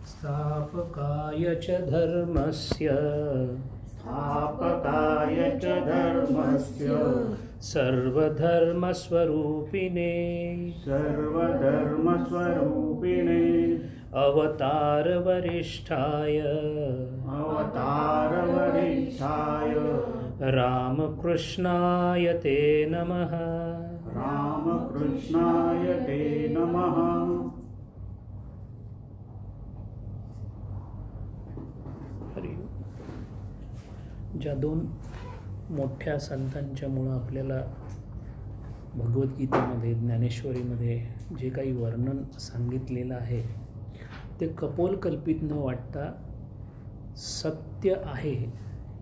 स्थापकाय च धर्मस्य स्थापकाय च धर्मस्य सर्वधर्मस्वरूपिणे सर्वधर्मस्वरूपिणे अवतारवरिष्ठाय अवतारवरिष्ठाय रामकृष्णाय ते नमः। रामकृष्णाय ते नमः। हरि ओम. ज्या दोन मोठ्या संतांच्यामुळं आपल्याला भगवद्गीतेमध्ये ज्ञानेश्वरीमध्ये जे काही वर्णन सांगितलेलं आहे ते कपोलकल्पित न वाटता सत्य आहे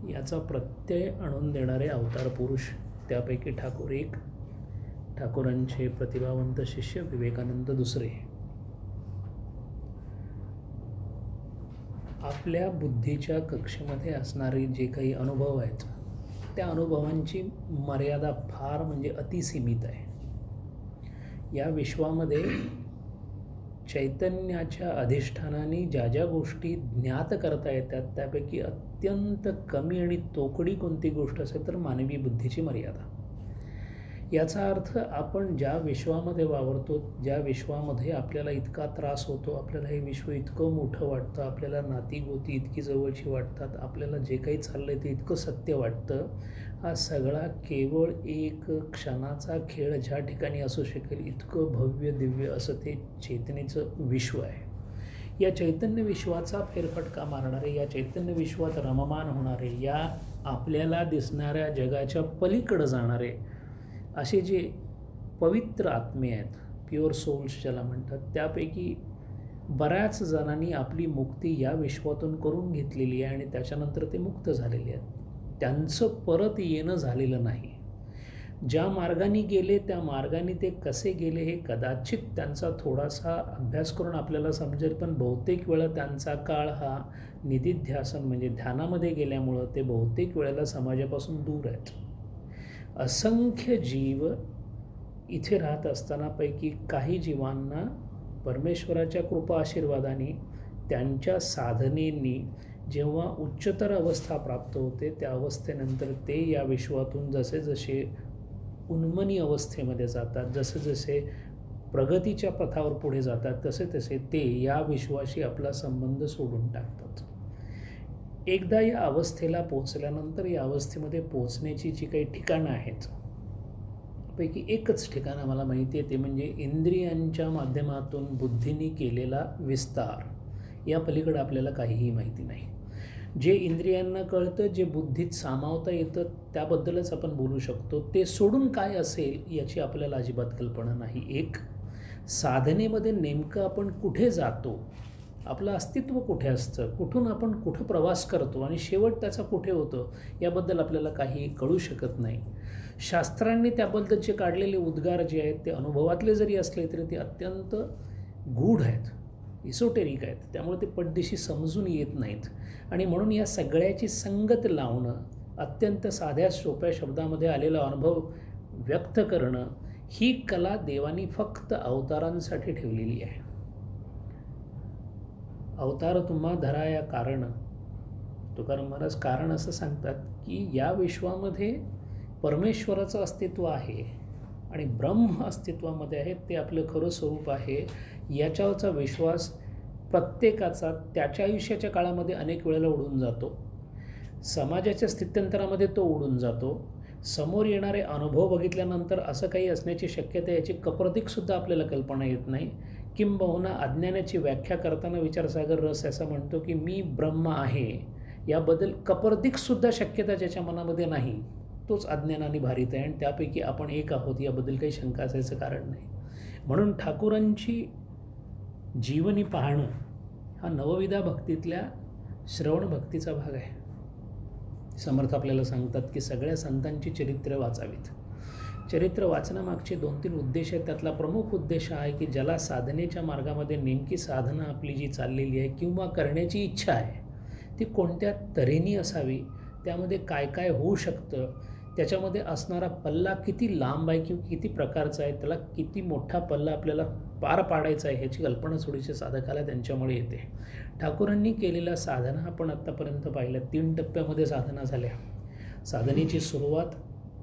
याचा प्रत्यय आणून देणारे अवतार पुरुष, त्यापैकी ठाकूर एक, ठाकूरांचे प्रतिभावंत शिष्य विवेकानंद दुसरे. आपल्या बुद्धीच्या कक्षेमध्ये असणारे जे काही अनुभव आहेत त्या अनुभवांची मर्यादा फार म्हणजे अतिसीमित आहे. या विश्वामध्ये चैतन्याच्या अधिष्ठानाने ज्या ज्या गोष्टी ज्ञात करता येतात त्यापैकी अत्यंत कमी आणि तोकडी कोणती गोष्ट असेल तर मानवी बुद्धीची मर्यादा. याचा अर्थ आपण ज्या विश्वामध्ये वावरतो, ज्या विश्वामध्ये आपल्याला इतका त्रास होतो, आपल्याला हे विश्व इतकं मोठं वाटतं, आपल्याला नातीगोती इतकी जवळची वाटतात, आपल्याला जे काही चाललं आहे ते इतकं सत्य वाटतं, हा सगळा केवळ एक क्षणाचा खेळ ज्या ठिकाणी असू शकेल इतकं भव्य दिव्य असं ते चैतन्याचं विश्व आहे. या चैतन्य विश्वाचा फेरफटका मारणारे, या चैतन्य विश्वात रममान होणारे, या आपल्याला दिसणाऱ्या जगाच्या पलीकडं जाणारे असे जे पवित्र आत्मे आहेत, प्युअर सोल्स ज्याला म्हणतात, त्यापैकी बऱ्याच जणांनी आपली मुक्ती या विश्वातून करून घेतलेली आहे आणि त्याच्यानंतर ते मुक्त झालेले आहेत. त्यांचं परत येणं झालेलं नाही. ज्या मार्गाने गेले त्या मार्गाने ते कसे गेले हे कदाचित त्यांचा थोडासा अभ्यास करून आपल्याला समजेल, पण बहुतेक वेळा त्यांचा काळ हा निधिध्यासन म्हणजे ध्यानामध्ये गेल्यामुळं ते बहुतेक वेळेला समाजापासून दूर आहेत. असंख्य जीव इथे राहत असतानापैकी काही जीवांना परमेश्वराच्या कृपा आशीर्वादाने त्यांच्या साधनेनी जेव्हा उच्चतर अवस्था प्राप्त होते त्या अवस्थेनंतर ते या विश्वातून जसे जसे उन्मनी अवस्थेमध्ये जातात, जसे जसे प्रगतीच्या पथावर पुढे जातात, तसे तसे ते या विश्वाशी आपला संबंध सोडून टाकतात. एकदा या अवस्थेला पोचल्यानंतर या अवस्थेमध्ये पोचण्याची जी काही ठिकाणं आहेत पैकी एकच ठिकाण आम्हाला माहिती आहे, ते म्हणजे इंद्रियांच्या माध्यमातून बुद्धीने केलेला विस्तार. या पलीकडे आपल्याला काहीही माहिती नाही. जे इंद्रियांना कळतं, जे बुद्धीत सामावता येतं त्याबद्दलच आपण बोलू शकतो. ते सोडून काय असेल याची आपल्याला अजिबात कल्पना नाही. एक, साधनेमध्ये नेमकं आपण कुठे जातो, आपलं अस्तित्व कुठे असतं, कुठून आपण कुठं प्रवास करतो आणि शेवट त्याचा कुठे होतो याबद्दल आपल्याला काही कळू शकत नाही. शास्त्रांनी त्याबद्दलचे काढलेले उद्गार जे आहेत ते अनुभवातले जरी असले तरी ते अत्यंत गूढ आहेत, इसोटेरिक आहेत, त्यामुळे ते पटदिशी समजून येत नाहीत. आणि म्हणून या सगळ्याची संगत लावणं, अत्यंत साध्या सोप्या शब्दामध्ये आलेला अनुभव व्यक्त करणं, ही कला देवानी फक्त अवतारांसाठी ठेवलेली आहे. अवतार तुम्हा धराया कारण, तुकाराम महाराज कारण असं सांगतात की या विश्वामध्ये परमेश्वराचं अस्तित्व आहे आणि ब्रह्म अस्तित्वामध्ये आहे, ते आपलं खरं स्वरूप आहे. याच्यावरचा विश्वास प्रत्येकाचा त्याच्या आयुष्याच्या काळामध्ये अनेक वेळेला उडून जातो, समाजाच्या स्थित्यंतरामध्ये तो उडून जातो. समोर येणारे अनुभव बघितल्यानंतर असं काही असण्याची शक्यता याची कप्रदिकसुद्धा आपल्याला कल्पना येत नाही. किंबहुना अज्ञानाची व्याख्या करताना विचारसागर रस असं म्हणतो की मी ब्रह्म आहे, याबद्दल कप्रदिकसुद्धा शक्यता ज्याच्या मनामध्ये नाही तोच अज्ञानाने भारित आहे आणि त्यापैकी आपण एक आहोत याबद्दल काही शंका असायचं कारण नाही. म्हणून ठाकूरांची जीवनी पाहणं हा नवविधा भक्तीतल्या श्रवण भक्तीचा भाग आहे. समर्थ आपल्याला सांगतात की सगळ्या संतांची चरित्र वाचावीत. चरित्र वाचनामागचे 2-3 उद्देश आहेत. त्यातला प्रमुख उद्देश आहे की ज्याला साधनेच्या मार्गामध्ये नेमकी साधना आपली जी चाललेली आहे किंवा करण्याची इच्छा आहे ती कोणत्या तऱ्हेने असावी, त्यामध्ये काय काय होऊ शकतं, त्याच्यामध्ये असणारा पल्ला किती लांब आहे किंवा किती प्रकारचा आहे, त्याला किती मोठा पल्ला आपल्याला पार पाडायचा आहे ह्याची कल्पना थोडीशी साधकाला त्यांच्यामुळे येते. ठाकूरांनी केलेल्या साधना आपण आत्तापर्यंत पाहिल्या. 3 टप्प्यामध्ये साधना झाल्या. साधनेची सुरुवात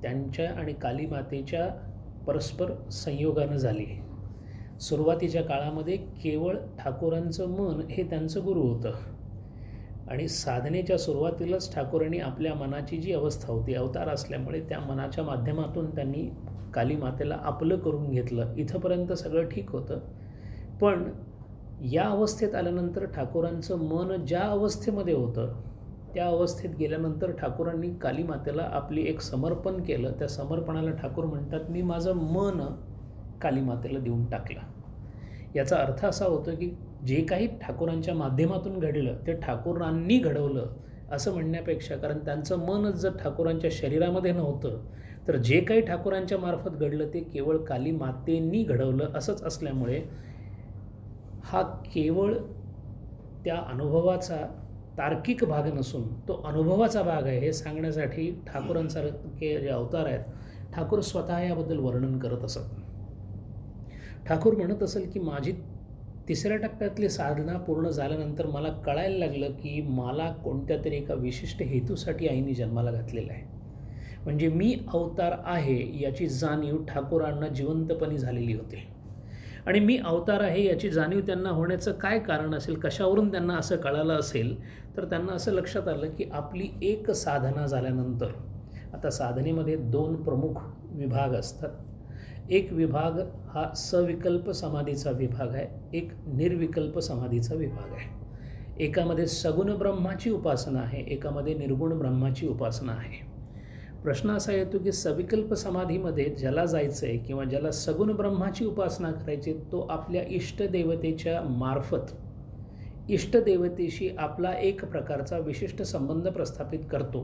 त्यांच्या आणि कालीमातेच्या परस्पर संयोगानं झाली. सुरुवातीच्या काळामध्ये केवळ ठाकूरांचं मन हे त्यांचं गुरु होतं आणि साधनेच्या सुरुवातीलाच ठाकूरांनी आपल्या मनाची जी अवस्था होती, अवतार असल्यामुळे त्या मनाच्या माध्यमातून त्यांनी कालीमातेला आपलं करून घेतलं. इथंपर्यंत सगळं ठीक होतं. पण या अवस्थेत आल्यानंतर ठाकूरांचं मन ज्या अवस्थेमध्ये होतं त्या अवस्थेत गेल्यानंतर ठाकूरांनी कालीमातेला आपली एक समर्पण केलं. त्या समर्पणाला ठाकूर म्हणतात, मी माझं मन कालीमातेला देऊन टाकलं. याचा अर्थ असा होतो की जे काही ठाकूरांच्या माध्यमातून घडलं ते ठाकूरांनी घडवलं असं म्हणण्यापेक्षा, कारण त्यांचं मनच जर ठाकूरांच्या शरीरामध्ये नव्हतं तर जे काही ठाकूरांच्या मार्फत घडलं ते केवळ कालीमातेंनी घडवलं असंच असल्यामुळे हा केवळ त्या अनुभवाचा तार्किक भाग नसून तो अनुभवाचा भाग आहे हे सांगण्यासाठी ठाकूरांसारखे जे अवतार आहेत, ठाकूर स्वतः याबद्दल वर्णन करत असत. ठाकूर म्हणत असेल की माझी 3ऱ्या टप्प्यातली साधना पूर्ण झाल्यानंतर मला कळायला लागलं की मला कोणत्या तरी एका विशिष्ट हेतूसाठी आईने जन्माला घातलेला आहे. म्हणजे मी अवतार आहे याची जाणीव ठाकूरांना जिवंतपणी झालेली होती आणि मी अवतार आहे याची जाणीव त्यांना होण्याचं काय कारण असेल, कशावरून त्यांना असं कळालं असेल, तर त्यांना असं लक्षात आलं की आपली एक साधना झाल्यानंतर, आता साधनेमध्ये 2 प्रमुख विभाग असतात. एक विभाग हा सविकल्प समाधीचा विभाग आहे, एक निर्विकल्प समाधीचा विभाग आहे. एकामध्ये सगुण ब्रह्माची उपासना आहे, एकामध्ये निर्गुण ब्रह्माची उपासना आहे. प्रश्न असा येतो की सविकल्प समाधीमध्ये ज्याला जायचं आहे किंवा ज्याला सगुण ब्रह्माची उपासना करायची, तो आपल्या इष्टदेवतेच्या मार्फत इष्टदेवतेशी आपला एक प्रकारचा विशिष्ट संबंध प्रस्थापित करतो.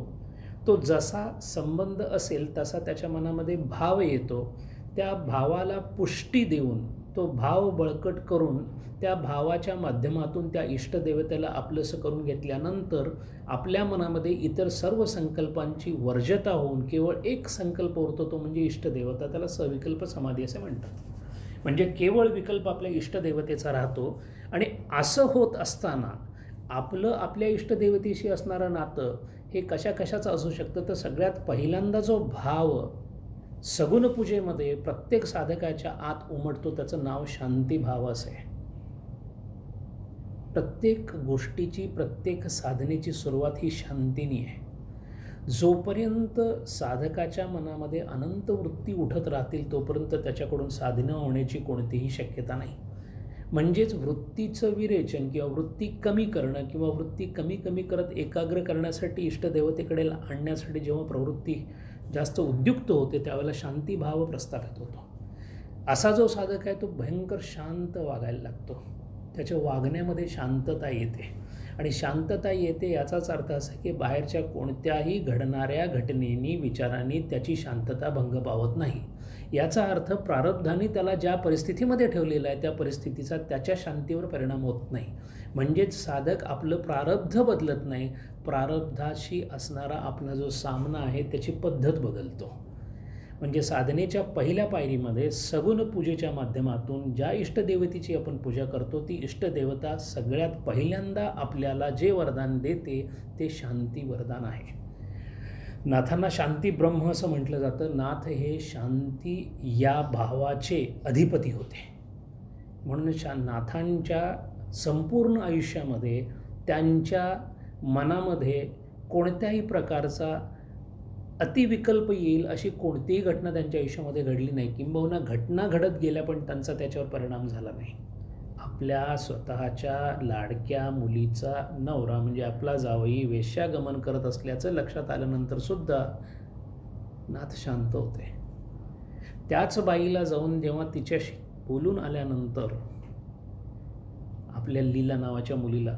तो जसा संबंध असेल तसा त्याच्या मनामध्ये भाव येतो. त्या भावाला पुष्टी देऊन, तो भाव बळकट करून, त्या भावाच्या माध्यमातून त्या इष्टदेवतेला आपलंसं करून घेतल्यानंतर आपल्या मनामध्ये इतर सर्व संकल्पांची वर्जता होऊन केवळ एक संकल्प उरतो, तो म्हणजे इष्टदेवता. त्याला सविकल्प समाधी असे म्हणतात. म्हणजे केवळ विकल्प आपल्या इष्टदेवतेचा राहतो. आणि असं होत असताना आपलं आपल्या इष्टदेवतेशी असणारं नातं हे कशाचं असू शकतं, तर सगळ्यात पहिल्यांदा जो भाव सगुण पूजेमध्ये प्रत्येक साधकाच्या आत उमटतो त्याचं नाव शांतीभाव असे. प्रत्येक गोष्टीची, प्रत्येक साधनेची सुरुवात ही शांतीने आहे. जोपर्यंत साधकाच्या मनामध्ये अनंत वृत्ती उठत राहतील तोपर्यंत त्याच्याकडून साधना होण्याची कोणतीही शक्यता नाही. म्हणजेच वृत्तीचं विरेचन किंवा वृत्ती कमी करणं किंवा वृत्ती कमी करत एकाग्र करण्यासाठी, इष्टदेवतेकडे आणण्यासाठी जेव्हा प्रवृत्ती जास्त उद्युक्त होते त्यावेळेला शांतीभाव प्रस्थापित होतो. असा जो साधक आहे तो भयंकर शांत वागायला लागतो. त्याच्या वागण्यामध्ये शांतता येते आणि शांतता येते याचाच अर्थ असा की बाहेरच्या कोणत्याही घडणाऱ्या घटनेनी, विचारांनी त्याची शांतता भंग पावत नाही. याचा अर्थ प्रारब्धाने त्याला ज्या परिस्थितीमध्ये ठेवलेला आहे त्या परिस्थितीचा त्याच्या शांतीवर परिणाम होत नाही. म्हणजेच साधक आपलं प्रारब्ध बदलत नाही, प्रारब्धाशी असणारा आपला जो सामना आहे त्याची पद्धत बदलतो. म्हणजे साधनेच्या पहिल्या पायरीमध्ये सगुण पूजेच्या माध्यमातून ज्या इष्टदेवतेची आपण पूजा करतो ती इष्टदेवता सगळ्यात पहिल्यांदा आपल्याला जे वरदान देते ते शांती वरदान आहे. नाथांना शांती ब्रह्म असं म्हटलं जातं. नाथ हे शांती या भावाचे अधिपती होते. म्हणून नाथांच्या संपूर्ण आयुष्यामध्ये त्यांच्या मनामध्ये कोणत्याही प्रकारचा अतिविकल्प येईल अशी कोणतीही घटना त्यांच्या आयुष्यामध्ये घडली नाही. किंबहुना घटना घडत गेल्या पण त्यांचा त्याच्यावर परिणाम झाला नाही. आपल्या स्वतःच्या लाडक्या मुलीचा नवरा म्हणजे आपला जावई वेश्यागमन करत असल्याचं लक्षात आल्यानंतर सुद्धा नाथ शांत होते. त्याच बाईला जाऊन जेव्हा तिच्याशी बोलून आल्यानंतर आपल्या लीला नावाच्या मुलीला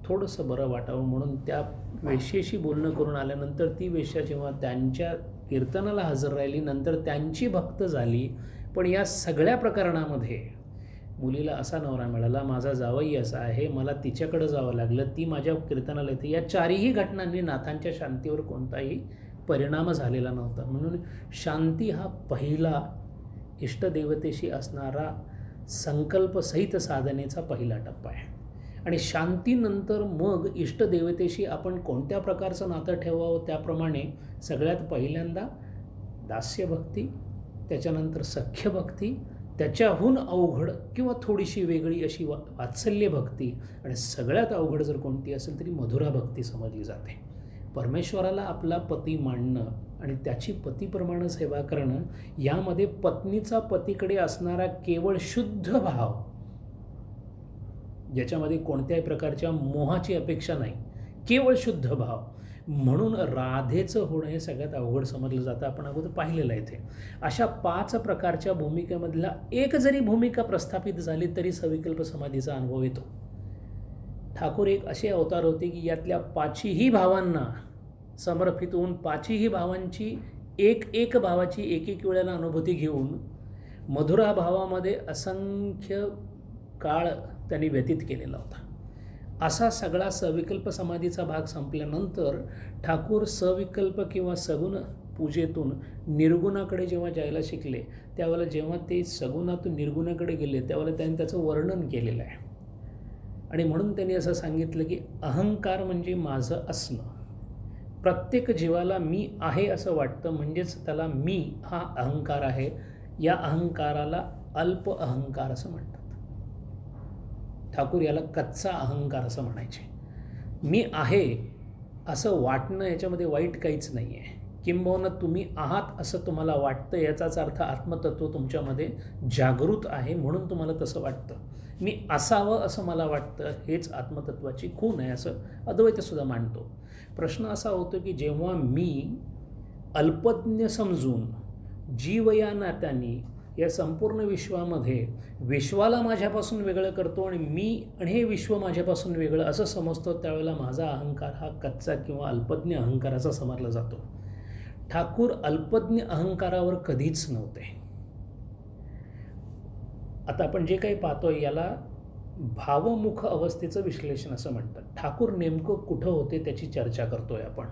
थोडंसं बरं वाटावं म्हणून त्या वेश्येशी बोलणं करून आल्यानंतर ती वेश्या जेव्हा त्यांच्या कीर्तनाला हजर राहिली, नंतर त्यांची भक्त झाली. पण या सगळ्या प्रकरणामध्ये मुलीला असा नवरा मिळाला, माझा जावई असा आहे, मला तिच्याकडं जावं लागलं, ती माझ्या कीर्तनाला येते. या 4ही घटनांनी नाथांच्या शांतीवर कोणताही परिणाम झालेला नव्हता. म्हणून शांती हा पहिला इष्टदेवतेशी असणारा संकल्पसहित साधनेचा पहिला टप्पा आहे. आणि शांतीनंतर मग इष्टदेवतेशी आपण कोणत्या प्रकारचं नातं ठेवावं, त्याप्रमाणे सगळ्यात पहिल्यांदा दास्यभक्ती, त्याच्यानंतर सख्यभक्ती, त्याच्याहून अवघड किंवा थोडीशी वेगळी अशी वात्सल्य भक्ती, आणि सगळ्यात अवघड जर कोणती असेल तरी मधुरा भक्ती समजली जाते. परमेश्वराला आपला पती मानणं आणि त्याची पतीप्रमाणे सेवा करणं, यामध्ये पत्नीचा पतीकडे असणारा केवळ शुद्ध भाव, ज्याच्यामध्ये कोणत्याही प्रकारच्या मोहाची अपेक्षा नाही, केवळ शुद्ध भाव, म्हणून राधेचं होणं हे सगळ्यात अवघड समजलं जातं. आपण अगोदर पाहिलेलं आहे ते. अशा 5 प्रकारच्या भूमिकेमधला एक जरी भूमिका प्रस्थापित झाली तरी सविकल्प समाधीचा अनुभव येतो. ठाकूर एक असे अवतार होते की यातल्या 5ही भावांना समर्पित होऊन 5ही भावांची एक भावाची एक वेळेला अनुभूती घेऊन मधुरा भावामध्ये असंख्य काळ त्यांनी व्यतीत केलेला होता. असा सगळा सविकल्प समाधीचा भाग संपल्यानंतर ठाकूर सविकल्प किंवा सगुण पूजेतून निर्गुणाकडे जेव्हा जायला शिकले, त्यावेळेला जेव्हा ते सगुणातून निर्गुणाकडे गेले त्यावेळेला त्यांनी त्याचं वर्णन केलेलं आहे. आणि म्हणून त्यांनी असं सांगितलं की अहंकार म्हणजे माझं असणं. प्रत्येक जीवाला मी आहे असं वाटतं, म्हणजेच त्याला मी हा अहंकार आहे. या अहंकाराला अल्प अहंकार असं म्हणतात. ठाकूर याला कच्चा अहंकार असं म्हणायचे. मी आहे असं वाटणं याच्यामध्ये वाईट काहीच नाही आहे. किंबहुना तुम्ही आहात असं तुम्हाला वाटतं, याचाच अर्थ आत्मतत्व तुमच्यामध्ये जागृत आहे म्हणून तुम्हाला तसं वाटतं. मी असावं असं मला वाटतं, हेच आत्मतत्वाची खूण आहे असं अद्वैतसुद्धा मांडतो. प्रश्न असा होतो की जेव्हा मी अल्पज्ञ समजून जीव या नात्याने या संपूर्ण विश्वामध्ये विश्वाला माझ्यापासून वेगळं करतो आणि मी आणि हे विश्व माझ्यापासून वेगळं असं समजतो, त्यावेळेला माझा अहंकार हा कच्चा किंवा अल्पज्ञ अहंकाराचा समजला जातो. ठाकूर अल्पज्ञ अहंकारावर कधीच नव्हते. आता आपण जे काही पाहतोय याला भावमुख अवस्थेचं विश्लेषण असं म्हणतात. ठाकूर नेमकं कुठं होते त्याची चर्चा करतोय आपण.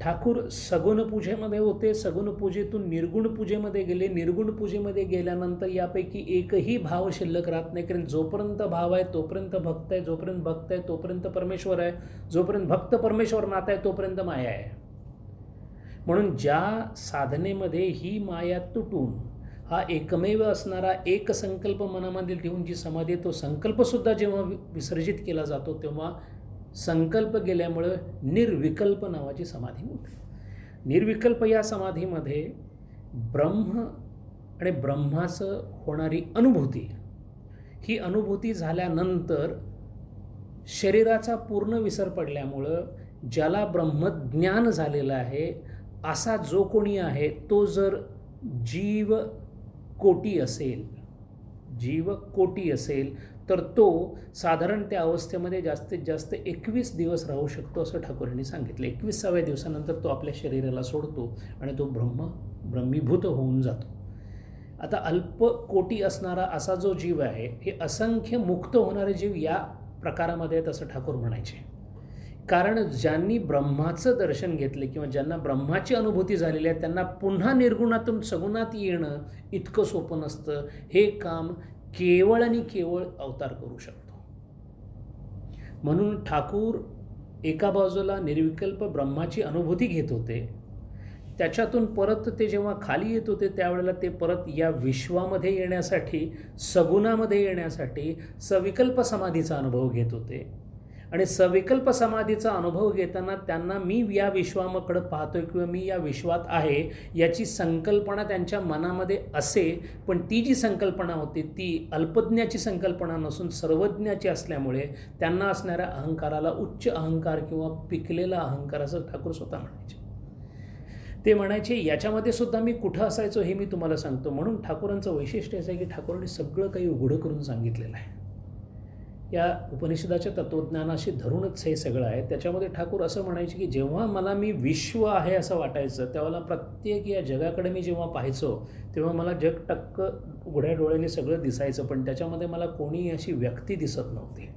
ठाकूर सगुण पूजेमध्ये होते, सगुण पूजेतून निर्गुण पूजेमध्ये गेले, निर्गुण पूजेमध्ये गेल्यानंतर यापैकी एकही भाव शिल्लक राहत नाही. कारण जोपर्यंत भाव आहे तोपर्यंत भक्त आहे, जोपर्यंत भक्त आहे तोपर्यंत परमेश्वर आहे, जोपर्यंत भक्त परमेश्वर नातं आहे तोपर्यंत माया आहे. म्हणून ज्या साधनेमध्ये ही माया तुटून हा एकमेव असणारा एक संकल्प मनामध्ये ठेवून जी समाधी आहे, तो संकल्पसुद्धा जेव्हा विसर्जित केला जातो तेव्हा संकल्प गेल्यामुळं निर्विकल्प नावाची समाधी होते. निर्विकल्प या समाधीमध्ये ब्रह्म आणि ब्रह्माचं होणारी अनुभूती, ही अनुभूती झाल्यानंतर शरीराचा पूर्ण विसर पडल्यामुळं ज्याला ब्रह्मज्ञान झालेलं आहे असा जो कोणी आहे तो जर जीव कोटी असेल तर तो साधारण त्या अवस्थेमध्ये जास्तीत जास्त 21 दिवस राहू शकतो असं ठाकूरांनी सांगितलं. 21व्या दिवसानंतर तो आपल्या शरीराला सोडतो आणि तो ब्रह्मीभूत होऊन जातो. आता अल्प कोटी असणारा असा जो जीव आहे, हे असंख्य मुक्त होणारे जीव या प्रकारामध्ये आहेत असं ठाकूर म्हणायचे. कारण ज्यांनी ब्रह्माचं दर्शन घेतले किंवा ज्यांना ब्रह्माची अनुभूती झालेली आहे त्यांना पुन्हा निर्गुणातून सगुणात येणं इतकं सोपं नसतं. हे काम केवळ आणि केवळ अवतार करू शकतो. म्हणून ठाकूर एका बाजूला निर्विकल्प ब्रह्माची अनुभूती घेत होते, त्याच्यातून परत ते जेव्हा खाली येत होते त्यावेळेला ते परत या विश्वामध्ये येण्यासाठी, सगुणामध्ये येण्यासाठी सविकल्प समाधीचा अनुभव घेत होते. आणि सविकल्प समाधीचा अनुभव घेताना त्यांना मी या विश्वाकडे पाहतोय किंवा मी या विश्वात आहे याची संकल्पना त्यांच्या मनामध्ये असे, पण ती जी संकल्पना होती ती अल्पज्ञाची संकल्पना नसून सर्वज्ञाची असल्यामुळे त्यांना असणाऱ्या अहंकाराला उच्च अहंकार किंवा पिकलेला अहंकार असं ठाकूर स्वतः म्हणायचे. ते म्हणायचे याच्यामध्ये सुद्धा मी कुठं असायचो हे मी तुम्हाला सांगतो. म्हणून ठाकूरांचं वैशिष्ट्य असं आहे की ठाकूरांनी सगळं काही उघडं करून सांगितलेलं आहे. या उपनिषदाच्या तत्त्वज्ञानाशी धरूनच हे सगळं आहे. त्याच्यामध्ये ठाकूर असं म्हणायचे की जेव्हा मला मी विश्व आहे असं वाटायचं त्यावेळेला प्रत्येक या जगाकडे मी जेव्हा पाहायचो तेव्हा मला जग टक्क उघड्या डोळ्याने सगळं दिसायचं, पण त्याच्यामध्ये मला कोणी अशी व्यक्ती दिसत नव्हती.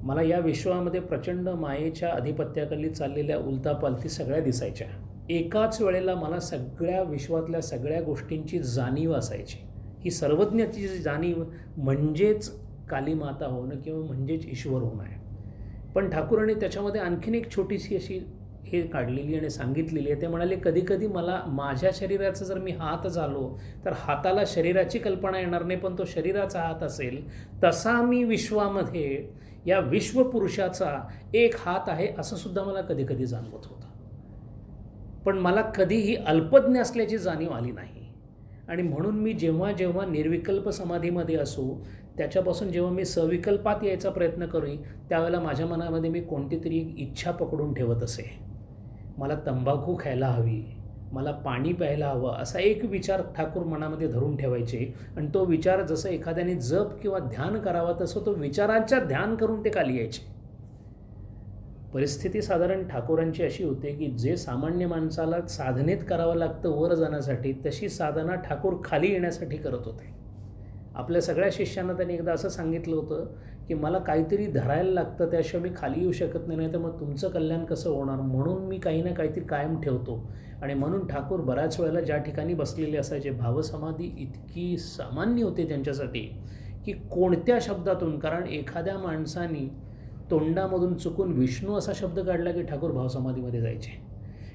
मला या विश्वामध्ये प्रचंड मायेच्या अधिपत्याखाली चाललेल्या उलतापालती सगळ्या दिसायच्या. एकाच वेळेला मला सगळ्या विश्वातल्या सगळ्या गोष्टींची जाणीव असायची. ही सर्वज्ञाची जाणीव म्हणजेच कालीमाता होणं किंवा म्हणजेच ईश्वर होणं आहे. पण ठाकूरांनी त्याच्यामध्ये आणखीन एक छोटीशी अशी हे काढलेली आणि सांगितलेली आहे. ते म्हणाले, कधी कधी मला माझ्या शरीराचा जर मी हात झालो तर हाताला शरीराची कल्पना येणार नाही, पण तो शरीराचा हात असेल तसा मी विश्वामध्ये या विश्वपुरुषाचा एक हात आहे असं सुद्धा मला कधी कधी जाणवत होतं. पण मला कधीही अल्पज्ञ असल्याची जाणीव आली नाही. आणि म्हणून मी जेव्हा जेव्हा निर्विकल्प समाधीमध्ये असो, त्याच्यापासून जेव्हा मी सविकल्पात यायचा प्रयत्न करू, त्यावेळेला माझ्या मनामध्ये मी कोणती तरी एक इच्छा पकडून ठेवत असे. मला तंबाखू खायला हवी, मला पाणी प्यायला हवं, असा एक विचार ठाकूर मनामध्ये धरून ठेवायचे. आणि तो विचार जसं एखाद्याने जप किंवा ध्यान करावा तसं तो विचारांच्या ध्यान करून ते खाली यायचे. परिस्थिती साधारण ठाकूरांची अशी होते की जे सामान्य माणसाला साधनेत करावं लागतं वर जाण्यासाठी, तशी साधना ठाकूर खाली येण्यासाठी करत होते. आपल्या सगळ्या शिष्यांना त्यांनी एकदा असं सांगितलं होतं की मला काहीतरी धरायला लागतं, त्याशिवाय मी खाली येऊ शकत नाही, तर मग तुमचं कल्याण कसं होणार, म्हणून मी काही ना काहीतरी कायम ठेवतो. आणि म्हणून ठाकूर बऱ्याच वेळेला ज्या ठिकाणी बसलेले असायचे, भावसमाधी इतकी सामान्य होते त्यांच्यासाठी की कोणत्या शब्दातून, कारण एखाद्या माणसाने तोंडामधून चुकून विष्णू असा शब्द काढला की ठाकूर भावसमाधीमध्ये जायचे.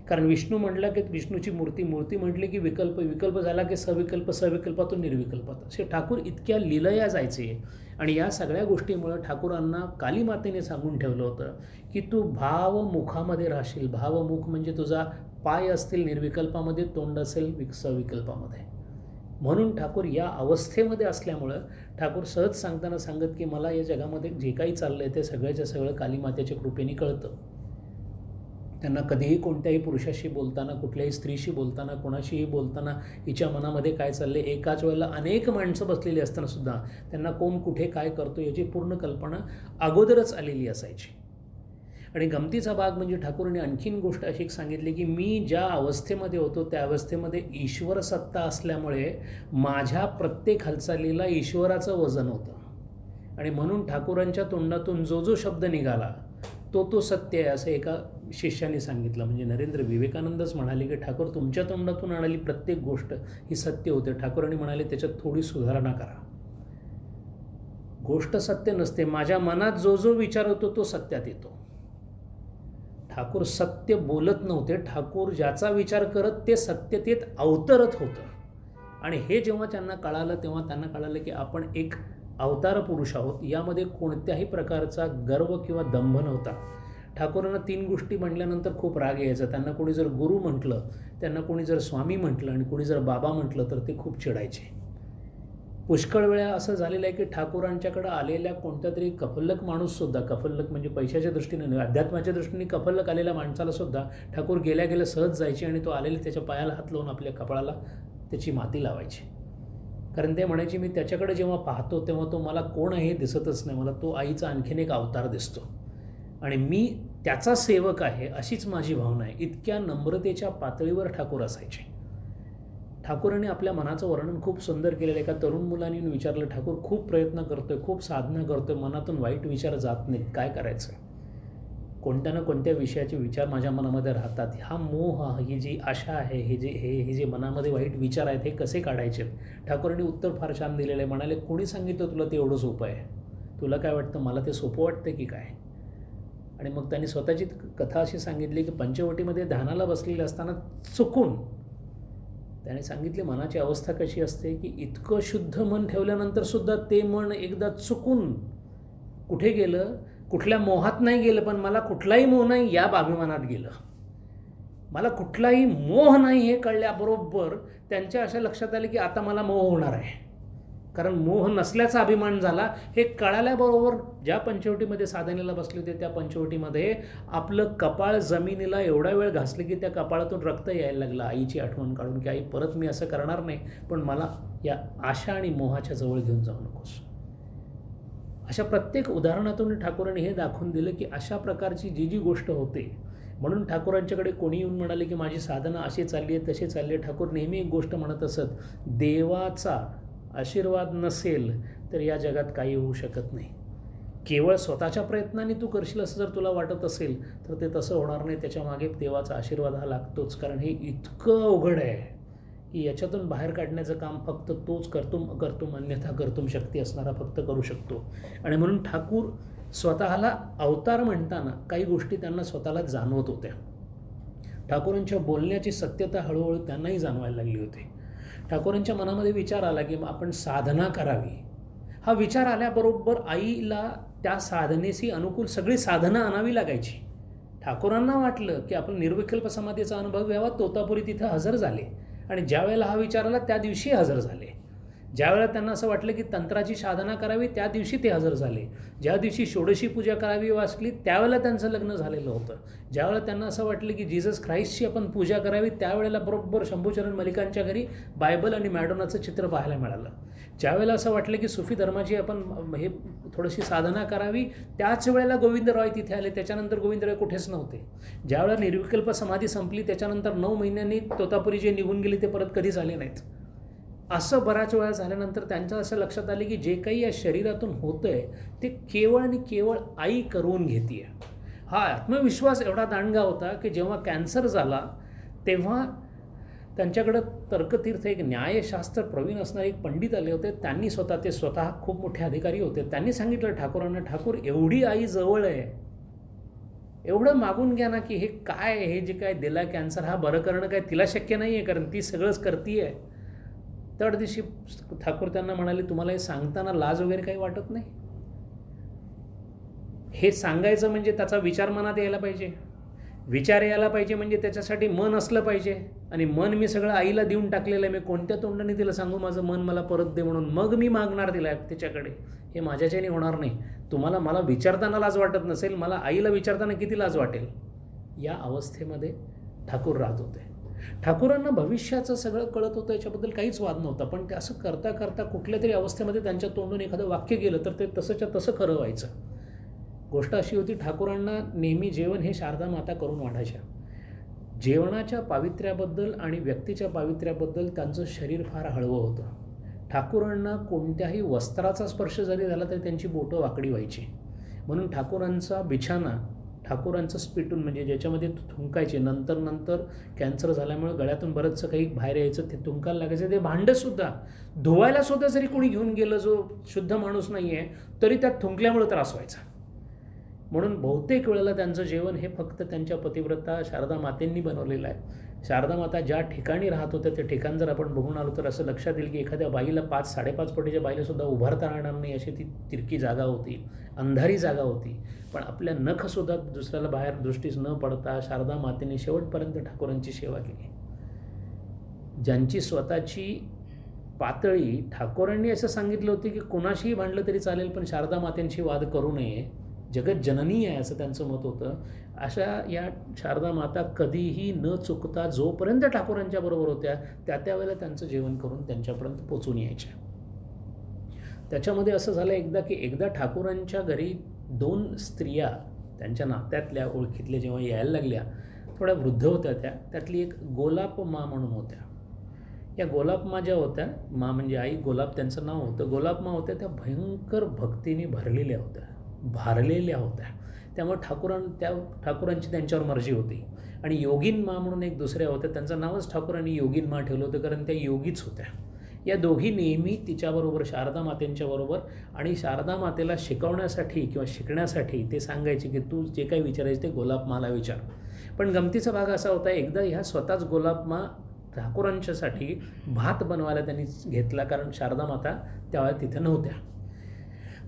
कारण विष्णू म्हटलं की विष्णूची मूर्ती, मूर्ती म्हटली की विकल्प, विकल्प झाला की सविकल्प, सविकल्पातून निर्विकल्पात, असे ठाकूर इतक्या लीलया जायचे. आणि या सगळ्या गोष्टीमुळं ठाकूरांना कालीमातेने सांगून ठेवलं होतं की तू भावमुखामध्ये राहशील. भावमुख म्हणजे तुझा पाय असतील निर्विकल्पामध्ये, तोंड असेल सविकल्पामध्ये. म्हणून ठाकूर या अवस्थेमध्ये असल्यामुळं ठाकूर सहज सांगताना सांगत की मला या जगामध्ये जे काही चाललं आहे ते सगळ्याच्या सगळं कालीमातेच्या कृपेने कळतं. त्यांना कधीही कोणत्याही पुरुषाशी बोलताना, कुठल्याही स्त्रीशी बोलताना, कोणाशीही बोलताना हिच्या मनामध्ये काय चाललं आहे, एकाच वेळेला अनेक माणसं बसलेली असतानासुद्धा त्यांना कोण कुठे काय करतो याची पूर्ण कल्पना अगोदरच आलेली असायची. आणि गमतीचा भाग म्हणजे ठाकूरांनी आणखीन गोष्ट अशी एक सांगितली की मी ज्या अवस्थेमध्ये होतो त्या अवस्थेमध्ये ईश्वर सत्ता असल्यामुळे माझ्या प्रत्येक हालचालीला ईश्वराचं वजन होतं. आणि म्हणून ठाकूरांच्या तोंडातून जो जो शब्द निघाला तो सत्य आहे असं एका शिष्याने सांगितलं. म्हणजे नरेंद्र विवेकानंदच म्हणाले की ठाकूर तुमच्या तोंडातून आलेली प्रत्येक गोष्ट ही सत्य होते. ठाकूरांनी म्हणाले त्याच्यात थोडी सुधारणा करा. गोष्ट सत्य नसते, माझ्या मनात जो जो विचार होतो तो सत्यात येतो. ठाकूर सत्य बोलत नव्हते, ठाकूर ज्याचा विचार करत ते सत्यतेत अवतरत होतं. आणि हे जेव्हा त्यांना कळालं तेव्हा त्यांना कळालं की आपण एक अवतार पुरुष आहोत. यामध्ये कोणत्याही प्रकारचा गर्व किंवा दंभ नव्हता. ठाकूरांना 3 गोष्टी म्हटल्यानंतर खूप राग यायचा. त्यांना कोणी जर गुरु म्हटलं, त्यांना कोणी जर स्वामी म्हटलं आणि कोणी जर बाबा म्हटलं तर ते खूप चिडायचे. पुष्कळ वेळा असं झालेलं आहे की ठाकूरांच्याकडं आलेल्या कोणत्या तरी कफल्लक माणूससुद्धा, कफल्लक म्हणजे पैशाच्या दृष्टीने नाही, अध्यात्माच्या दृष्टीने कफल्लक आलेल्या माणसालासुद्धा ठाकूर गेल्या गेल्या सहज जायचे आणि तो आलेले त्याच्या पायाला हात लावून आपल्या कपाळाला त्याची माती लावायची. कारण ते म्हणायचे मी त्याच्याकडे जेव्हा पाहतो तेव्हा तो मला कोण आहे हे दिसतच नाही, मला तो आईचा आणखीन एक अवतार दिसतो आणि मी त्याचा सेवक आहे अशीच माझी भावना आहे. इतक्या नम्रतेच्या पातळीवर ठाकूर असायचे. ठाकूरांनी आपल्या मनाचं वर्णन खूप सुंदर केलेलं. एका तरुण मुलाने विचारलं, ठाकूर खूप प्रयत्न करतोय, खूप साधना करतोय, मनातून वाईट विचार जात नाहीत, काय करायचं? कोणत्या ना कोणत्या विषयाचे विचार माझ्या मनामध्ये राहतात. हा मोह, ही जी आशा आहे, हे जे मनामध्ये वाईट विचार आहेत हे कसे काढायचे? ठाकूरांनी उत्तर फार छान दिलेलं आहे. म्हणाले, कोणी सांगितलं तुला ते एवढं सोपं आहे? तुला काय वाटतं, मला ते सोपं वाटतं की काय? आणि मग त्यांनी स्वतःची कथा अशी सांगितली की पंचवटीमध्ये ध्यानाला बसलेले असताना चुकून त्याने सांगितले मनाची अवस्था कशी असते की इतकं शुद्ध मन ठेवल्यानंतरसुद्धा ते मन एकदा चुकून कुठे गेलं, कुठल्या मोहात नाही गेलं, पण मला कुठलाही मोह नाही या अभिमानात गेलं. मला कुठलाही मोह नाही हे कळल्याबरोबर त्यांच्या अशा लक्षात आले की आता मला मोह होणार आहे. कारण मोह नसल्याचा अभिमान झाला. हे कळाल्याबरोबर ज्या पंचवटीमध्ये साधनेला बसले होते त्या पंचवटीमध्ये आपलं कपाळ जमिनीला एवढा वेळ घासले की त्या कपाळातून रक्त यायला लागलं. आईची आठवण काढून की आई परत मी असं करणार नाही, पण मला या आशा आणि मोहाच्या जवळ घेऊन जाऊ नकोस. अशा प्रत्येक उदाहरणातून ठाकूरांनी हे दाखवून दिलं की अशा प्रकारची जी गोष्ट होते. म्हणून ठाकूरांच्याकडे कोणी येऊन म्हणाले की माझी साधना अशी चालली आहे, तशी चालली आहे. ठाकूर नेहमी एक गोष्ट म्हणत असत, देवाचा आशीर्वाद नसेल तर या जगात काही होऊ शकत नाही. केवळ स्वतःच्या प्रयत्नाने तू करशील असं जर तुला वाटत असेल तर ते तसं होणार नाही. त्याच्यामागे देवाचा आशीर्वाद हा लागतोच, कारण हे इतकं अवघड आहे की याच्यातून बाहेर काढण्याचं काम फक्त तोच करतो अन्यथा करतुम शक्ती असणारा फक्त करू शकतो. आणि म्हणून ठाकूर स्वतःला अवतार म्हणताना काही गोष्टी त्यांना स्वतःला जाणवत होत्या. ठाकूरांच्या बोलण्याची सत्यता हळूहळू त्यांनाही जाणवायला लागली होती. ठाकूरांच्या मनामध्ये विचार आला की आपण साधना करावी. हा विचार आल्याबरोबर आईला त्या साधनेशी अनुकूल सगळी साधनं आणावी लागायची. ठाकूरांना वाटलं की आपण निर्विकल्प समाधीचा अनुभव घ्यावा. तोतापुरी तिथं हजर झाले आणि ज्या वेळेला हा विचार आला त्या दिवशी हजर झाले. ज्यावेळेला त्यांना असं वाटलं की तंत्राची साधना करावी त्या दिवशी ते हजर झाले. ज्या दिवशी षोडशी पूजा करावी वाचली त्यावेळेला त्यांचं लग्न झालेलं होतं. ज्यावेळेला त्यांना असं वाटलं की जीसस ख्राईस्टची आपण पूजा करावी त्यावेळेला बरोबर शंभूचरण मलिकांच्या घरी बायबल आणि मॅडोनाचं चित्र पाहायला मिळालं. ज्यावेळेला असं वाटलं की सुफी धर्माची आपण हे थोडीशी साधना करावी त्याच वेळेला गोविंदराय तिथे आले. त्याच्यानंतर गोविंदराय कुठेच नव्हते. ज्यावेळेला निर्विकल्प समाधी संपली त्याच्यानंतर 9 महिन्यांनी तोतापुरी जे निघून गेले ते परत कधीच आले नाहीत. असं बऱ्याच वेळा झाल्यानंतर त्यांच्या असं लक्षात आलं की जे काही या शरीरातून होतं आहे ते केवळ आणि केवळ आई करून घेते आहे. हा आत्मविश्वास एवढा दांडगा होता की जेव्हा कॅन्सर झाला तेव्हा त्यांच्याकडं तर्कतीर्थ एक न्यायशास्त्र प्रवीण असणारे एक पंडित आले होते. त्यांनी ते स्वतः खूप मोठे अधिकारी होते. त्यांनी सांगितलं ठाकूरांना, ठाकूर एवढी आई जवळ आहे, एवढं मागून घ्या ना की हे काय, हे जे काय दिला कॅन्सर हा बरं करणं काय तिला शक्य नाही आहे, कारण ती सगळंच करते आहे. तर दिवशी ठाकूर त्यांना म्हणाले, तुम्हाला हे सांगताना लाज वगैरे काही वाटत नाही? हे सांगायचं म्हणजे त्याचा विचार मनात यायला पाहिजे. विचार यायला पाहिजे म्हणजे त्याच्यासाठी मन असलं पाहिजे. आणि मन मी सगळं आईला देऊन टाकलेलं आहे. मी कोणत्या तोंडाने तिला सांगू माझं मन मला परत दे म्हणून? मग मी मागणार तिला तिच्याकडे. हे माझ्याच्याने होणार नाही. तुम्हाला मला विचारताना लाज वाटत नसेल, मला आईला विचारताना किती लाज वाटेल? या अवस्थेमध्ये ठाकूर राहत होते. ठाकूरांना भविष्याचं सगळं कळत होतं, याच्याबद्दल काहीच वाद नव्हता. पण ते असं करता करता कुठल्या तरी अवस्थेमध्ये त्यांच्या तोंडून एखादं वाक्य गेलं तर ते तसंच्या तसं खरं व्हायचं. गोष्ट अशी होती, ठाकूरांना नेहमी जेवण हे शारदा माता करून वाढायच्या. जेवणाच्या पावित्र्याबद्दल आणि व्यक्तीच्या पावित्र्याबद्दल त्यांचं शरीर फार हळवं होतं. ठाकूरांना कोणत्याही वस्त्राचा स्पर्श जरी झाला तरी त्यांची बोटं वाकडी व्हायची. म्हणून ठाकूरांचा बिछाना, ठाकूरांचं स्पिटून म्हणजे ज्याच्यामध्ये थुंकायचे, नंतर कॅन्सर झाल्यामुळे गळ्यातून बरंचसं काही बाहेर यायचं, ते थुंकायला लागायचं. ते भांडंसुद्धा धुवायलासुद्धा जरी कोणी घेऊन गेलं जो शुद्ध माणूस नाही आहे तरी त्यात थुंकल्यामुळे त्रास व्हायचा. म्हणून बहुतेक वेळेला त्यांचं जेवण हे फक्त त्यांच्या पतिव्रता शारदा मातेंनी बनवलेलं आहे. शारदा माता ज्या ठिकाणी राहत होत्या ते ठिकाण जर आपण बघून आलो तर असं लक्षात येईल की एखाद्या बाईला 5-5.5 पटीच्या बाईलासुद्धा उभारता येणार नाही अशी ती तिरकी जागा होती, अंधारी जागा होती. पण आपल्या नखसुद्धा दुसऱ्याला बाहेर दृष्टीस न पडता शारदा मातेने शेवटपर्यंत ठाकूरांची सेवा केली. ज्यांची स्वतःची पातळी, ठाकूरांनी असं सांगितलं होतं की कोणाशीही भांडलं तरी चालेल पण शारदा मातेंशी वाद करू नये, जगत जननी आहे असं त्यांचं मत होतं. अशा या शारदा माता कधीही न चुकता जोपर्यंत ठाकूरांच्या बरोबर होत्या त्यावेळेला त्यांचं जेवण करून त्यांच्यापर्यंत पोचून यायच्या. त्याच्यामध्ये असं झालं एकदा ठाकूरांच्या घरी 2 स्त्रिया त्यांच्या नात्यातल्या ओळखीतल्या जेव्हा यायला लागल्या, थोड्या वृद्ध होत्या त्यातली एक गोलाप मा म्हणून होत्या. या गोलापमा ज्या होत्या, मा म्हणजे आई, गोलाप त्यांचं नाव होतं, गोलापमा होत्या, त्या भयंकर भक्तीने भरलेल्या होत्या, भारलेल्या होत्या. त्यामुळे ठाकूरांची त्यांच्यावर मर्जी होती. आणि योगीन मा म्हणून एक दुसऱ्या होत्या, त्यांचं नावच ठाकूरांनी योगीन मा ठेवलं होतं कारण त्या योगीच होत्या. या दोघी नेहमी तिच्याबरोबर शारदा मातेंच्याबरोबर आणि शारदा मातेला शिकवण्यासाठी किंवा शिकण्यासाठी ते सांगायचे की तू जे काही विचारायचं ते गोलापमाला विचार. पण गमतीचा भाग असा होता, एकदा ह्या स्वतःच गोलापमा ठाकूरांच्यासाठी भात बनवायला त्यांनी घेतला, कारण शारदा माता त्यावेळेला तिथे नव्हत्या.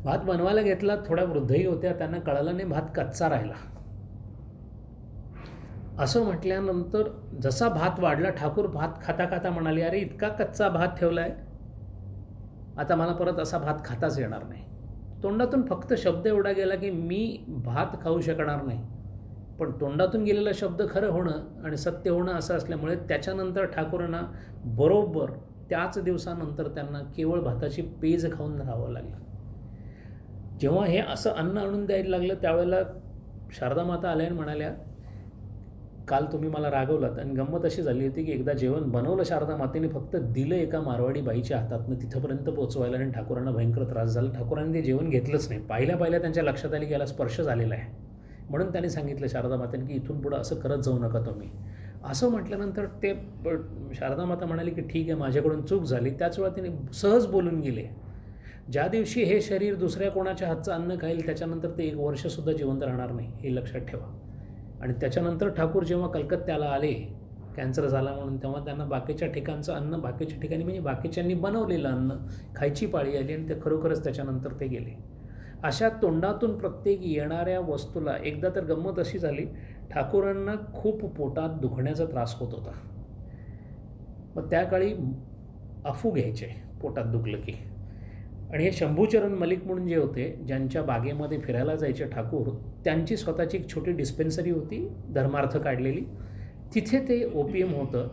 भात बनवायला घेतला, थोड्या वृद्धही होत्या, त्यांना कळालं नाही भात कच्चा राहिला. असं म्हटल्यानंतर जसा भात वाढला, ठाकूर भात खाता खाता म्हणाले, अरे इतका कच्चा भात ठेवला आहे, आता मला परत असा भात खाताच येणार नाही. तोंडातून फक्त शब्द एवढा गेला की मी भात खाऊ शकणार नाही. पण तोंडातून गेलेला शब्द खरं होणं आणि सत्य होणं असं असल्यामुळे त्याच्यानंतर ठाकूरांना बरोबर त्याच दिवसानंतर त्यांना केवळ भाताची पेज खाऊन राहावं लागलं. जेव्हा हे असं अन्न आणून द्यायला लागलं त्यावेळेला शारदा माता आल्या आणि म्हणाल्या, काल तुम्ही मला रागवलात आणि गंमत अशी झाली होती की एकदा जेवण बनवलं शारदा मातेने, फक्त दिलं एका मारवाडी बाईच्या हातातनं तिथंपर्यंत पोचवायला आणि ठाकूरांना भयंकर त्रास झाला. ठाकूरांनी ते जेवण घेतलंच नाही. पाहिल्या त्यांच्या लक्षात आली की याला स्पर्श झालेला आहे. म्हणून त्यांनी सांगितलं शारदा मातेने की इथून पुढं असं करत जाऊ नका तुम्ही. असं म्हटल्यानंतर ते शारदा माता म्हणाली की ठीक आहे, माझ्याकडून चूक झाली. त्याच वेळा तिने सहज बोलून गेले, ज्या दिवशी हे शरीर दुसऱ्या कोणाच्या हातचं अन्न खाईल त्याच्यानंतर ते 1 वर्षसुद्धा जिवंत राहणार नाही, हे लक्षात ठेवा. आणि त्याच्यानंतर ठाकूर जेव्हा कलकत्त्याला आले, कॅन्सर झाला म्हणून, तेव्हा त्यांना बाकीच्या ठिकाणचं अन्न, बाकीच्या ठिकाणी म्हणजे बाकीच्यांनी बनवलेलं अन्न खायची पाळी आली आणि ते खरोखरच त्याच्यानंतर ते गेले. अशा तोंडातून प्रत्येक येणाऱ्या वस्तूला, एकदा तर गंमत अशी झाली, ठाकूरांना खूप पोटात दुखण्याचा त्रास होत होता. मग त्या काळी अफू घ्यायचे पोटात दुखलं की. आणि हे शंभूचरण मलिक म्हणून जे होते, ज्यांच्या बागेमध्ये फिरायला जायचे ठाकूर, त्यांची स्वतःची एक छोटी डिस्पेन्सरी होती धर्मार्थ काढलेली. तिथे ते ओपीएम होतं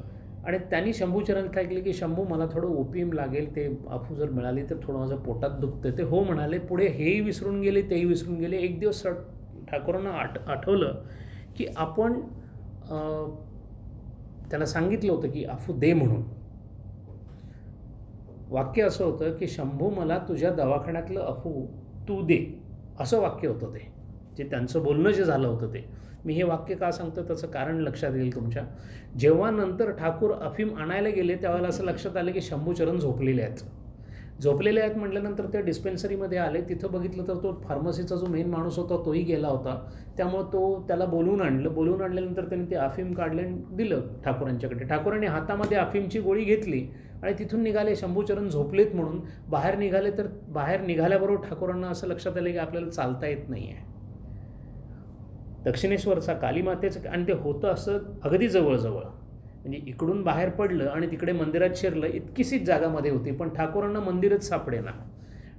आणि त्यांनी शंभूचरण काय केले की शंभू मला थोडं ओपीएम लागेल, ते अफू जर मिळाली तर थोडं माझं पोटात दुखतं. ते हो म्हणाले. पुढे हेही विसरून गेले, तेही विसरून गेले. एक दिवस ठाकूरांना आठवलं की आपण त्याला सांगितलं होतं की अफू दे म्हणून. वाक्य असं होतं की शंभू मला तुझ्या दवाखान्यातलं अफू तू दे, असं वाक्य होतं ते, जे त्यांचं बोलणं जे झालं होतं ते. मी हे वाक्य का सांगतो त्याचं कारण लक्षात येईल तुमच्या. जेव्हा नंतर ठाकूर अफीम आणायला गेले त्यावेळेला असं लक्षात आलं की शंभूचरण झोपलेले आहेत. म्हटल्यानंतर ते डिस्पेन्सरीमध्ये आले. तिथं बघितलं तर तो फार्मसीचा जो मेन माणूस होता तोही गेला होता. त्यामुळं त्याला बोलवून आणल्यानंतर त्यांनी ते अफीम काढले आणि दिलं ठाकूरांच्याकडे. ठाकूरांनी हातामध्ये अफीमची गोळी घेतली आणि तिथून निघाले. शंभूचरण झोपलेत म्हणून बाहेर निघाले. तर बाहेर निघाल्याबरोबर ठाकूरांना असं लक्षात आलं की आपल्याला चालता येत नाही आहे. दक्षिणेश्वरचा कालीमातेचं, आणि ते होतं असं अगदी जवळजवळ, म्हणजे इकडून बाहेर पडलं आणि तिकडे मंदिरात शिरलं इतकीशीच जागामध्ये होती. पण ठाकूरांना मंदिरच सापडेना.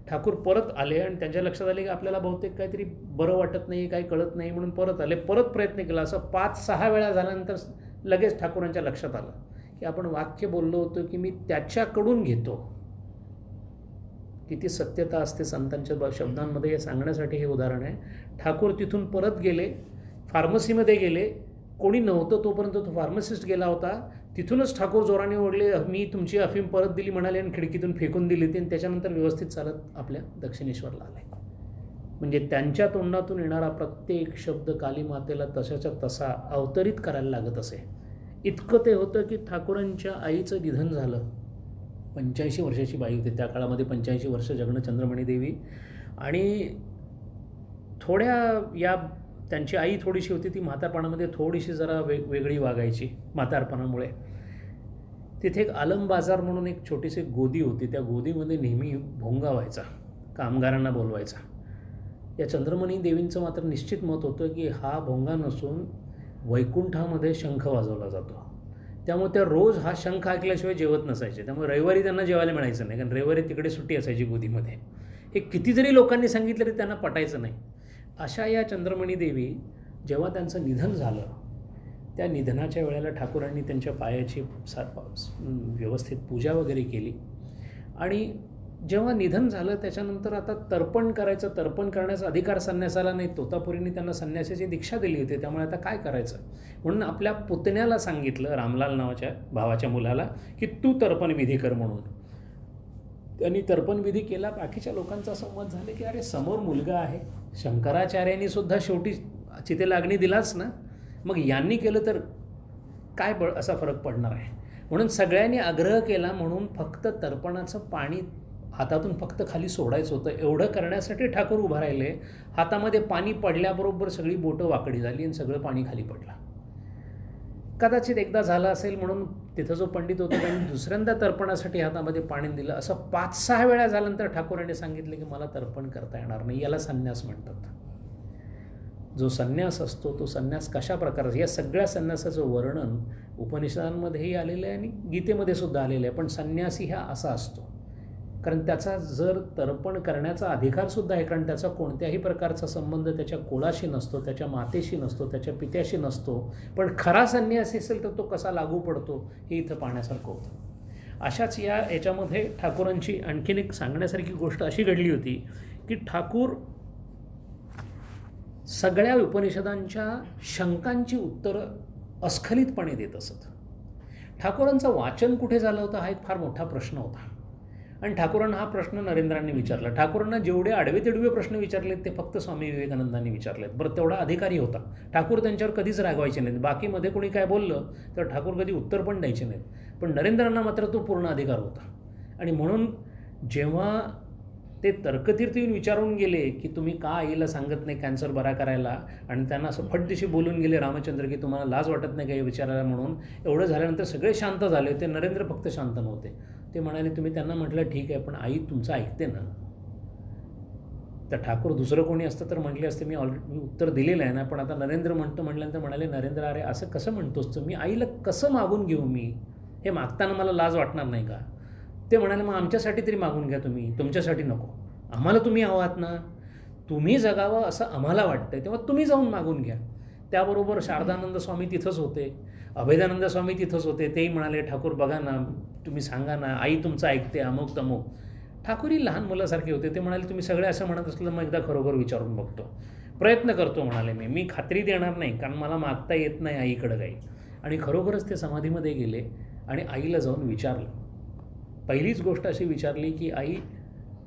ठाकूर परत आले आणि त्यांच्या लक्षात आले की आपल्याला बहुतेक काहीतरी बरं वाटत नाही, काही कळत नाही, म्हणून परत आले. परत प्रयत्न केला. असं 5-6 वेळा झाल्यानंतर लगेच ठाकूरांच्या लक्षात आलं की आपण वाक्य बोललो होतो की मी त्याच्याकडून घेतो. किती सत्यता असते संतांच्या शब्दांमध्ये हे सांगण्यासाठी हे उदाहरण आहे. ठाकूर तिथून परत गेले, फार्मसीमध्ये गेले. कोणी नव्हतं तोपर्यंत तो फार्मसिस्ट गेला होता. तिथूनच ठाकूर जोराने ओढले, मी तुमची अफीम परत दिली म्हणाले आणि खिडकीतून फेकून दिली ती. आणि त्याच्यानंतर व्यवस्थित चालत आपल्या दक्षिणेश्वरला आले. म्हणजे त्यांच्या तोंडातून येणारा प्रत्येक शब्द कालीमातेला तशाच्या तसा अवतरित करायला लागत असे. इतकं ते होतं की ठाकूरांच्या आईचं निधन झालं. 85 वर्षाची बाई होती त्या काळामध्ये. 85 वर्ष जगणं चंद्रमणी देवी. आणि त्यांची आई थोडीशी होती, ती म्हातारपणामध्ये थोडीशी जरा वेगळी वागायची म्हातारपणामुळे. तिथे एक आलम बाजार म्हणून एक छोटीशी गोदी होती. त्या गोदीमध्ये नेहमी भोंगा व्हायचा, कामगारांना बोलवायचा. या चंद्रमणी देवींचं मात्र निश्चित मत होतं की हा भोंगा नसून वैकुंठामध्ये शंख वाजवला जातो. त्यामुळे त्या रोज हा शंख ऐकल्याशिवाय जेवत नसायचे. त्यामुळे रविवारी त्यांना जेवायला मिळायचं नाही, कारण रविवारी तिकडे सुट्टी असायची गोदीमध्ये. हे किती जरी लोकांनी सांगितलं तरी त्यांना पटायचं नाही. अशा या चंद्रमणी देवी, जेव्हा त्यांचं निधन झालं त्या निधनाच्या वेळेला ठाकूरांनी त्यांच्या पायाची व्यवस्थित पूजा वगैरे केली. आणि जेव्हा निधन झालं त्याच्यानंतर आता तर्पण करण्याचा अधिकार संन्यासाला नाही. तोतापुरींनी त्यांना संन्यासाची दीक्षा दिली होती. त्यामुळे आता काय करायचं म्हणून आपल्या पुतण्याला सांगितलं, रामलाल नावाच्या भावाच्या मुलाला, की तू तर्पण विधी कर म्हणून. त्यांनी तर्पण विधी केला. बाकीच्या लोकांचं असं मत झालं की अरे समोर मुलगा आहे, शंकराचार्यांनी सुद्धा शेवटी चितेला अग्नी दिलाच ना, मग यांनी केलं तर काय असा फरक पडणार आहे. म्हणून सगळ्यांनी आग्रह केला. म्हणून फक्त तर्पणाचं पाणी हातातून फक्त खाली सोडायचं होतं. एवढं करण्यासाठी ठाकूर उभा राहिले. हातामध्ये पाणी पडल्याबरोबर सगळी बोटं वाकडी झाली आणि सगळं पाणी खाली पडलं. कदाचित एकदा झालं असेल म्हणून तिथं जो पंडित होता त्यांनी दुसऱ्यांदा तर्पणासाठी हातामध्ये पाणी दिलं. असं 5-6 वेळा झाल्यानंतर ठाकूरांनी सांगितलं की मला तर्पण करता येणार नाही. याला संन्यास म्हणतात. जो संन्यास असतो तो संन्यास कशा प्रकारचा, या सगळ्या संन्यासाचं वर्णन उपनिषदांमध्येही आलेलं आहे आणि गीतेमध्ये सुद्धा आलेलं आहे. पण संन्यासी हा असा असतो कारण त्याचा जर तर्पण करण्याचा अधिकारसुद्धा आहे, कारण त्याचा कोणत्याही प्रकारचा संबंध त्याच्या कुळाशी नसतो, त्याच्या मातेशी नसतो, त्याच्या पित्याशी नसतो. पण खरा संन्यासी असेल तर तो कसा लागू पडतो हे इथं पाहण्यासारखं होतं. अशाच याच्यामध्ये ठाकूरांची आणखीन एक सांगण्यासारखी गोष्ट अशी घडली होती की ठाकूर सगळ्या उपनिषदांच्या शंकांची उत्तरं अस्खलितपणे देत असत. ठाकूरांचं वाचन कुठे झालं होतं हा एक फार मोठा प्रश्न होता. आणि ठाकूरांना हा प्रश्न नरेंद्रांनी विचारला. ठाकूरांना जेवढे आडवे तिडवे प्रश्न विचारलेत ते फक्त स्वामी विवेकानंदांनी विचारलेत. बरं, तेवढा अधिकारी होता. ठाकूर त्यांच्यावर कधीच रागवायचे नाहीत. बाकीमध्ये कोणी काय बोललं तर ठाकूर कधी उत्तर पण द्यायचे नाहीत. पण नरेंद्रांना मात्र तो पूर्ण अधिकार होता. आणि म्हणून जेव्हा ते तर्कतीर्थ येऊन विचारून गेले की तुम्ही का आईला सांगत नाही कॅन्सर बरा करायला, आणि त्यांना असं फटदिशी बोलून गेले रामचंद्र की तुम्हाला लाज वाटत नाही काही विचारायला म्हणून, एवढं झाल्यानंतर सगळे शांत झाले होते. नरेंद्र फक्त शांत नव्हते. ते म्हणाले तुम्ही त्यांना म्हटलं ठीक आहे पण आई तुमचं ऐकते ना. तर ठाकूर दुसरं कोणी असतं तर म्हटले असते मी उत्तर दिलेलं आहे ना, पण आता नरेंद्र म्हटल्यानंतर म्हणाले नरेंद्र अरे असं कसं म्हणतोस तू, मी आईला कसं मागून घेऊ, मी हे मागताना मला लाज वाटणार नाही का. ते म्हणाले मग आमच्यासाठी तरी मागून घ्या तुम्ही, तुमच्यासाठी नको, आम्हाला तुम्ही आहात ना, तुम्ही जगावं असं आम्हाला वाटतंय तेव्हा तुम्ही जाऊन मागून घ्या. त्याबरोबर शारदानंद स्वामी तिथंच होते, अभेदानंद स्वामी तिथंच होते. तेही म्हणाले ठाकूर बघा ना, तुम्ही सांगा ना, आई तुमचं ऐकते अमुक तमुक. ठाकूरही लहान मुलासारखे होते. ते म्हणाले तुम्ही सगळे असं म्हणत असलं मग एकदा खरोखर विचारून बघतो, प्रयत्न करतो म्हणाले. मी खात्री देणार नाही कारण मला मागता येत नाही आईकडं काही. आणि खरोखरच ते समाधीमध्ये गेले आणि आईला जाऊन विचारलं. पहिलीच गोष्ट अशी विचारली की आई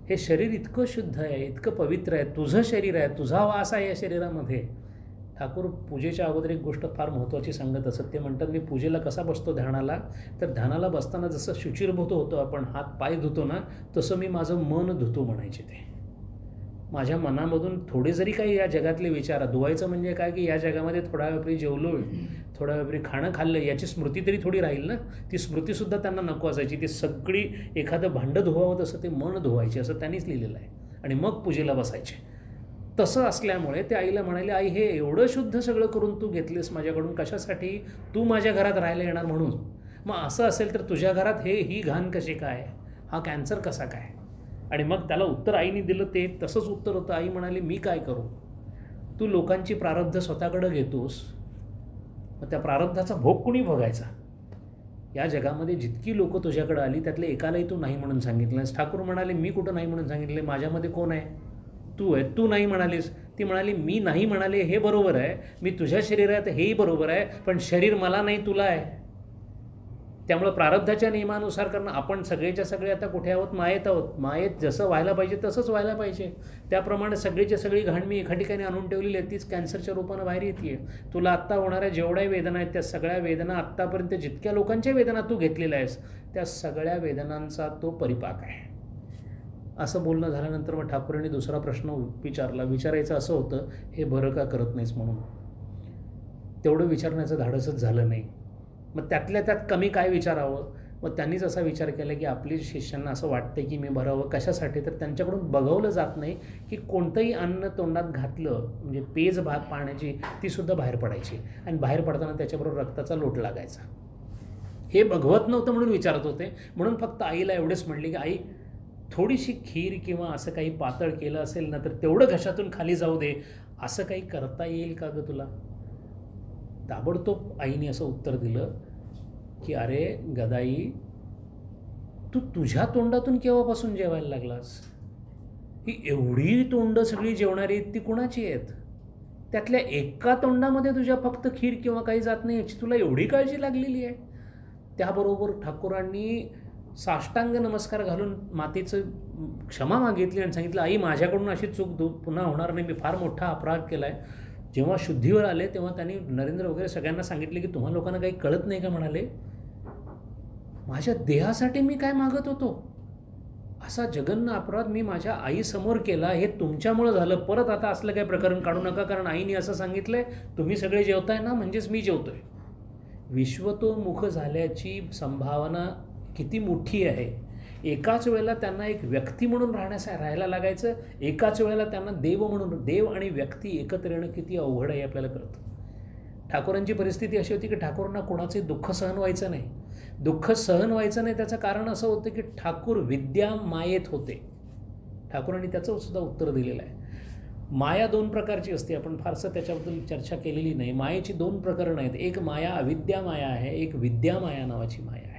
हे शरीर इतकं शुद्ध आहे, इतकं पवित्र आहे, तुझं शरीर आहे, तुझा वास आहे या शरीरामध्ये. ठाकूर पूजेच्या अगोदर एक गोष्ट फार महत्त्वाची सांगत असत. ते म्हणतात मी पूजेला कसा बसतो ध्यानाला, तर ध्यानाला बसताना जसं शुचिर्भूत होतो आपण, हात पाय धुतो ना, तसं मी माझं मन धुतो म्हणायचे. ते माझ्या मनामधून थोडे जरी काही या जगातले विचार, धुवायचं म्हणजे काय की या जगामध्ये थोडा वेळी जेवलो, थोड्या वेळी खाणं खाल्लं याची स्मृती तरी थोडी राहील ना, ती स्मृतीसुद्धा त्यांना नको असायची. ती सगळी एखादं भांडं धुवावं तसं ते मन धुवायचे असं त्यांनीच लिहिलेलं आहे. आणि मग पूजेला बसायचे. तसं असल्यामुळे ते आईला म्हणाले आई हे एवढं शुद्ध सगळं करून तू घेतलेस माझ्याकडून कशासाठी, तू माझ्या घरात राहायला येणार म्हणून. मग असं असेल तर तुझ्या घरात ही घाण कशी काय, हा कॅन्सर कसा काय. आणि मग त्याला उत्तर आईने दिलं. ते तसंच उत्तर होतं. आई म्हणाली मी काय करू, तू लोकांची प्रारब्ध स्वतःकडं घेतोस, मग त्या प्रारब्धाचा भोग कुणी भोगायचा. या जगामध्ये जितकी लोकं तुझ्याकडं आली त्यातले एकालाही तू नाही म्हणून सांगितलंस. ठाकूर म्हणाले मी कुठं नाही म्हणून सांगितले, माझ्यामध्ये कोण आहे, तू आहे, तू नाही म्हणालीस. ती म्हणाली मी नाही म्हणाले हे बरोबर आहे, मी तुझ्या शरीरात हेही बरोबर आहे, पण शरीर मला नाही तुला आहे. त्यामुळं प्रारब्धाच्या नियमानुसार करणं. आपण सगळेच्या सगळे आता कुठे आहोत, मायेत आहोत. मायेत जसं व्हायला पाहिजे तसंच व्हायला पाहिजे. त्याप्रमाणे सगळीच्या सगळी घाण मी एका ठिकाणी आणून ठेवलेली आहे, तीच कॅन्सरच्या रूपानं बाहेर येते. तुला आत्ता होणाऱ्या जेवढ्या वेदना आहेत त्या सगळ्या वेदना, आत्तापर्यंत जितक्या लोकांच्या वेदना तू घेतलेल्या आहेस त्या सगळ्या वेदनांचा तो परिपाक आहे. असं बोलणं झाल्यानंतर मग ठाकूरांनी दुसरा प्रश्न विचारायचं असं होतं हे बरं का करत नाहीस म्हणून. तेवढं विचारण्याचं धाडसच झालं नाही. मग त्यातल्या त्यात कमी काय विचारावं. मग त्यांनीच असा विचार केला की आपली शिष्यांना असं वाटतं की मी भरावं कशासाठी, तर त्यांच्याकडून बघवलं जात नाही की कोणतंही अन्न तोंडात घातलं म्हणजे पेज भात पाण्याची तीसुद्धा बाहेर पडायची, आणि बाहेर पडताना त्याच्याबरोबर रक्ताचा लोट लागायचा. हे बघवत नव्हतं म्हणून विचारत होते. म्हणून फक्त आईला एवढेच म्हणले की आई थोडीशी खीर किंवा असं काही पातळ केलं असेल ना तर तेवढं घशातून खाली जाऊ दे, असं काही करता येईल का गं तुला. ताबडतोब आईने असं उत्तर दिलं की अरे गदाई तू तुझ्या तोंडातून केव्हापासून जेवायला लागलास. ही एवढी तोंडं सगळी जेवणारी ती कुणाची आहेत, त्यातल्या एका तोंडामध्ये तुझ्या फक्त खीर किंवा काही जात नाही याची तुला एवढी काळजी लागलेली आहे. त्याबरोबर ठाकूरांनी साष्टांग नमस्कार घालून मातेचं क्षमा मागितली आणि सांगितलं आई माझ्याकडून अशी चूक पुन्हा होणार नाही, मी फार मोठा अपराध केला आहे. जेव्हा शुद्धीवर आले तेव्हा त्यांनी नरेंद्र वगैरे सगळ्यांना सांगितले की तुम्हा लोकांना काही कळत नाही का. म्हणाले माझ्या देहासाठी मी काय मागत होतो, असा जघन्य अपराध मी माझ्या आईसमोर केला, हे तुमच्यामुळं झालं. परत आता असलं काही प्रकरण काढू नका, कारण आईने असं सांगितलंय तुम्ही सगळे जेवताय ना म्हणजेच मी जेवतोय. विश्वतोमुख झाल्याची संभावना किती मोठी आहे. एकाच वेळेला त्यांना एक व्यक्ती म्हणून राहायला लागायचं, एकाच वेळेला त्यांना देव म्हणून. देव आणि व्यक्ती एकत्र येणं किती अवघड आहे आपल्याला कळतं. ठाकूरांची परिस्थिती अशी होती की ठाकूरांना कोणाचे दुःख सहन व्हायचं नाही. दुःख सहन व्हायचं नाही त्याचं कारण असं होतं की ठाकूर विद्या मायेत होते. ठाकूरांनी त्याचं सुद्धा उत्तर दिलेलं आहे. माया दोन प्रकारची असते, आपण फारसं त्याच्याबद्दल चर्चा केलेली नाही. मायेची दोन प्रकरणं आहेत. एक माया अविद्या माया आहे, एक विद्या माया नावाची माया आहे.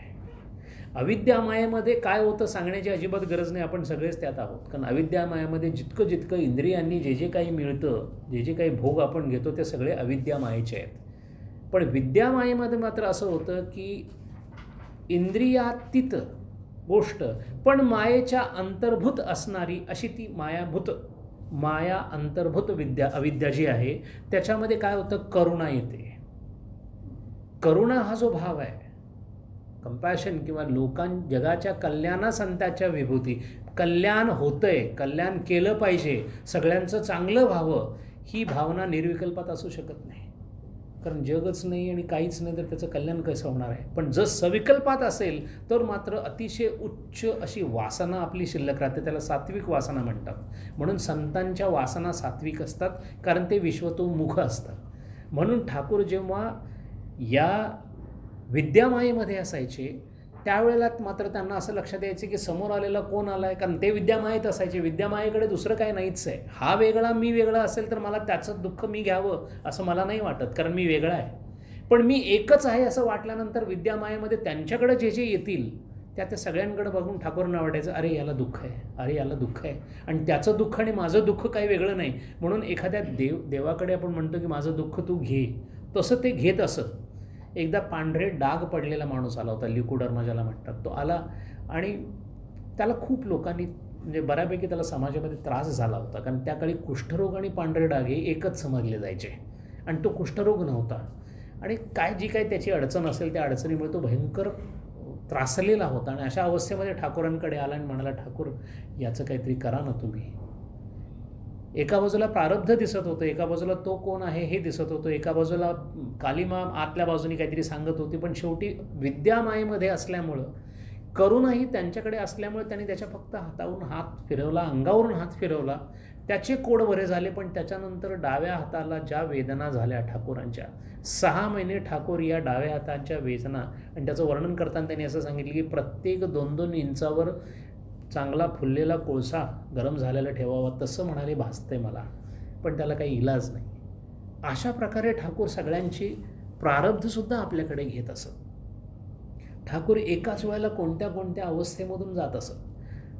अविद्या मायेमध्ये काय होतं सांगण्याची अजिबात गरज नाही, आपण सगळेच त्यात आहोत. कारण अविद्या मायामध्ये जितकं इंद्रियांनी जे काही मिळतं, जे काही भोग आपण घेतो ते सगळे अविद्या मायेचे आहेत. पण विद्यामायेमध्ये मात्र असं होतं की इंद्रियातीत गोष्ट पण मायेच्या अंतर्भूत असणारी अशी ती माया अंतर्भूत अविद्या जी आहे त्याच्यामध्ये काय होतं, करुणा येते. करुणा हा जो भाव आहे, कंपॅशन किंवा जगाच्या कल्याणासंताच्या विभूती, कल्याण होतंय, कल्याण केलं पाहिजे, सगळ्यांचं चांगलं व्हावं, ही भावना निर्विकल्पात असू शकत नाही. कारण जगच नाही आणि काहीच नाही तर त्याचं कल्याण कसं होणार आहे. पण जर सविकल्पात असेल तर मात्र अतिशय उच्च अशी वासना आपली शिल्लक राहते. त्याला सात्विक वासना म्हणतात. म्हणून संतांच्या वासना सात्विक असतात, कारण ते विश्वतोमुख असतात. म्हणून ठाकूर जेव्हा या विद्यामायेमध्ये असायचे त्यावेळेला मात्र त्यांना असं लक्षात यायचं की समोर आलेला कोण आला आहे, कारण ते विद्यामायेत असायचे. विद्यामायेकडे दुसरं काय नाहीच आहे. हा वेगळा, मी वेगळा असेल तर मला त्याचं दुःख मी घ्यावं असं मला नाही वाटत, कारण मी वेगळा आहे. पण मी एकच आहे असं वाटल्यानंतर विद्यामायेमध्ये त्यांच्याकडे जे जे येतील त्या सगळ्यांकडे बघून ठाकूरांना वाटायचं, अरे याला दुःख आहे, अरे याला दुःख आहे, आणि त्याचं दुःख आणि माझं दुःख काही वेगळं नाही. म्हणून एखाद्या देवाकडे आपण म्हणतो की माझं दुःख तू घे, तसं ते घेत असत. एकदा पांढरे डाग पडलेला माणूस आला होता, लिकोडर्मा ज्याला म्हणतात. तो आला आणि त्याला खूप लोकांनी म्हणजे बऱ्यापैकी त्याला समाजामध्ये त्रास झाला होता, कारण त्या काळी कुष्ठरोग आणि पांढरे डाग हे एकच समजले जायचे, आणि तो कुष्ठरोग नव्हता. आणि जी काय त्याची अडचण असेल त्या अडचणीमुळे तो भयंकर त्रासलेला होता. आणि अशा अवस्थेमध्ये ठाकूरांकडे आला आणि म्हणाला, ठाकूर याचं काहीतरी करा ना तुम्ही. एका बाजूला प्रारब्ध दिसत होतं, एका बाजूला तो कोण आहे हे दिसत होतं, एका बाजूला कालिमा आतल्या बाजूनी काहीतरी सांगत होती. पण शेवटी विद्यामायेमध्ये असल्यामुळं, करुणाही त्यांच्याकडे असल्यामुळे त्यांनी त्याच्या फक्त हातावरून हात फिरवला, अंगावरून हात फिरवला. त्याचे कोड बरे झाले. पण त्याच्यानंतर डाव्या हाताला ज्या वेदना झाल्या ठाकूरांच्या, 6 महिने ठाकूर या डाव्या हातांच्या वेदना, आणि त्याचं वर्णन करताना त्यांनी असं सांगितलं की प्रत्येक 2-2 इंचावर चांगला फुललेला कोळसा गरम झालेला ठेवावा, तसं म्हणाले भासतंय मला, पण त्याला काही इलाज नाही. अशा प्रकारे ठाकूर सगळ्यांची प्रारब्धसुद्धा आपल्याकडे घेत असत. ठाकूर एकाच वेळेला कोणत्या कोणत्या अवस्थेमधून जात असत.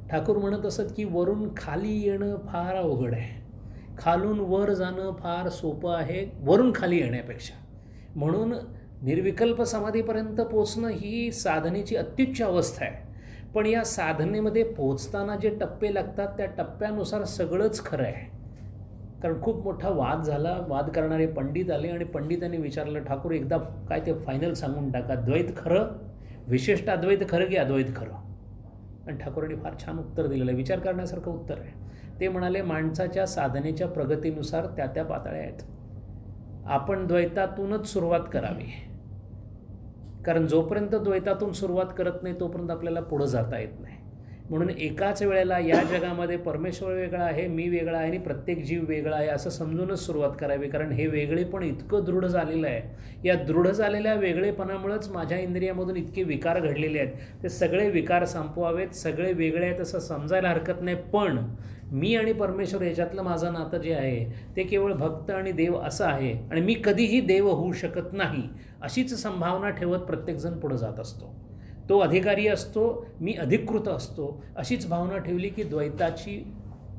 ठाकूर म्हणत असत की वरून खाली येणं फार अवघड आहे, खालून वर जाणं फार सोपं आहे वरून खाली येण्यापेक्षा. म्हणून निर्विकल्प समाधीपर्यंत पोचणं ही साधनेची अत्युच्च अवस्था आहे. पण या साधनेमध्ये पोचताना जे टप्पे लागतात त्या टप्प्यानुसार सगळंच खरं आहे. कारण खूप मोठा वाद झाला, वाद करणारे पंडित आले आणि पंडितांनी विचारलं, ठाकूर एकदा काय ते फायनल सांगून टाका, द्वैत खरं, विशिष्ट अद्वैत खरं की अद्वैत खरं? आणि ठाकूरांनी फार छान उत्तर दिलेलं आहे, विचार करण्यासारखं उत्तर आहे. ते म्हणाले, माणसाच्या साधनेच्या प्रगतीनुसार त्या पातळ्या आहेत. आपण द्वैतातूनच सुरुवात करावी, कारण जोपर्यंत द्वैतातून सुरुवात करत नाही तोपर्यंत आपल्याला पुढं जाता येत नाही. म्हणून एकाच वेळेला या जगामध्ये परमेश्वर वेगळा आहे, मी वेगळा आहे आणि प्रत्येक जीव वेगळा आहे असं समजूनच सुरुवात करावी. कारण हे वेगळेपण इतकं दृढ झालेलं आहे, या दृढ झालेल्या वेगळेपणामुळेच माझ्या इंद्रियामधून इतके विकार घडलेले आहेत. ते सगळे विकार संपवावेत, सगळे वेगळे आहेत असं समजायला हरकत नाही. पण मी आणि परमेश्वर याच्यातलं माझं नातं जे आहे ते केवळ भक्त आणि देव असं आहे, आणि मी कधीही देव होऊ शकत नाही अशीच संभावना ठेवत प्रत्येकजण पुढं जात असतो. तो अधिकारी असतो, मी अधिकृत असतो, अशीच भावना ठेवली की द्वैताची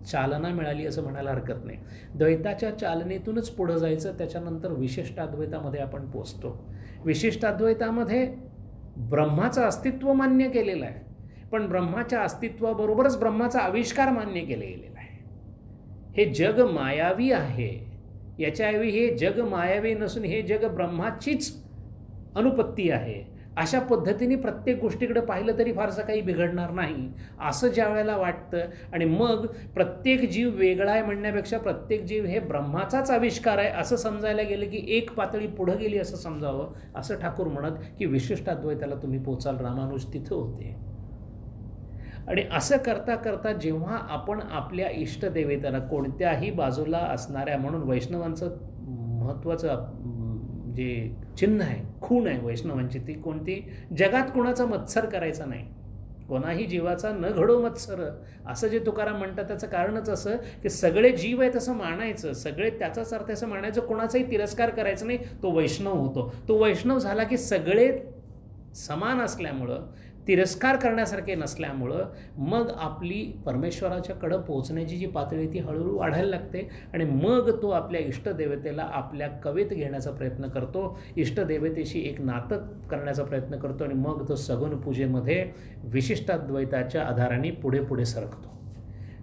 चालना मिळाली असं म्हणायला हरकत नाही. द्वैताच्या चालनेतूनच पुढं जायचं. त्याच्यानंतर विशिष्ट अद्वैतामध्ये आपण पोचतो. विशिष्ट अद्वैतामध्ये ब्रह्माचं अस्तित्व मान्य केलेलं आहे, पण ब्रह्माच्या अस्तित्वाबरोबरच ब्रह्माचा आविष्कार मान्य केला गेलेला आहे. हे जग मायावी आहे, याच्याऐवजी हे जग मायावी नसून हे जग ब्रह्माचीच अनुपत्ती आहे. अशा पद्धतीने प्रत्येक गोष्टीकडे पाहिलं तरी फारसं काही बिघडणार नाही असं ज्या वेळेला वाटतं, आणि मग प्रत्येक जीव वेगळा आहे म्हणण्यापेक्षा प्रत्येक जीव हे ब्रह्माचाच आविष्कार आहे असं समजायला गेलं की एक पातळी पुढं गेली असं समजावं. असं ठाकूर म्हणत की विशिष्ट अद्वैताला तुम्ही पोचाल, रामानुज तिथं होते. आणि असं करता करता जेव्हा आपण आपल्या इष्टदेवतेला कोणत्याही बाजूला असणाऱ्या, म्हणून वैष्णवांचं महत्त्वाचं जे चिन्ह आहे, खूण आहे वैष्णवांची, ती कोणती, जगात कोणाचा मत्सर करायचा नाही, कोणाही जीवाचा न घडो मत्सर असं जे तुकाराम म्हणतात. त्याचं कारणच असं की सगळे जीव आहेत असं मानायचं, सगळे त्याचाच अर्थ असं मानायचं, कोणाचाही तिरस्कार करायचा नाही. तो वैष्णव होतो. तो वैष्णव झाला की सगळे समान असल्यामुळं तिरस्कार करण्यासारखे नसल्यामुळं मग आपली परमेश्वराच्याकडं पोहोचण्याची जी पातळी ती हळूहळू वाढायला लागते आणि मग तो आपल्या इष्टदेवतेला आपल्या कवेत घेण्याचा प्रयत्न करतो, इष्टदेवतेशी एक नातं करण्याचा प्रयत्न करतो आणि मग तो सगुण पूजेमध्ये विशिष्टाद्वैताच्या आधाराने पुढे पुढे सरकतो.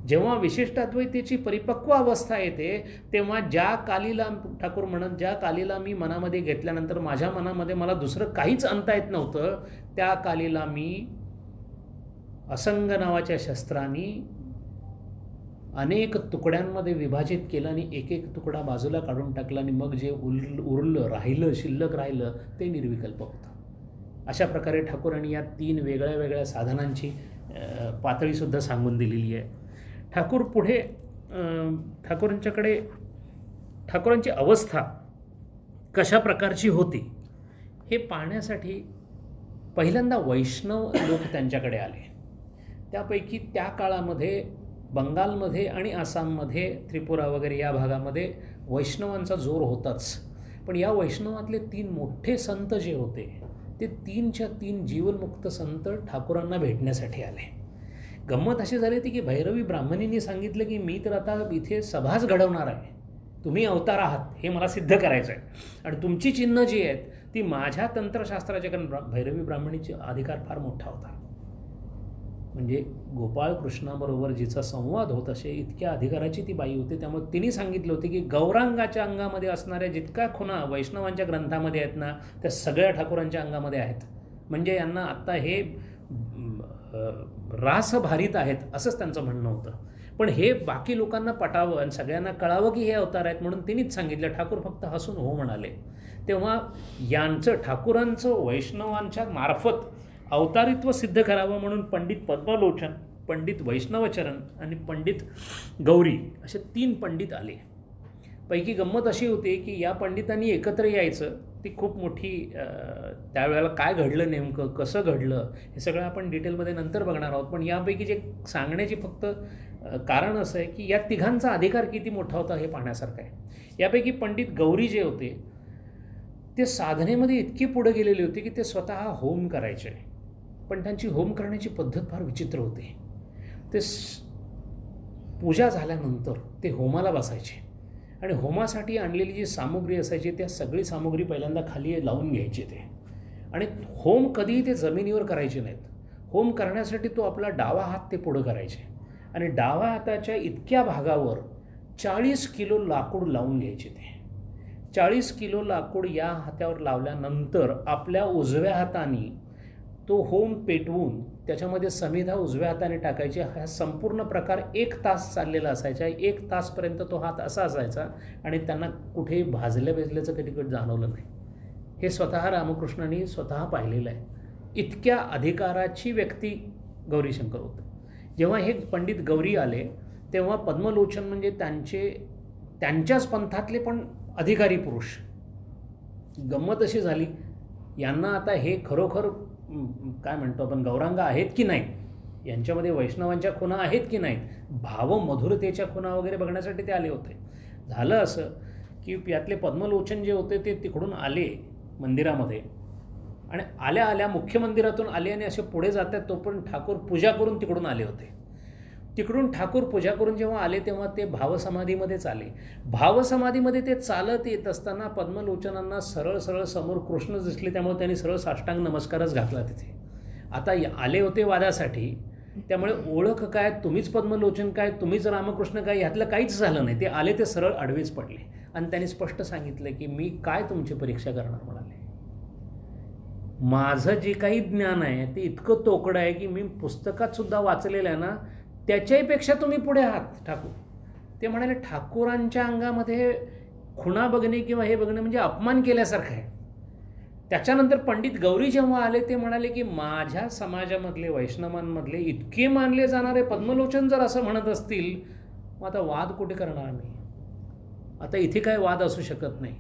जेव्हा विशिष्टाद्वैताची परिपक्व अवस्था येते तेव्हा ज्या कालीला ठाकूर म्हणत, ज्या कालीला मी मनामध्ये घेतल्यानंतर माझ्या मनामध्ये मला दुसरं काहीच आणता येत नव्हतं, त्या कालीला मी असंग नावाच्या शस्त्राने अनेक तुकड्यांमध्ये विभाजित केलं आणि एक एक तुकडा बाजूला काढून टाकला आणि मग जे उरलं राहिलं शिल्लक राहिलं ते निर्विकल्प होतं. अशा प्रकारे ठाकूरांनी या 3 वेगळ्या वेगळ्या साधनांची पातळीसुद्धा सांगून दिलेली आहे. ठाकूर पुढे ठाकूरांची अवस्था कशा प्रकारची होती हे पाहण्यासाठी पहिल्यांदा वैष्णव लोक त्यांच्याकडे आले. त्यापैकी त्या काळामध्ये बंगालमध्ये आणि आसाममध्ये, त्रिपुरा वगैरे या भागामध्ये वैष्णवांचा जोर होताच. पण या वैष्णवातले 3 मोठे संत जे होते ते 3च्या 3 जीवनमुक्त संत ठाकूरांना भेटण्यासाठी आले. गंमत अशी झाली होती की भैरवी ब्राह्मणींनी सांगितलं की मी तर आता इथे सभाच घडवणार आहे, तुम्ही अवतार आहात हे मला सिद्ध करायचं आहे आणि तुमची चिन्ह जी आहेत ती माझ्या तंत्रशास्त्राच्या, कारण भैरवी ब्राह्मणीचा अधिकार फार मोठा होता. म्हणजे गोपाळ कृष्णाबरोबर जिचा संवाद होत असे इतक्या अधिकाराची ती बाई होती. त्यामुळे तिने सांगितलं होतं की गौरांगाच्या अंगामध्ये असणाऱ्या जितक्या खुणा वैष्णवांच्या ग्रंथामध्ये आहेत ना त्या सगळ्या ठाकूरांच्या अंगामध्ये आहेत. म्हणजे यांना आत्ता हे रासभारित आहेत असंच त्यांचं म्हणणं होतं. पण हे बाकी लोकांना पटावं आणि सगळ्यांना कळावं की हे अवतार आहेत म्हणून तिनेच सांगितलं. ठाकूर फक्त हसून हो म्हणाले. तेव्हा यांचं ठाकूरांचं वैष्णवांच्या मार्फत अवतारित्व सिद्ध करावं म्हणून पंडित पद्मलोचन, पंडित वैष्णवचरण आणि पंडित गौरी असे 3 पंडित आले. पैकी गंमत अशी होती की या पंडितांनी एकत्र यायचं ती खूप मोठी, त्यावेळेला काय घडलं नेमकं, कसं घडलं हे सगळं आपण डिटेलमध्ये नंतर बघणार आहोत. पण यापैकी जे सांगण्याची फक्त कारण असं आहे की या तिघांचा अधिकार किती मोठा होता हे पाहण्यासारखं आहे. यापैकी पंडित गौरी जे होते ते साधनेमध्ये इतके पुढे गेलेले होते की ते स्वतः होम करायचे. पण त्यांची होम करण्याची पद्धत फार विचित्र होती. ते पूजा झाल्यानंतर ते होमाला बसायचे आणि होमासाठी आणलेली जी सामुग्री असायची त्या सगळी सामुग्री पहिल्यांदा खाली लावून घ्यायचे ते. आणि होम कधीही ते जमिनीवर करायचे नाहीत. होम करण्यासाठी तो आपला डावा हात ते पुढं करायचे आणि डाव्या हाताच्या इतक्या भागावर 40 किलो लाकूड लावून घ्यायचे ते. 40 किलो लाकूड या हातावर लावल्यानंतर आपल्या उजव्या हाताने तो होम पेटवून त्याच्यामध्ये समिधा उजव्या हाताने टाकायची. हा संपूर्ण प्रकार 1 तास चाललेला असायचा. 1 तासपर्यंत तो हात असा असायचा आणि त्यांना कुठेही भाजल्याचं कधी जाणवलं नाही. हे स्वतः रामकृष्णांनी स्वतः पाहिलेलं आहे. इतक्या अधिकाराची व्यक्ती गौरीशंकर होतं. जेव्हा हे पंडित गौरी आले तेव्हा पद्मलोचन म्हणजे त्यांच्याच पंथातले पण अधिकारी पुरुष. गंमत अशी झाली यांना आता हे खरोखर काय म्हणतो आपण गौरांग आहेत की नाहीत, यांच्यामध्ये वैष्णवांच्या खुणा आहेत की नाहीत, भावमधुरतेच्या खुणा वगैरे बघण्यासाठी ते आले होते. झालं असं की यातले पद्मलोचन जे होते ते तिकडून आले मंदिरामध्ये आणि आल्या आल्या मुख्य मंदिरातून आले आणि असे पुढे जातात तोपर्यंत ठाकूर पूजा करून तिकडून आले होते. तिकडून ठाकूर पूजा करून जेव्हा आले तेव्हा ते भावसमाधीमध्येच आले. भावसमाधीमध्ये ते चालत येत असताना पद्मलोचनांना सरळ सरळ समोर कृष्ण दिसले. त्यामुळे त्यांनी सरळ साष्टांग नमस्कारच घातला तिथे. आता आले होते वादासाठी, त्यामुळे ओळख काय, तुम्हीच पद्मलोचन काय, तुम्हीच रामकृष्ण काय, ह्यातलं काहीच झालं नाही. ते आले ते सरळ आडवेच पडले आणि त्यांनी स्पष्ट सांगितलं की मी काय तुमची परीक्षा करणार म्हणाले. माझं जे काही ज्ञान आहे ते इतकं तोकडं आहे की मी पुस्तकात सुद्धा वाचलेलं आहे ना त्याच्याहीपेक्षा तुम्ही पुढे आहात ठाकूर. ते म्हणाले ठाकूरांच्या अंगामध्ये खुणा बघणे किंवा हे बघणे म्हणजे अपमान केल्यासारखं आहे. त्याच्यानंतर पंडित गौरी जेव्हा आले ते म्हणाले की माझ्या समाजामधले वैष्णवांमधले इतके मानले जाणारे पद्मलोचन जर असं म्हणत असतील मग आता वाद कुठे करणार मी, आता इथे काय वाद असू शकत नाही.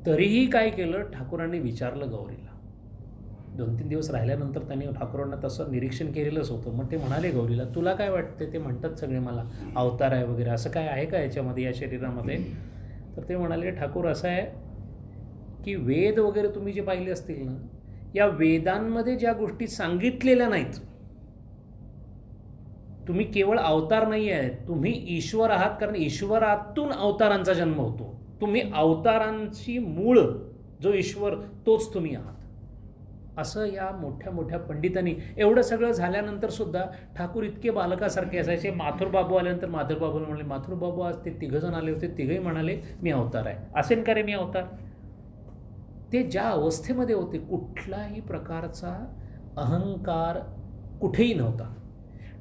तरीही काय केलं, ठाकूरांनी विचारलं गौरीला. 2-3 दिवस राहिल्यानंतर त्यांनी ठाकूरांना तसं निरीक्षण केलेलंच होतं. मग ते म्हणाले गौरीला तुला काय वाटते, ते म्हणतात सगळे मला अवतार आहे वगैरे, असं काय आहे का याच्यामध्ये या शरीरामध्ये. तर ते म्हणाले ठाकूर असं आहे की वेद वगैरे तुम्ही जे पाहिले असतील ना या वेदांमध्ये ज्या गोष्टी सांगितलेल्या नाहीत, तुम्ही केवळ अवतार नाही आहे, तुम्ही ईश्वर आहात, कारण ईश्वरातून अवतारांचा जन्म होतो. तुम्ही अवतारांची मूळ जो ईश्वर तोच तुम्ही आहात, असं या मोठ्या मोठ्या पंडितांनी. एवढं सगळं झाल्यानंतर सुद्धा ठाकूर इतके बालकासारखे असायचे. माथुरबाबू आल्यानंतर माथुरबाबूला म्हणले, माथुरबाबू आज ते तिघंजण आले होते, तिघंही म्हणाले मी अवतार आहे. असेन का रे मी अवतार? ते ज्या अवस्थेमध्ये होते, कुठलाही प्रकारचा अहंकार कुठेही नव्हता.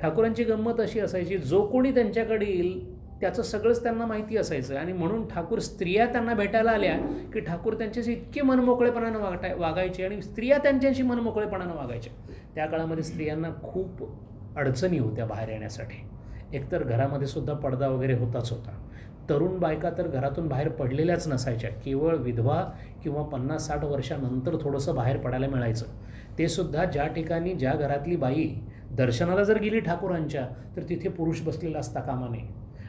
ठाकूरांची गंमत अशी असायची, जो कोणी त्यांच्याकडे येईल त्याचं सगळंच त्यांना माहिती असायचं. आणि म्हणून ठाकूर स्त्रिया त्यांना भेटायला आल्या की ठाकूर त्यांच्याशी इतके मनमोकळेपणानं वागायचे आणि स्त्रिया त्यांच्याशी मनमोकळेपणानं वागायच्या. त्या काळामध्ये स्त्रियांना खूप अडचणी होत्या बाहेर येण्यासाठी. एकतर घरामध्ये सुद्धा पडदा वगैरे होताच होता. तरुण बायका तर घरातून बाहेर पडलेल्याच नसायच्या. केवळ विधवा किंवा 50-60 वर्षानंतर थोडंसं बाहेर पडायला मिळायचं. ते सुद्धा ज्या ठिकाणी, ज्या घरातली बाई दर्शनाला जर गेली ठाकूरांच्या, तर तिथे पुरुष बसलेला असता कामा नये.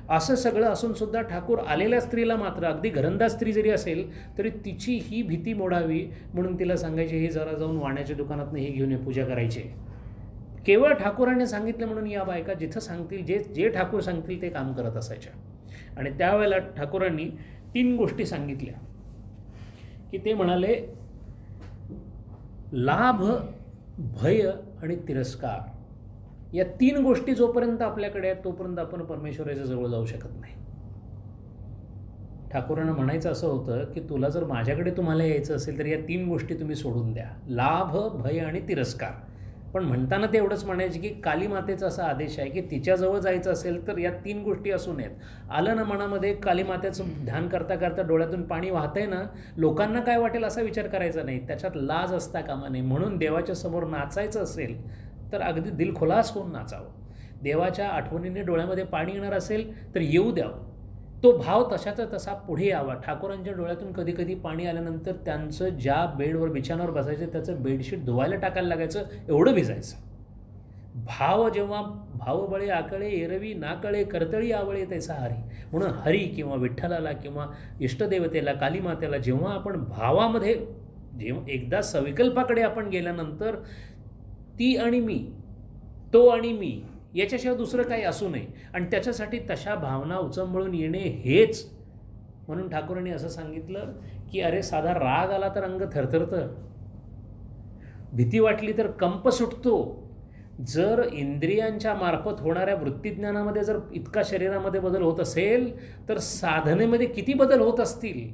असं सगळं असूनसुद्धा ठाकूर आलेल्या स्त्रीला मात्र, अगदी घरंदाज स्त्री जरी असेल तरी तिची ही भीती मोडावी म्हणून तिला सांगायचे, हे जरा जाऊन वाण्याच्या दुकानातनं हे घेऊन ये, पूजा करायची. केवळ ठाकूरांनी सांगितलं म्हणून या बायका जिथं सांगतील, जे ठाकूर सांगतील ते काम करत असायच्या. आणि त्यावेळेला ठाकूरांनी 3 गोष्टी सांगितल्या की ते म्हणाले, लाभ, भय आणि तिरस्कार, या 3 गोष्टी जोपर्यंत आपल्याकडे आहेत तोपर्यंत आपण परमेश्वराच्या जवळ जाऊ शकत नाही. ठाकूरांना म्हणायचं असं होतं की तुला जर माझ्याकडे तुम्हाला यायचं असेल तर या 3 गोष्टी तुम्ही सोडून द्या, लाभ, भय आणि तिरस्कार. पण म्हणताना ते एवढंच म्हणायचे की काली मातेचा असा आदेश आहे की तिच्याजवळ जायचं असेल तर या 3 गोष्टी असू नयेत. आलं ना मनामध्ये, काली मातेचं ध्यान करता करता डोळ्यातून पाणी वाहतंय ना, लोकांना काय वाटेल असा विचार करायचा नाही, त्याच्यात लाज असता कामा नये. म्हणून देवाच्या समोर नाचायचं असेल तर अगदी दिलखुलास होऊन नाचावं. देवाच्या आठवणीने डोळ्यामध्ये पाणी येणार असेल तर येऊ द्यावं. तो भाव तशाचा तसा पुढे यावा. ठाकूरांच्या डोळ्यातून कधी कधी पाणी आल्यानंतर त्यांचं ज्या बेडवर, बिछाण्यावर बसायचं त्याचं बेडशीट धुवायला टाकायला लागायचं, एवढं भिजायचं. भाव जेव्हा भावबळे आकळे एरवी नाकळे करतळी आवळे त्याचा हरी. म्हणून हरी किंवा विठ्ठलाला किंवा इष्टदेवतेला, कालीमातेला जेव्हा आपण भावामध्ये, जेव्हा एकदा सविकल्पाकडे आपण गेल्यानंतर ती आणि मी, तो आणि मी, याच्याशिवाय दुसरं काही असू नये. आणि त्याच्यासाठी तशा भावना उचंबळून येणे हेच. म्हणून ठाकूरांनी असं सांगितलं की अरे साधा राग आला तर अंग थरथरतं, भीती वाटली तर कंप सुटतो. जर इंद्रियांच्या मार्फत होणाऱ्या वृत्तीज्ञानामध्ये जर इतका शरीरामध्ये बदल होत असेल तर साधनेमध्ये किती बदल होत असतील.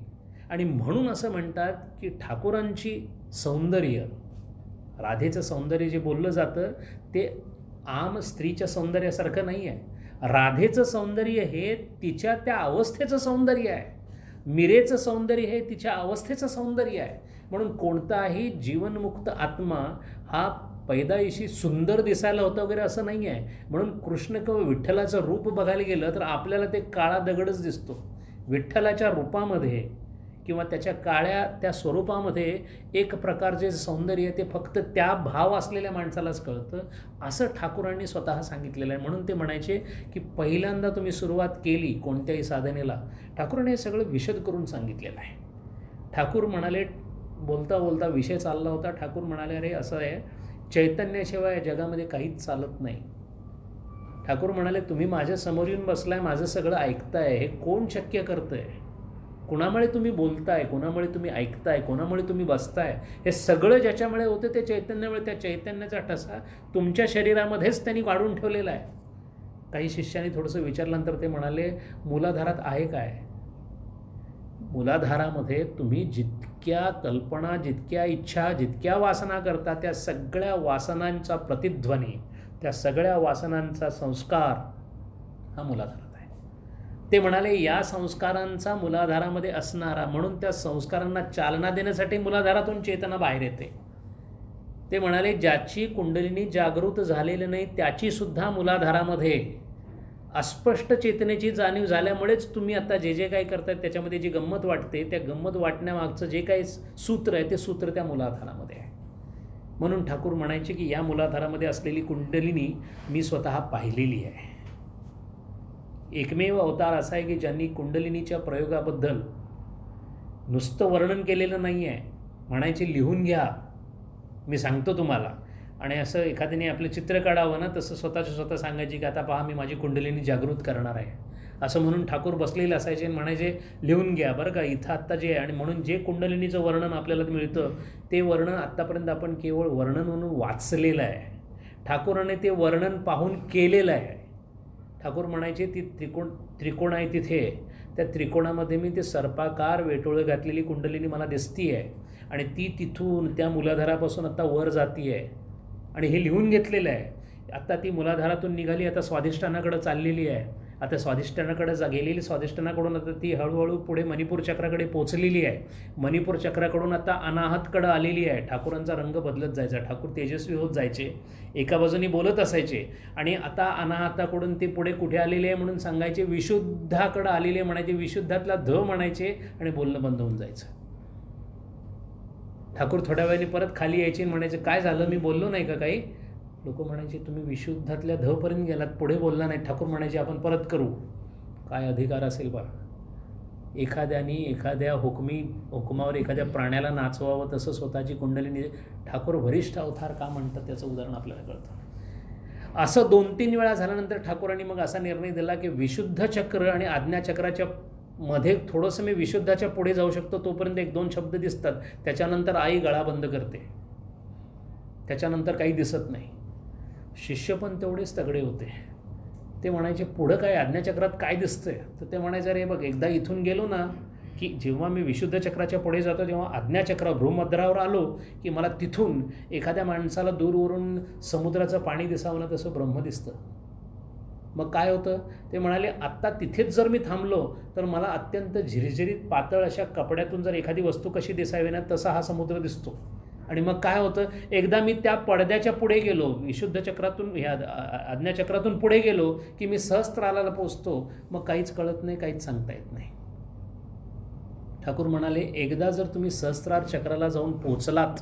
आणि म्हणून असं म्हणतात की ठाकूरांची सौंदर्य, राधेचं सौंदर्य जे बोललं जातं ते आम स्त्रीच्या सौंदर्यासारखं नाही आहे. राधेचं सौंदर्य हे तिच्या त्या अवस्थेचं सौंदर्य आहे. मीरेचं सौंदर्य हे तिच्या अवस्थेचं सौंदर्य आहे. म्हणून कोणताही जीवनमुक्त आत्मा हा पैदाइशी सुंदर दिसायला होता वगैरे असं नाही आहे. म्हणून कृष्ण किंवा विठ्ठलाचं रूप बघायला गेलं तर आपल्याला ते काळा दगडच दिसतो. विठ्ठलाच्या रूपामध्ये किंवा त्याच्या काळ्या त्या स्वरूपामध्ये एक प्रकारचे सौंदर्य ते फक्त त्या भाव असलेल्या माणसालाच कळतं, असं ठाकूरांनी स्वतः सांगितलेलं आहे. म्हणून ते म्हणायचे की पहिल्यांदा तुम्ही सुरुवात केली कोणत्याही साधनेला, ठाकूरांनी हे सगळं विशद करून सांगितलेलं आहे. ठाकूर म्हणाले, बोलता बोलता विषय चालला होता, ठाकूर म्हणाले, अरे असं आहे, चैतन्याशिवाय या जगामध्ये काहीच चालत नाही. ठाकूर म्हणाले, तुम्ही माझ्या समोर येऊन बसलाय, माझं सगळं ऐकताय, हे कोण शक्य करतंय? कोणामुळे तुम्ही बोलताय, कोणामुळे तुम्ही ऐकताय, कोणामुळे तुम्ही बसताय? हे सगळं ज्याच्यामुळे होतं ते चैतन्यामुळे. त्या चैतन्याचा ठसा तुमच्या शरीरामध्येच त्यांनी वाढून ठेवलेला आहे. काही शिष्यांनी थोडंसं विचारल्यानंतर ते म्हणाले, मूलाधारात आहे काय? मूलाधारामध्ये तुम्ही जितक्या कल्पना, जितक्या इच्छा, जितक्या वासना करता त्या सगळ्या वासनांचा प्रतिध्वनी, त्या सगळ्या वासनांचा संस्कार हा मूलाधारात आहे. ते म्हणाले, या संस्कारांचा मूलाधारामध्ये असणारा, म्हणून त्या संस्कारांना चालना देण्यासाठी मूलाधारातून चेतना बाहेर येते. ते म्हणाले, ज्याची कुंडलिनी जागृत झालेली नाही त्याची सुद्धा मूलाधारामध्ये अस्पष्ट चेतनेची जाणीव झाल्यामुळेच तुम्ही आता जे जे काही करतायत त्याच्यामध्ये जी गंमत वाटते, त्या गंमत वाटण्यामागचं जे काही सूत्र आहे ते सूत्र त्या मूलाधारामध्ये आहे. म्हणून ठाकूर म्हणायचे की या मूलाधारामध्ये असलेली कुंडलिनी मी स्वतः पाहिलेली आहे. एकमेव अवतार असा आहे की ज्यांनी कुंडलिनीच्या प्रयोगाबद्दल नुसतं वर्णन केलेलं नाही आहे. म्हणायचे लिहून घ्या, मी सांगतो तुम्हाला. आणि असं एखाद्याने आपलं चित्र काढावं ना, तसं स्वतः सांगायची की आता पहा मी माझी कुंडलिनी जागृत करणार आहे असं म्हणून ठाकूर बसलेले असायचे आणि म्हणायचे लिहून घ्या बरं का, इथं आत्ता जे आहे. आणि म्हणून जे कुंडलिनीचं वर्णन आपल्याला मिळतं ते वर्णन आत्तापर्यंत आपण केवळ वर्णन म्हणून वाचलेलं आहे. ठाकूराने ते वर्णन पाहून केलेलं आहे. ठाकूर म्हणायचे ती त्रिकोण आहे तिथे, त्या त्रिकोणामध्ये मी ते सर्पाकार वेटोळं घातलेली कुंडलिनी मला दिसती आहे आणि ती तिथून त्या मूलाधारापासून आत्ता वर जाती आहे. आणि हे लिहून घेतलेलं आहे. आत्ता ती मूलाधारातून निघाली, आता स्वाधिष्ठानाकडे चाललेली आहे. आता स्वाधिष्ठानाकडे गेलेली, स्वाधिष्ठानाकडून आता ती हळूहळू पुढे मणिपूर चक्राकडे पोचलेली आहे. मणिपूर चक्राकडून आता अनाहतकडे आलेली आहे. ठाकूरांचा रंग बदलत जायचा, ठाकूर तेजस्वी होत जायचे, एका बाजूनी बोलत असायचे. आणि आता अनाहताकडून ते पुढे कुठे आलेले आहे म्हणून सांगायचे, विशुद्धाकडे आलेले म्हणायचे, विशुद्धातला ध म्हणायचे आणि बोलणं बंद होऊन जायचं. ठाकूर थोड्या वेळाने परत खाली यायचे आणि म्हणायचे काय झालं, मी बोललो नाही का काही. लोक म्हणायचे तुम्ही विशुद्धातल्या धपर्यंत गेलात, पुढे बोलला नाही. ठाकूर म्हणायचे आपण परत करू. काय अधिकार असेल बा एखाद्याने एखाद्या हुकमावर एखाद्या प्राण्याला नाचवावं तसं स्वतःची कुंडलिनी. ठाकूर वरिष्ठ अवतार का म्हणतात त्याचं उदाहरण आपल्याला कळतं. असं 2-3 वेळा झाल्यानंतर ठाकूरांनी मग असा निर्णय दिला की विशुद्ध चक्र आणि आज्ञाचक्राच्या मध्ये थोडंसं मी विशुद्धाच्या पुढे जाऊ शकतो, तोपर्यंत 1-2 शब्द दिसतात. त्याच्यानंतर आई गळा बंद करते, त्याच्यानंतर काही दिसत नाही. शिष्य पण तेवढेच तगडे होते. ते म्हणायचे पुढं काय आज्ञाचक्रात काय दिसतंय. तर ते म्हणायचं अरे बघ एकदा इथून गेलो ना की जेव्हा मी विशुद्ध चक्राच्या पुढे जातो तेव्हा आज्ञाचक्र भ्रूमध्रावर आलो की मला तिथून एखाद्या माणसाला दूरवरून समुद्राचं पाणी दिसावं ना तसं ब्रह्म दिसतं. मग काय होतं ते म्हणाले आत्ता तिथेच जर मी थांबलो तर मला अत्यंत झिरझिरीत पातळ अशा कपड्यातून जर एखादी वस्तू कशी दिसावी ना तसा हा समुद्र दिसतो. आणि मग काय होतं एकदा मी त्या पडद्याच्या पुढे गेलो, विशुद्ध चक्रातून ह्या आज्ञाचक्रातून पुढे गेलो की मी सहस्त्राला पोचतो. मग काहीच कळत नाही, काहीच सांगता येत नाही. ठाकूर म्हणाले एकदा जर तुम्ही सहस्त्रार चक्राला जाऊन पोचलात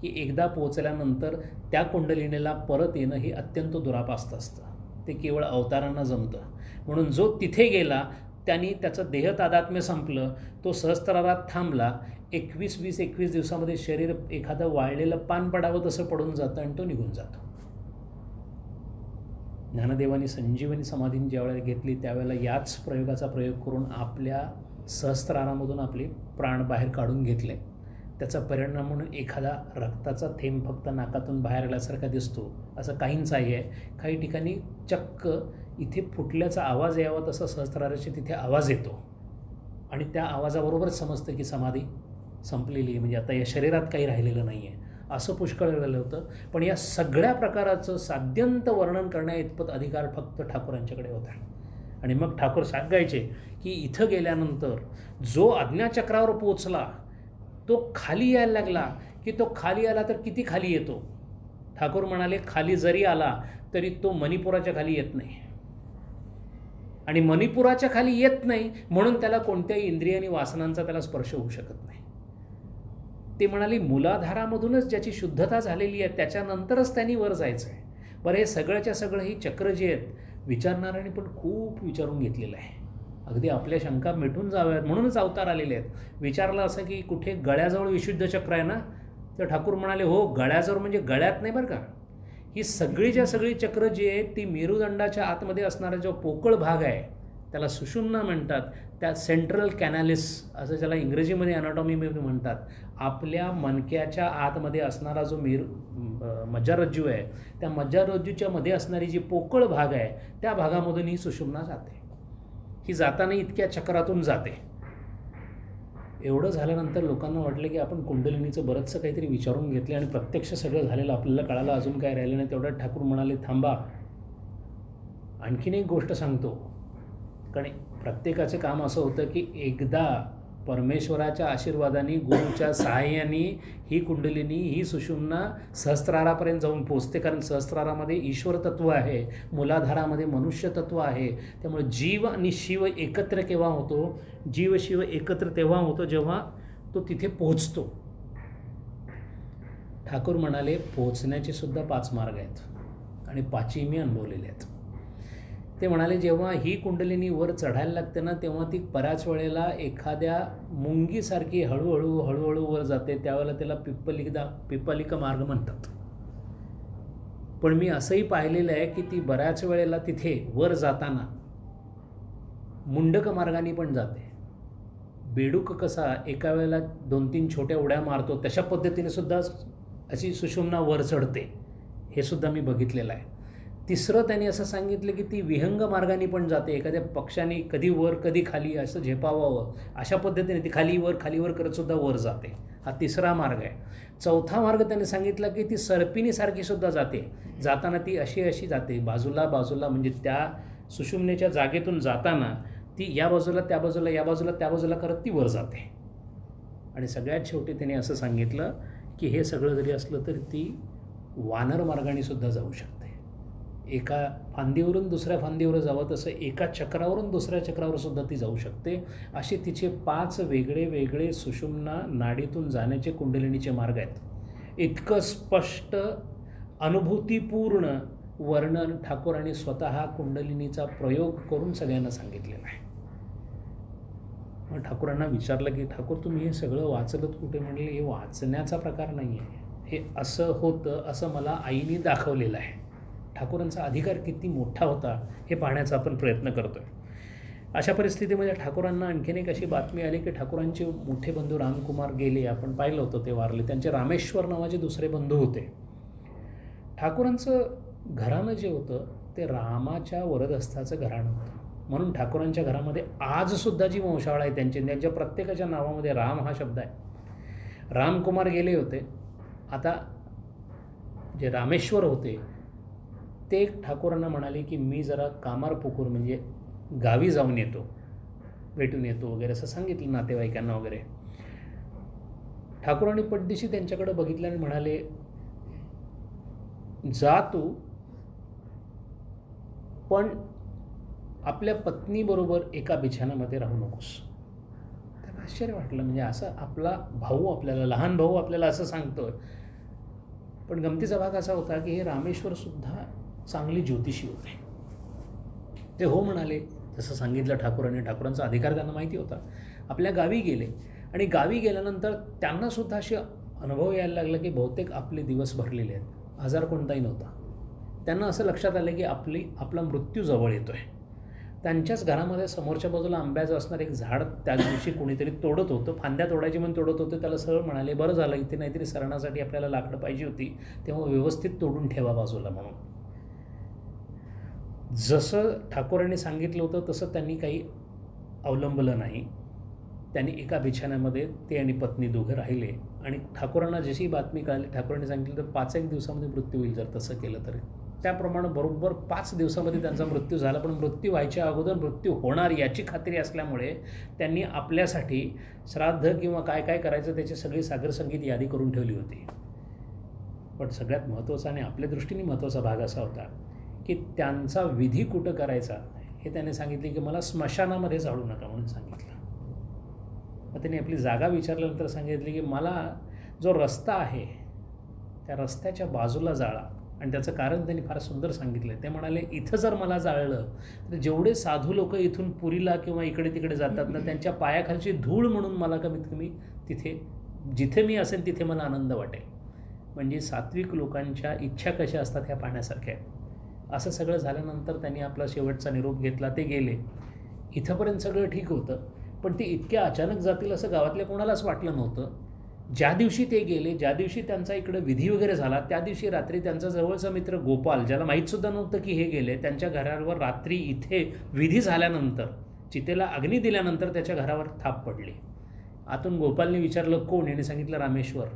की एकदा पोचल्यानंतर त्या कुंडलिनीला परत येणं हे अत्यंत दुरापास्त असतं. ते केवळ अवतारांना जमतं. म्हणून जो तिथे गेला त्यांनी त्याचं देह तादात्म्य संपलं, तो सहस्त्रारात थांबला. 21 दिवसामध्ये शरीर एखादं वाळलेलं पान पडावं तसं पडून जातं आणि तो निघून जातो. ज्ञानदेवांनी संजीवनी समाधीने ज्यावेळेला घेतली त्यावेळेला याच प्रयोगाचा प्रयोग करून आपल्या सहस्त्रारामधून आपले प्राण बाहेर काढून घेतले. त्याचा परिणाम म्हणून एखादा रक्ताचा थेंब फक्त नाकातून बाहेर आल्यासारखा दिसतो, असं काहींच आहे. काही ठिकाणी चक्क इथे फुटल्याचा आवाज यावा तसा सहस्त्राराचे तिथे आवाज येतो आणि त्या आवाजाबरोबरच समजतं की समाधी संपलेली आहे, म्हणजे आता या शरीरात काही राहिलेलं नाही आहे. असं पुष्कळ वेळेला होतं. पण या सगळ्या प्रकाराचं साध्यंत वर्णन करण्याइतपत अधिकार फक्त ठाकूरांच्याकडे होता. आणि मग ठाकूर सांगायचे की इथं गेल्यानंतर जो आज्ञाचक्रावर पोचला तो खाली यायला लागला की तो खाली आला तर किती खाली येतो. ठाकूर म्हणाले खाली जरी आला तरी तो मणिपुराच्या खाली येत नाही. आणि मणिपुराच्या खाली येत नाही म्हणून त्याला कोणत्याही इंद्रिय आणि वासनांचा त्याला स्पर्श होऊ शकत नाही. ते म्हणाले मूलाधारामधूनच ज्याची शुद्धता झालेली आहे त्याच्यानंतरच त्यांनी वर जायचं आहे. बरं हे सगळ्याच्या सगळं ही चक्र जे आहेत विचारणाऱ्यांनी पण खूप विचारून घेतलेलं आहे. अगदी आपल्या शंका मिटून जाव्यात म्हणूनच अवतार आलेले आहेत. विचारलं असं की कुठे गळ्याजवळ विशुद्ध चक्र आहे ना, तर ठाकूर म्हणाले हो गळ्याजवळ म्हणजे गळ्यात नाही बरं का. ही सगळीच्या सगळी चक्र जी आहेत ती मेरुदंडाच्या आतमध्ये असणारा जो पोकळ भाग आहे त्याला सुषुम्ना म्हणतात. त्या सेंट्रल कॅनालिस असं ज्याला इंग्रजीमध्ये अनाटॉमीमध्ये म्हणतात. आपल्या मणक्याच्या आतमध्ये असणारा जो मज्जारज्जू आहे त्या मज्जारज्जूच्या मध्ये असणारी जी पोकळ भाग आहे त्या भागामधून ही सुषुम्ना जाते. ही जाताना इतक्या चक्रातून जाते. एवढं झाल्यानंतर लोकांना वाटलं की आपण कुंडलिनीचं बरंचसं काहीतरी विचारून घेतलं आणि प्रत्यक्ष सगळं झालेलं आपल्याला कळालं, अजून काय राहिलं नाही. तेवढ्यात ठाकूर म्हणाले थांबा, आणखीन एक गोष्ट सांगतो. कारण प्रत्येकाचं काम असं होतं की एकदा परमेश्वराच्या आशीर्वादाने गुरूच्या सहाय्याने ही कुंडलिनी ही सुषुम्ना सहस्त्रारापर्यंत जाऊन पोचते. कारण सहस्त्रारामध्ये ईश्वर तत्व आहे, मूलाधारामध्ये मनुष्य तत्व आहे. त्यामुळे जीव आणि शिव एकत्र केव्हा होतो, जीव शिव एकत्र तेव्हा होतो जेव्हा तो तिथे पोचतो. ठाकूर म्हणाले पोचण्याचे सुद्धा 5 मार्ग आहेत आणि 5ही मी अनुभवलेले आहेत. ते म्हणाले जेव्हा ही कुंडलिनी वर चढायला लागते ना तेव्हा ती बऱ्याच वेळेला एखाद्या मुंगीसारखी हळूहळू वर जाते, त्यावेळेला त्याला पिप्पलिका मार्ग म्हणतात. पण मी असंही पाहिलेलं आहे की ती बऱ्याच वेळेला तिथे वर जाताना मुंडक मार्गाने पण जाते. बेडूक कसा एका वेळेला 2-3 छोट्या उड्या मारतो तशा पद्धतीने सुद्धा अशी सुषुम्ना वर चढते, हे सुद्धा मी बघितलेलं आहे. तिसरं त्यांनी असं सांगितलं की ती विहंग मार्गाने पण जाते, एखाद्या पक्षाने कधी वर कधी खाली असं झेपावावं अशा पद्धतीने ती खाली वर करत सुद्धा वर जाते. हा तिसरा मार्ग आहे. चौथा मार्ग त्यांनी सांगितला की ती सर्पिणीसारखी सुद्धा जाते, जाताना ती अशी जाते बाजूला म्हणजे त्या सुषुम्नेच्या जागेतून जाताना ती या बाजूला त्या बाजूला करत ती वर जाते. आणि सगळ्यात शेवटी त्याने असं सांगितलं की हे सगळं जरी असलं तरी ती वानर मार्गाने सुद्धा जाऊ शकते. एका फांदीवरून दुसऱ्या फांदीवर जावं तसं एका चक्रावरून दुसऱ्या चक्रावर सुद्धा ती जाऊ शकते. असे तिचे 5 वेगळे सुषुम्ना नाडीतून जाण्याचे कुंडलिनीचे मार्ग आहेत. इतकं स्पष्ट अनुभूतीपूर्ण वर्णन ठाकूरांनी स्वतः कुंडलिनीचा प्रयोग करून सगळ्यांना सांगितलेला आहे. मग ठाकूरांना विचारलं की ठाकूर तुम्ही हे सगळं वाचलत कुठे? म्हणले हे वाचण्याचा प्रकार नाही आहे, हे असं होतं असं मला आईने दाखवलेलं आहे. ठाकूरांचा अधिकार किती मोठा होता हे पाहण्याचा आपण प्रयत्न करतो आहे. अशा परिस्थितीमध्ये ठाकूरांना आणखीन एक अशी बातमी आली की ठाकूरांचे मोठे बंधू रामकुमार गेले, आपण पाहिलं होतं ते वारले. त्यांचे रामेश्वर नावाचे दुसरे बंधू होते. ठाकूरांचं घराणं जे होतं ते रामाच्या वरदहस्ताचं घराणं होतं. म्हणून ठाकूरांच्या घरामध्ये आजसुद्धा जी वंशावळ आहे त्यांच्या प्रत्येकाच्या नावामध्ये राम हा शब्द आहे. रामकुमार गेले होते, आता जे रामेश्वर होते ते ठाकूरांना म्हणाले की मी जरा कामारपुकूर म्हणजे गावी जाऊन येतो, भेटून येतो वगैरे असं सांगितलं नातेवाईकांना वगैरे. ठाकूरांनी पटदिशी त्यांच्याकडे बघितलं आणि म्हणाले जा तू, पण आपल्या पत्नीबरोबर एका बिछाण्यामध्ये राहू नकोस. त्याला आश्चर्य वाटलं, म्हणजे असं आपला भाऊ आपल्याला, लहान भाऊ आपल्याला असं सांगतोय. पण गमतीचा भाग असा होता की हे रामेश्वरसुद्धा चांगली ज्योतिषी होते. ते हो म्हणाले जसं सांगितलं ठाकूरांनी. ठाकूरांचा अधिकार त्यांना माहिती होता. आपल्या गावी गेले आणि गावी गेल्यानंतर त्यांनासुद्धा असे अनुभव यायला लागला की बहुतेक आपले दिवस भरलेले आहेत, आजार कोणताही नव्हता. त्यांना असं लक्षात आलं की आपला मृत्यू जवळ येतो आहे. त्यांच्याच घरामध्ये समोरच्या बाजूला आंब्याचं असणारं एक झाड त्या दिवशी कोणीतरी तोडत होतं, फांद्या तोडायची म्हणून तोडत होतं. त्याला सरळ म्हणाले बरं झालं इथे नाहीतरी सरणासाठी आपल्याला लाकडं पाहिजे होती, तेव्हा व्यवस्थित तोडून ठेवा बाजूला म्हणून. जसं ठाकूरांनी सांगितलं होतं तसं त्यांनी काही अवलंबलं नाही. त्यांनी एका बिछाण्यामध्ये ते आणि पत्नी दोघं राहिले आणि ठाकूरांना जशी बातमी कळाली ठाकूरांनी सांगितलं तर 5-1 दिवसामध्ये मृत्यू होईल जर तसं केलं तरी. त्याप्रमाणे बरोबर 5 दिवसामध्ये त्यांचा मृत्यू झाला. पण मृत्यू व्हायच्या अगोदर मृत्यू होणार याची खात्री असल्यामुळे त्यांनी आपल्यासाठी श्राद्ध किंवा काय काय करायचं त्याची सगळी सागरसंगीत यादी करून ठेवली होती. पण सगळ्यात महत्त्वाचा आणि आपल्या दृष्टीने महत्त्वाचा भाग असा होता की त्यांचा विधी कुठं करायचा हे त्याने सांगितले की मला स्मशानामध्ये जाळू नका म्हणून सांगितलं. मग त्यांनी आपली जागा विचारल्यानंतर सांगितले की मला जो रस्ता आहे त्या रस्त्याच्या बाजूला जाळा. आणि त्याचं कारण त्यांनी फार सुंदर सांगितलं. ते म्हणाले इथं जर मला जाळलं तर जेवढे साधू लोक इथून पुरीला किंवा इकडे तिकडे जातात ना त्यांच्या पायाखालची धूळ म्हणून मला कमीत कमी तिथे जिथे मी असेल तिथे मला आनंद वाटेल. म्हणजे सात्विक लोकांच्या इच्छा कशा असतात ह्या पाहण्यासारख्या आहेत. असं सगळं झाल्यानंतर त्यांनी आपला शेवटचा निरोप घेतला, ते गेले. इथंपर्यंत सगळं ठीक होतं, पण ते इतक्या अचानक जातील असं गावातल्या कोणालाच वाटलं नव्हतं. ज्या दिवशी ते गेले, ज्या दिवशी त्यांचा इकडं विधी वगैरे झाला त्या दिवशी रात्री त्यांचा जवळचा मित्र गोपाल, ज्याला माहीतसुद्धा नव्हतं की हे गेले, त्यांच्या घरावर रात्री इथे विधी झाल्यानंतर चितेला अग्नी दिल्यानंतर त्याच्या घरावर थाप पडली. आतून गोपालने विचारलं कोण? याने सांगितलं रामेश्वर.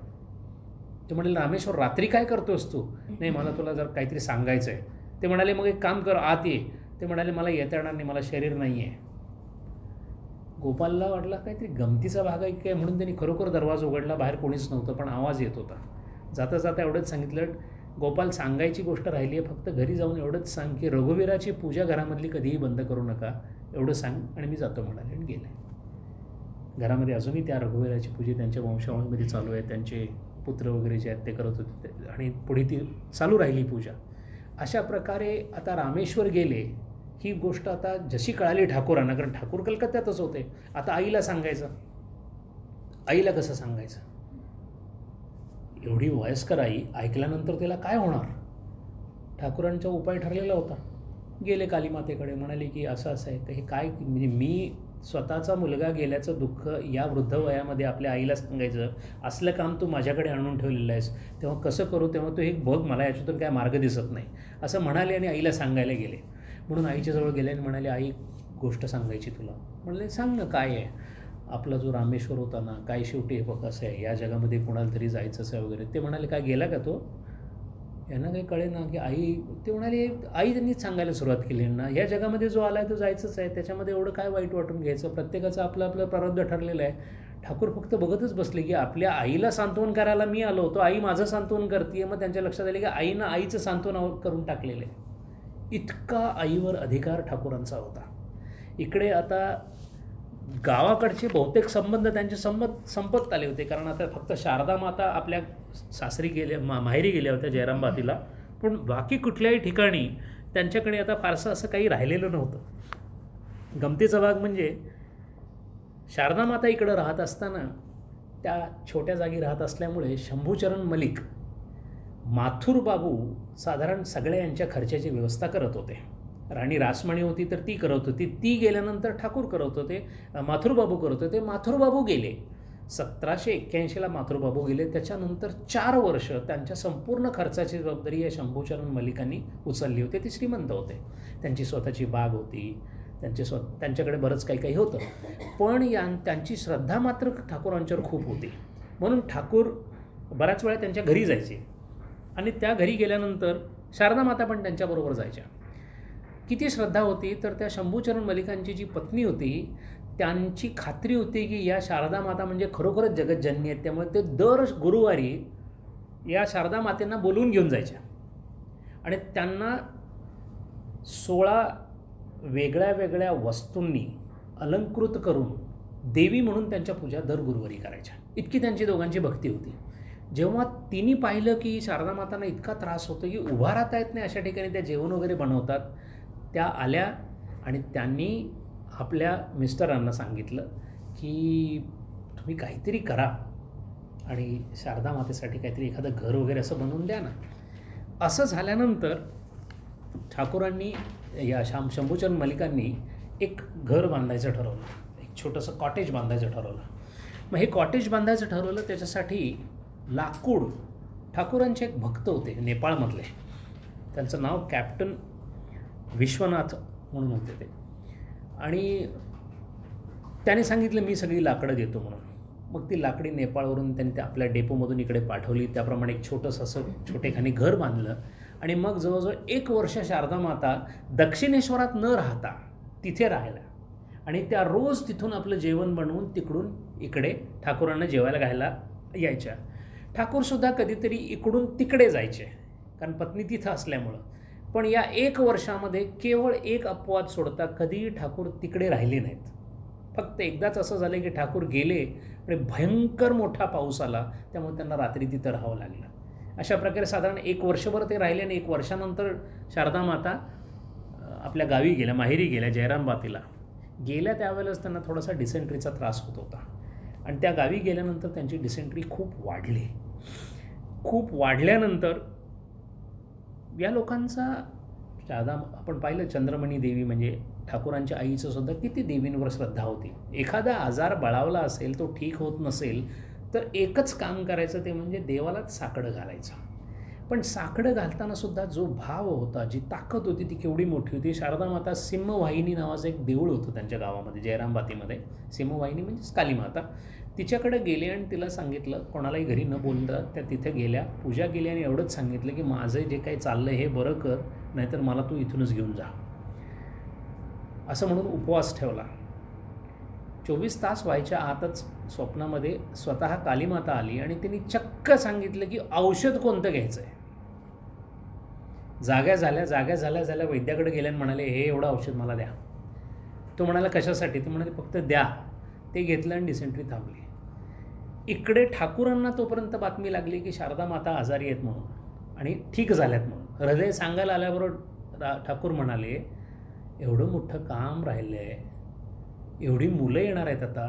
ते म्हणाले रामेश्वर रात्री काय करतोस तू? नाही मला तुला जर काहीतरी सांगायचं आहे. ते म्हणाले मग एक काम कर आत ये. ते म्हणाले मला येता येणार नाही, मला शरीर नाही आहे. गोपालला वाटला काहीतरी गमतीचा भाग आहे काय म्हणून त्यांनी खरोखर दरवाजा उघडला. बाहेर कोणीच नव्हतं पण आवाज येत होता. जाता जाता एवढंच सांगितलं गोपाल सांगायची गोष्ट राहिली आहे, फक्त घरी जाऊन एवढंच सांग की रघुवीराची पूजा घरामधली कधीही बंद करू नका, एवढं सांग आणि मी जातो म्हणाले आणि गेले. घरामध्ये अजूनही त्या रघुवीराची पूजा त्यांच्या वंशावळीमध्ये चालू आहे. त्यांचे पुत्र वगैरे जे आहेत ते करत होते आणि पुढे ती चालू राहिली पूजा. अशा प्रकारे आता रामेश्वर गेले ही गोष्ट आता जशी कळाली ठाकूरांना, कारण ठाकूर कलकत्त्यातच होते, आता आईला सांगायचं, आईला कसं सांगायचं? एवढी वयस्कर आई ऐकल्यानंतर तिला काय होणार? ठाकूरांचा उपाय ठरलेला होता. गेले कालीमातेकडे, म्हणाले की असं असं आहे. तर हे काय, म्हणजे मी स्वतःचा मुलगा गेल्याचं दुःख या वृद्ध वयामध्ये आपल्या आईला सांगायचं, असलं काम तू माझ्याकडे आणून ठेवलेलं आहेस, तेव्हा कसं करू? तेव्हा तू एक बघ, मला याच्यातून काय मार्ग दिसत नाही, असं म्हणाले आणि आईला सांगायला गेले. म्हणून आईच्याजवळ गेले आणि म्हणाले, आई गोष्ट सांगायची तुला. म्हणले सांग ना, काय आहे? आपला जो रामेश्वर होता ना, काय शेवटी हे बघ असं आहे, या जगामध्ये कोणाला तरी जायचंच आहे वगैरे. ते म्हणाले, काय गेला का तो? यांना काही कळे ना की आई, ते म्हणाले, आई त्यांनीच सांगायला सुरुवात केली यांना, या जगामध्ये जो आला आहे तो जायचंच आहे, त्याच्यामध्ये एवढं काय वाईट वाटून घ्यायचं, प्रत्येकाचं आपलं आपलं प्रारब्ध ठरलेलं आहे. ठाकूर फक्त बघतच बसले की आपल्या आईला सांत्वन करायला मी आलो होतो, आई माझं सांत्वन करते. मग त्यांच्या लक्षात आले की आईनं आईचं सांत्वन करून टाकलेलं आहे. इतका आईवर अधिकार ठाकूरांचा होता. इकडे आता गावाकडचे बहुतेक संबंध त्यांचे संपत आले होते, कारण आता फक्त शारदा माता आपल्या सासरी गेल्या, माहेरी गेल्या होत्या जयरामबातीला, पण बाकी कुठल्याही ठिकाणी त्यांच्याकडे आता फारसं असं काही राहिलेलं नव्हतं. गमतीचा भाग म्हणजे शारदा माता इकडं राहत असताना, त्या छोट्या जागी राहत असल्यामुळे शंभूचरण मलिक, माथुर बाबू साधारण सगळ्या यांच्या खर्चाची व्यवस्था करत होते. राणी रासमणी होती तर ती करत होती, ती गेल्यानंतर ठाकूर करत होते, माथुरबाबू करत होते. माथुरबाबू गेले 1781ला, माथुरबाबू गेले. त्याच्यानंतर 4 वर्ष त्यांच्या संपूर्ण खर्चाची जबाबदारी या शंभूचरण मलिकांनी उचलली होती. ते श्रीमंत होते, त्यांची स्वतःची बाग होती, त्यांच्याकडे बरंच काही काही होतं, पण त्यांची श्रद्धा मात्र ठाकूरांच्यावर खूप होती. म्हणून ठाकूर बऱ्याच वेळा त्यांच्या घरी जायचे आणि त्या घरी गेल्यानंतर शारदा माता पण त्यांच्याबरोबर जायच्या. किती श्रद्धा होती तर त्या शंभूचरण मलिकांची जी पत्नी होती, त्यांची खात्री होती की या शारदा माता म्हणजे खरोखरच जगज्जननी आहेत, त्यामुळे ते दर गुरुवारी या शारदा मातेंना बोलवून घेऊन जायच्या आणि त्यांना 16 वेगळ्या वेगळ्या वस्तूंनी अलंकृत करून देवी म्हणून त्यांच्या पूजा दर गुरुवारी करायच्या. इतकी त्यांची दोघांची भक्ती होती. जेव्हा तिने पाहिलं की शारदा मातांना इतका त्रास होतो की उभा राहता येत नाही, अशा ठिकाणी त्या जेवण वगैरे बनवतात, त्या आल्या आणि त्यांनी आपल्या मिस्टरांना सांगितलं की तुम्ही काहीतरी करा आणि शारदा मातेसाठी काहीतरी एखादं घर वगैरे असं बनवून द्या ना. असं झाल्यानंतर ठाकूरांनी, या शंभूचरण मलिकांनी एक घर बांधायचं ठरवलं, एक छोटंसं कॉटेज बांधायचं ठरवलं. मग हे कॉटेज बांधायचं ठरवलं, त्याच्यासाठी लाकूड, ठाकूरांचे एक भक्त होते नेपाळमधले, त्यांचं नाव कॅप्टन विश्वनाथ म्हणून होते ते, आणि त्याने सांगितलं मी सगळी लाकडं देतो म्हणून. मग ती लाकडी नेपाळवरून त्यांनी आपल्या डेपोमधून इकडे पाठवली. त्याप्रमाणे एक छोटंसं असं छोटेखानी घर बांधलं आणि मग जवळजवळ 1 वर्ष शारदा माता दक्षिणेश्वरात न राहता तिथे राहिल्या आणि त्या रोज तिथून आपलं जेवण बनवून तिकडून इकडे ठाकूरांना जेवायला घायला यायच्या. ठाकूरसुद्धा कधीतरी इकडून तिकडे जायचे, कारण पत्नी तिथं असल्यामुळं. पण या 1 वर्षामध्ये केवळ एक अपवाद सोडता कधीही ठाकूर तिकडे राहिले नाहीत. फक्त एकदाच असं झालं की ठाकूर गेले आणि भयंकर मोठा पाऊस आला, त्यामुळे त्यांना रात्री तिथं राहावं लागलं. अशा प्रकारे साधारण 1 वर्षभर ते राहिले आणि 1 वर्षानंतर शारदा माता आपल्या गावी गेल्या, माहेरी गेल्या, जयरामबातीला गेल्या. त्यावेळेलाच त्यांना थोडासा डिसेंट्रीचा त्रास होत होता आणि त्या गावी गेल्यानंतर त्यांची डिसेंट्री खूप वाढली. खूप वाढल्यानंतर या लोकांचा आपण पाहिलं, चंद्रमणी देवी म्हणजे ठाकूरांच्या आईचं सुद्धा किती देवींवर श्रद्धा होती. एखादा आजार बळावला असेल, तो ठीक होत नसेल तर एकच काम करायचं, ते म्हणजे देवालाच साकडं घालायचं. पण साकडं घालताना सुद्धा जो भाव होता, जी ताकद होती, ती केवढी मोठी होती. शारदा माता सिंहवाहिनी नावाचं एक देऊळ होतं त्यांच्या गावामध्ये, जयरामबातीमध्ये. सिंहवाहिनी म्हणजेच कालीमाता. तिच्याकडे गेले आणि तिला सांगितलं, कोणालाही घरी न बोलता त्या तिथे गेल्या, पूजा केली आणि एवढंच सांगितलं की माझं जे काही चाललं हे बरं कर, नाहीतर मला तू इथूनच घेऊन जा, असं म्हणून उपवास ठेवला. 24 तास व्हायच्या आतच स्वप्नामध्ये स्वतः कालीमाता आली आणि तिने चक्क सांगितलं की औषध कोणतं घ्यायचं आहे. जाग्या झाल्या वैद्याकडे गेल्या आणि म्हणाले, हे एवढं औषध मला द्या. तो म्हणाला कशासाठी? तो म्हणाले फक्त द्या. ते घेतलं आणि डिसेंट्री थांबली. इकडे ठाकूरांना तोपर्यंत बातमी लागली की शारदा माता आजारी आहेत म्हणून आणि ठीक झाल्यात म्हणून. हृदय सांगायला आल्याबरोबर ठाकूर म्हणाले एवढं मोठं काम राहिलं आहे, एवढी मुलं येणार आहेत आता,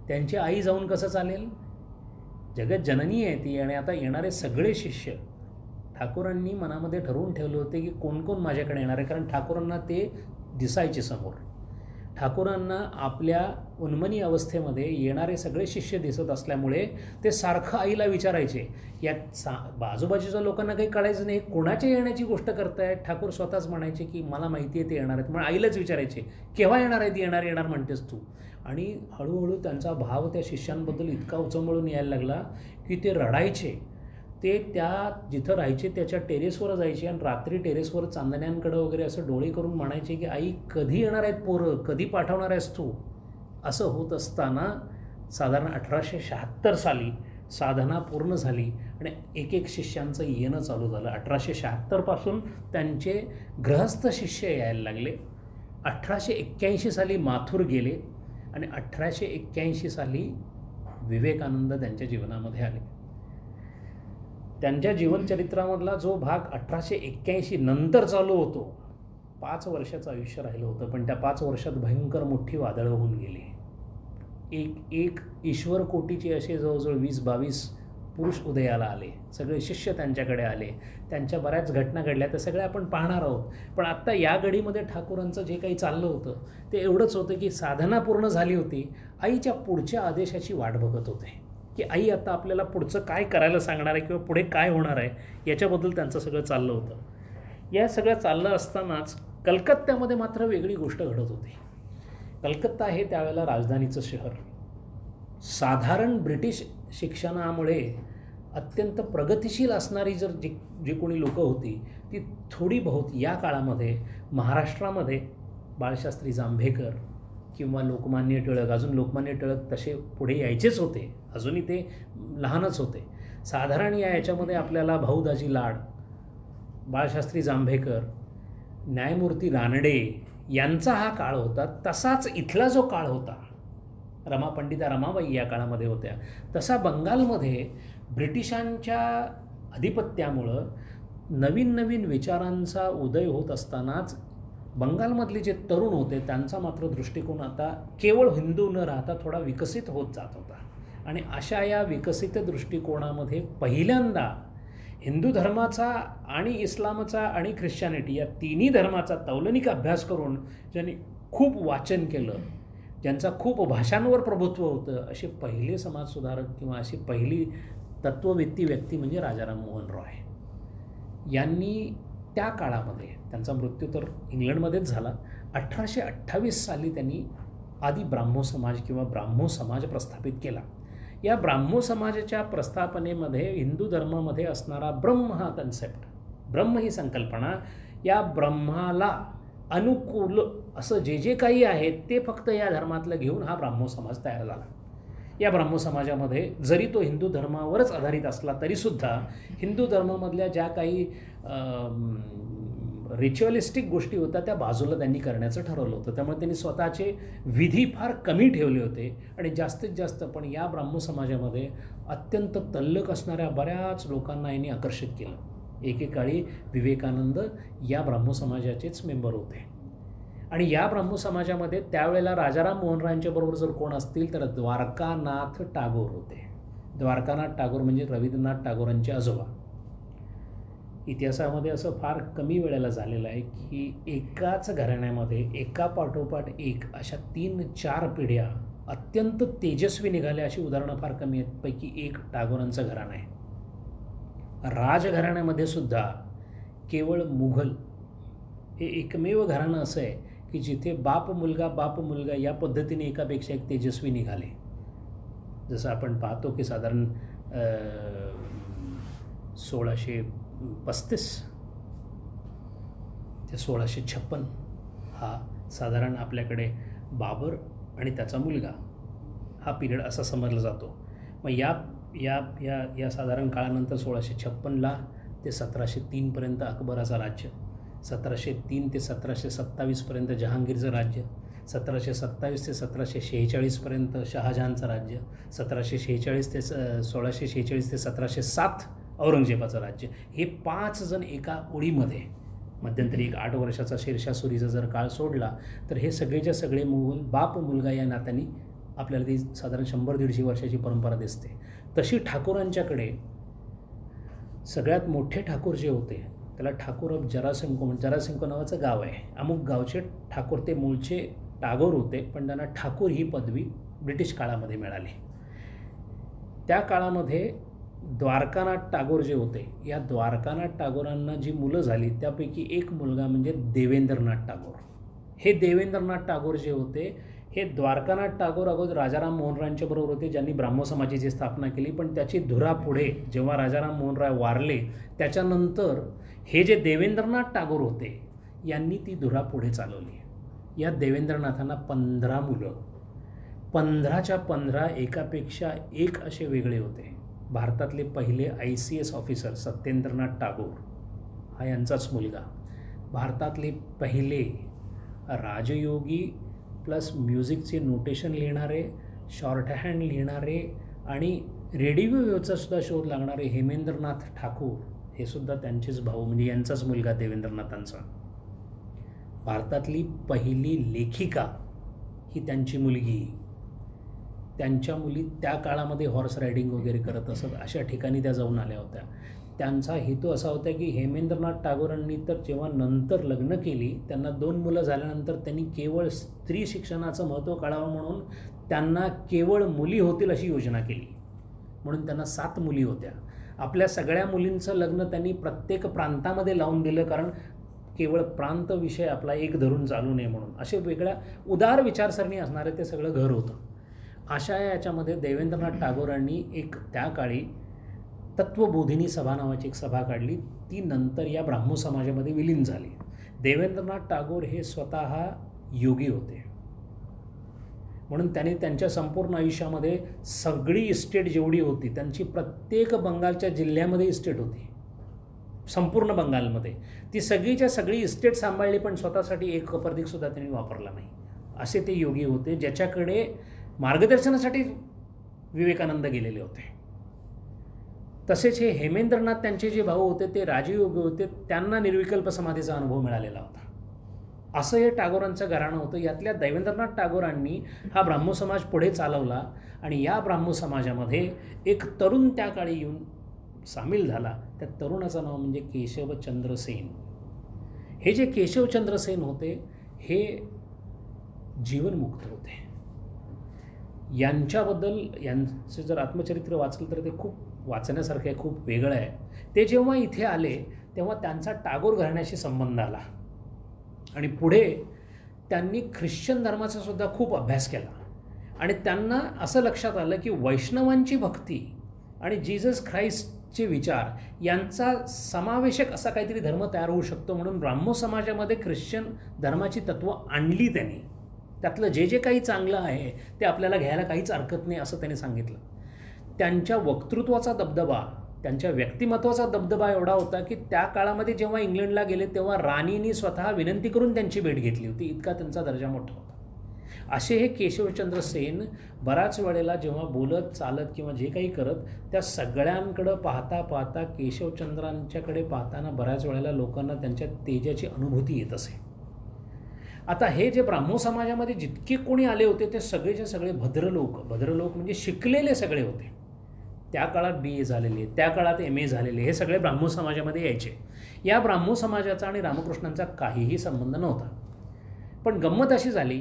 त्यांची आई जाऊन कसं चालेल? जगत जननी आहे ती. आणि आता येणारे सगळे शिष्य ठाकूरांनी मनामध्ये ठरवून ठेवले होते की कोण कोण माझ्याकडे येणार आहे, कारण ठाकूरांना ते दिसायचे समोर. ठाकूरांना आपल्या उन्मनी अवस्थेमध्ये येणारे सगळे शिष्य दिसत असल्यामुळे ते सारखं आईला विचारायचे. या आजूबाजूच्या लोकांना काही कळायचं नाही, कोणाच्या येण्याची गोष्ट करतायत. ठाकूर स्वतःच म्हणायचे की मला माहिती आहे ते येणार आहेत. मग आईलाच विचारायचे, केव्हा येणार आहेत? येणार येणार म्हणतेस तू. आणि हळूहळू त्यांचा भाव त्या शिष्यांबद्दल इतका उचंबळून यायला लागला की ते रडायचे. ते त्या जिथं राहायचे त्याच्या टेरेसवर जायचे आणि रात्री टेरेसवर चांदण्यांकडं वगैरे असं डोळे करून म्हणायचे की आई कधी येणार आहेत पोरं, कधी पाठवणार आहेस तू? असं होत असताना साधारण 1876 साली साधना पूर्ण झाली आणि एक एक शिष्यांचं येणं चालू झालं. 1876 त्यांचे गृहस्थ शिष्य यायला लागले. 1881 साली माथुर गेले आणि 1881 साली विवेकानंद त्यांच्या जीवनामध्ये आले. त्यांच्या जीवनचरित्रामधला जो भाग 1881 नंतर चालू होतो, 5 वर्षाचं आयुष्य राहिलं होतं, पण त्या 5 वर्षात भयंकर मोठी वादळं होऊन गेली. एक ईश्वर कोटीचे असे जवळजवळ 20-22 पुरुष उदयाला आले. सगळे शिष्य त्यांच्याकडे आले. त्यांच्या बऱ्याच घटना घडल्या, त्या सगळ्या आपण पाहणार आहोत. पण आत्ता या घडीमध्ये ठाकूरांचं जे काही चाललं होतं ते एवढंच होतं की साधना पूर्ण झाली होती. आईच्या पुढच्या आदेशाची वाट बघत होते की आई आता आपल्याला पुढचं काय करायला सांगणार आहे किंवा पुढे काय होणार आहे, याच्याबद्दल त्यांचं सगळं चाललं होतं. या सगळं चाललं असतानाच कलकत्त्यामध्ये मात्र वेगळी गोष्ट घडत होती. कलकत्ता हे त्यावेळेला राजधानीचं शहर. साधारण ब्रिटिश शिक्षणामुळे अत्यंत प्रगतिशील असणारी जी कोणी लोकं होती ती थोडी बहुत या काळामध्ये महाराष्ट्रामध्ये बाळशास्त्री जांभेकर किंवा लोकमान्य टिळक, अजून लोकमान्य टिळक तसे पुढे यायचेच होते, अजूनही ते लहानच होते. साधारण याच्यामध्ये आपल्याला भाऊ दाजी लाड, बाळशास्त्री जांभेकर, न्यायमूर्ती रानडे यांचा हा काळ होता. तसाच इथला जो काळ होता, पंडिता रमाबाई या काळामध्ये होत्या, तसा बंगालमध्ये ब्रिटिशांच्या अधिपत्यामुळं नवीन नवीन विचारांचा उदय होत असतानाच बंगालमधले जे तरुण होते त्यांचा मात्र दृष्टिकोन आता केवळ हिंदू न राहता थोडा विकसित होत जात होता. आणि अशा या विकसित दृष्टिकोनामध्ये पहिल्यांदा हिंदू धर्माचा आणि इस्लामचा आणि ख्रिश्चॅनिटी या तिन्ही धर्माचा तौलनिक अभ्यास करून ज्यांनी खूप वाचन केलं, ज्यांचा खूप भाषांवर प्रभुत्व होतं, असे पहिले समाजसुधारक किंवा अशी पहिली तत्त्ववेत्ती व्यक्ती म्हणजे राजाराम मोहन रॉय यांनी त्या काळामध्ये, त्यांचा मृत्यू तर इंग्लंडमध्येच झाला, 1828 साली त्यांनी आदी ब्राह्मो समाज किंवा ब्राह्मो समाज प्रस्थापित केला. या ब्राह्मो समाजाच्या प्रस्थापनेमध्ये हिंदू धर्मामध्ये असणारा ब्रह्म हा कन्सेप्ट, ब्रह्म ही संकल्पना, या ब्रह्माला अनुकूल असं जे जे काही आहे ते फक्त या धर्मातलं घेऊन हा ब्राह्मो समाज तयार झाला. या ब्राह्मो समाजामध्ये जरी तो हिंदू धर्मावरच आधारित असला तरीसुद्धा हिंदू धर्मामधल्या ज्या काही रिच्युअलिस्टिक गोष्टी होत्या त्या बाजूला त्यांनी करण्याचं ठरवलं होतं. त्यामुळे त्यांनी स्वतःचे विधी फार कमी ठेवले होते आणि जास्तीत जास्त पण या ब्राह्मो समाजामध्ये अत्यंत तल्लक असणाऱ्या बऱ्याच लोकांना यांनी आकर्षित केलं. एकेकाळी विवेकानंद या ब्राह्मो समाजाचेच मेंबर होते. आणि या ब्राह्मो समाजामध्ये त्यावेळेला राजाराम मोहन रायांच्याबरोबर जर कोण असतील तर द्वारकानाथ टागोर होते. द्वारकानाथ टागोर म्हणजे रवींद्रनाथ टागोरांचे आजोबा. इतिहासामध्ये असं फार कमी वेळेला झालेलं आहे की एकाच घराण्यामध्ये एका पाठोपाठ एक अशा 3-4 पिढ्या अत्यंत तेजस्वी निघाल्या अशी उदाहरणं फार कमी आहेत. पैकी एक टागोरांचं घराणं आहे. राजघराण्यामध्ये सुद्धा केवळ मुघल हे एकमेव घराणं असं आहे की जिथे बाप मुलगा या पद्धतीने एकापेक्षा एक तेजस्वी निघाले. जसं आपण पाहतो की साधारण 1635 ते 1656 हा साधारण आपल्याकडे बाबर आणि त्याचा मुलगा हा पिरियड असा समजला जातो. मग या साधारण काळानंतर 1656ला ते 1703पर्यंत अकबराचं राज्य, 1703 ते 1727पर्यंत जहांगीरचं राज्य, 1727 ते 1746पर्यंत शहाजहानचं राज्य, 1746 ते 1646 ते 1707 औरंगजेबाचं राज्य. हे 5 जण एका ओळीमध्ये मध्यंतरी एक 8 वर्षाचा शेरशाह जर काळ सोडला तर हे सगळेच्या सगळे बाप मुलगा या नात्याने आपल्याला ती साधारण 100-150 वर्षाची परंपरा दिसते. तशी ठाकूरांच्याकडे सगळ्यात मोठे ठाकूर जे होते त्याला ठाकूर ऑफ जरासिंको नावाचं गाव आहे. अमुक गावचे ठाकूर, ते मूळचे टागोर होते, पण त्यांना ठाकूर ही पदवी ब्रिटिश काळामध्ये मिळाली. त्या काळामध्ये द्वारकानाथ टागोर जे होते, या द्वारकानाथ टागोरांना जी मुलं झाली त्यापैकी एक मुलगा म्हणजे देवेंद्रनाथ टागोर. हे देवेंद्रनाथ टागोर जे होते हे द्वारकानाथ टागोर अगोदर राजाराम मोहन रायांच्या बरोबर होते, ज्यांनी ब्राह्मो समाजाची स्थापना केली. पण त्याची धुरा पुढे जेव्हा राजाराम मोहन राय वारले त्याच्यानंतर हे जे देवेंद्रनाथ टागोर होते यांनी ती धुरा पुढे चालवली. या देवेंद्रनाथांना 15 मुलं, 15च्या 15 एकापेक्षा एक असे वेगळे होते. भारतातले पहिले ICS ऑफिसर सत्येंद्रनाथ टागोर हा यांचाच मुलगा. भारतातले पहिले राजयोगी प्लस म्युझिकचे नोटेशन लिहिणारे, शॉर्ट हँड लिहिणारे आणि रेडिओचा सुद्धा शोध लागणारे हेमेंद्रनाथ ठाकूर हे सुद्धा त्यांचेच भाऊ, म्हणजे यांचाच मुलगा देवेंद्रनाथांचा. भारतातली पहिली लेखिका ही त्यांची मुलगी. त्यांच्या मुली त्या काळामध्ये हॉर्स रायडिंग वगैरे करत असत, अशा ठिकाणी त्या जाऊन आल्या होत्या. त्यांचा हेतू असा होता की हेमेंद्रनाथ टागोरांनी तर जेव्हा नंतर लग्न केली, त्यांना 2 मुलं झाल्यानंतर त्यांनी केवळ स्त्री शिक्षणाचं महत्त्व कळावं म्हणून त्यांना केवळ मुली होतील अशी योजना केली. म्हणून त्यांना 7 मुली होत्या. आपल्या सगळ्या मुलींचं लग्न त्यांनी प्रत्येक प्रांतामध्ये लावून दिलं, कारण केवळ प्रांत विषय आपला एक धरून चालू नये म्हणून. असे वेगळ्या उदार विचारसरणी असणारे ते सगळं घर होतं. अशा याच्यामध्ये देवेंद्रनाथ टागोरांनी एक त्या काळी तत्वबोधिनी सभा नावाची एक सभा काढली. ती नंतर या ब्राह्मो समाजामध्ये विलीन झाली. देवेंद्रनाथ टागोर हे स्वतः योगी होते, म्हणून त्यांनी त्यांच्या संपूर्ण आयुष्यामध्ये सगळी इस्टेट जेवढी होती त्यांची प्रत्येक बंगालच्या जिल्ह्यामध्ये इस्टेट होती, संपूर्ण बंगालमध्ये ती सगळीच्या सगळी इस्टेट सांभाळली, पण स्वतःसाठी एक कपर्दिकसुद्धा त्यांनी वापरला नाही. असे ते योगी होते ज्याच्याकडे मार्गदर्शनासाठी विवेकानंद गेलेले होते. तसेच हे हेमेंद्रनाथ त्यांचे जे भाऊ होते ते राजयोगी होते, त्यांना निर्विकल्प समाधीचा अनुभव मिळालेला होता. असं हे टागोरांचं घराणं होतं. यातल्या देवेंद्रनाथ टागोरांनी हा ब्राह्मो समाज पुढे चालवला आणि या ब्राह्मो समाजामध्ये एक तरुण त्या काळी येऊन सामील झाला. त्या तरुणाचं नाव म्हणजे केशवचंद्र सेन. हे जे केशवचंद्र सेन होते हे जीवनमुक्त होते. यांच्याबद्दल यांचं जर आत्मचरित्र वाचलं तर ते खूप वाचण्यासारखं आहे, खूप वेगळं आहे. ते जेव्हा इथे आले तेव्हा त्यांचा टागोर घराण्याशी संबंध आला आणि पुढे त्यांनी ख्रिश्चन धर्माचा सुद्धा खूप अभ्यास केला आणि त्यांना असं लक्षात आलं की वैष्णवांची भक्ती आणि जीसस ख्राइस्टचे विचार यांचा समावेशक असा काहीतरी धर्म तयार होऊ शकतो. म्हणून ब्राह्मो समाजामध्ये ख्रिश्चन धर्माची तत्त्व आणली त्यांनी. त्यातलं जे जे काही चांगलं आहे ते आपल्याला घ्यायला काहीच हरकत नाही असं त्यांनी सांगितलं. त्यांच्या वक्तृत्वाचा दबदबा, त्यांच्या व्यक्तिमत्वाचा दबदबा एवढा होता की त्या काळामध्ये जेव्हा इंग्लंडला गेले तेव्हा राणींनी स्वतः विनंती करून त्यांची भेट घेतली होती, इतका त्यांचा दर्जा मोठा होता. असे हे केशवचंद्र सेन बऱ्याच वेळेला जेव्हा बोलत चालत किंवा जे काही करत त्या सगळ्यांकडं पाहता पाहता केशवचंद्रांच्याकडे पाहताना बऱ्याच वेळेला लोकांना त्यांच्या तेजाची अनुभूती येत असे. आता हे जे ब्राह्मो समाजामध्ये जितके कोणी आले होते ते सगळेचे सगळे भद्रलोक म्हणजे शिकलेले सगळे होते. त्या काळात BA झालेले, त्या काळात MA झालेले हे सगळे ब्राह्मो समाजामध्ये यायचे. या ब्राह्मो समाजाचा आणि रामकृष्णांचा काहीही संबंध नव्हता. पण गंमत अशी झाली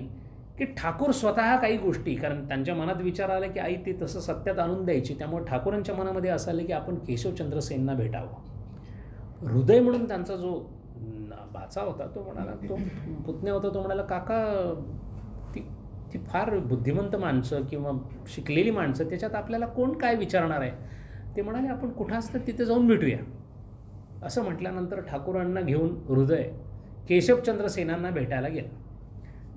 की ठाकूर स्वतः काही गोष्टी, कारण त्यांच्या मनात विचार आला की आई ते तसं सत्यात आणून द्यायची, त्यामुळे ठाकूरांच्या मनामध्ये असं आलं की आपण केशवचंद्र सेनना भेटावं. हृदय म्हणून त्यांचा जो भाचा होता तो म्हणाला, तो पुतण्या होता, तो म्हणाला काका ती फार बुद्धिमंत माणसं किंवा शिकलेली माणसं, त्याच्यात आपल्याला कोण काय विचारणार आहे. ते म्हणाले आपण कुठं असतं तिथे जाऊन भेटूया. असं म्हटल्यानंतर ठाकूरांना घेऊन हृदय केशवचंद्र सेनांना भेटायला गेला.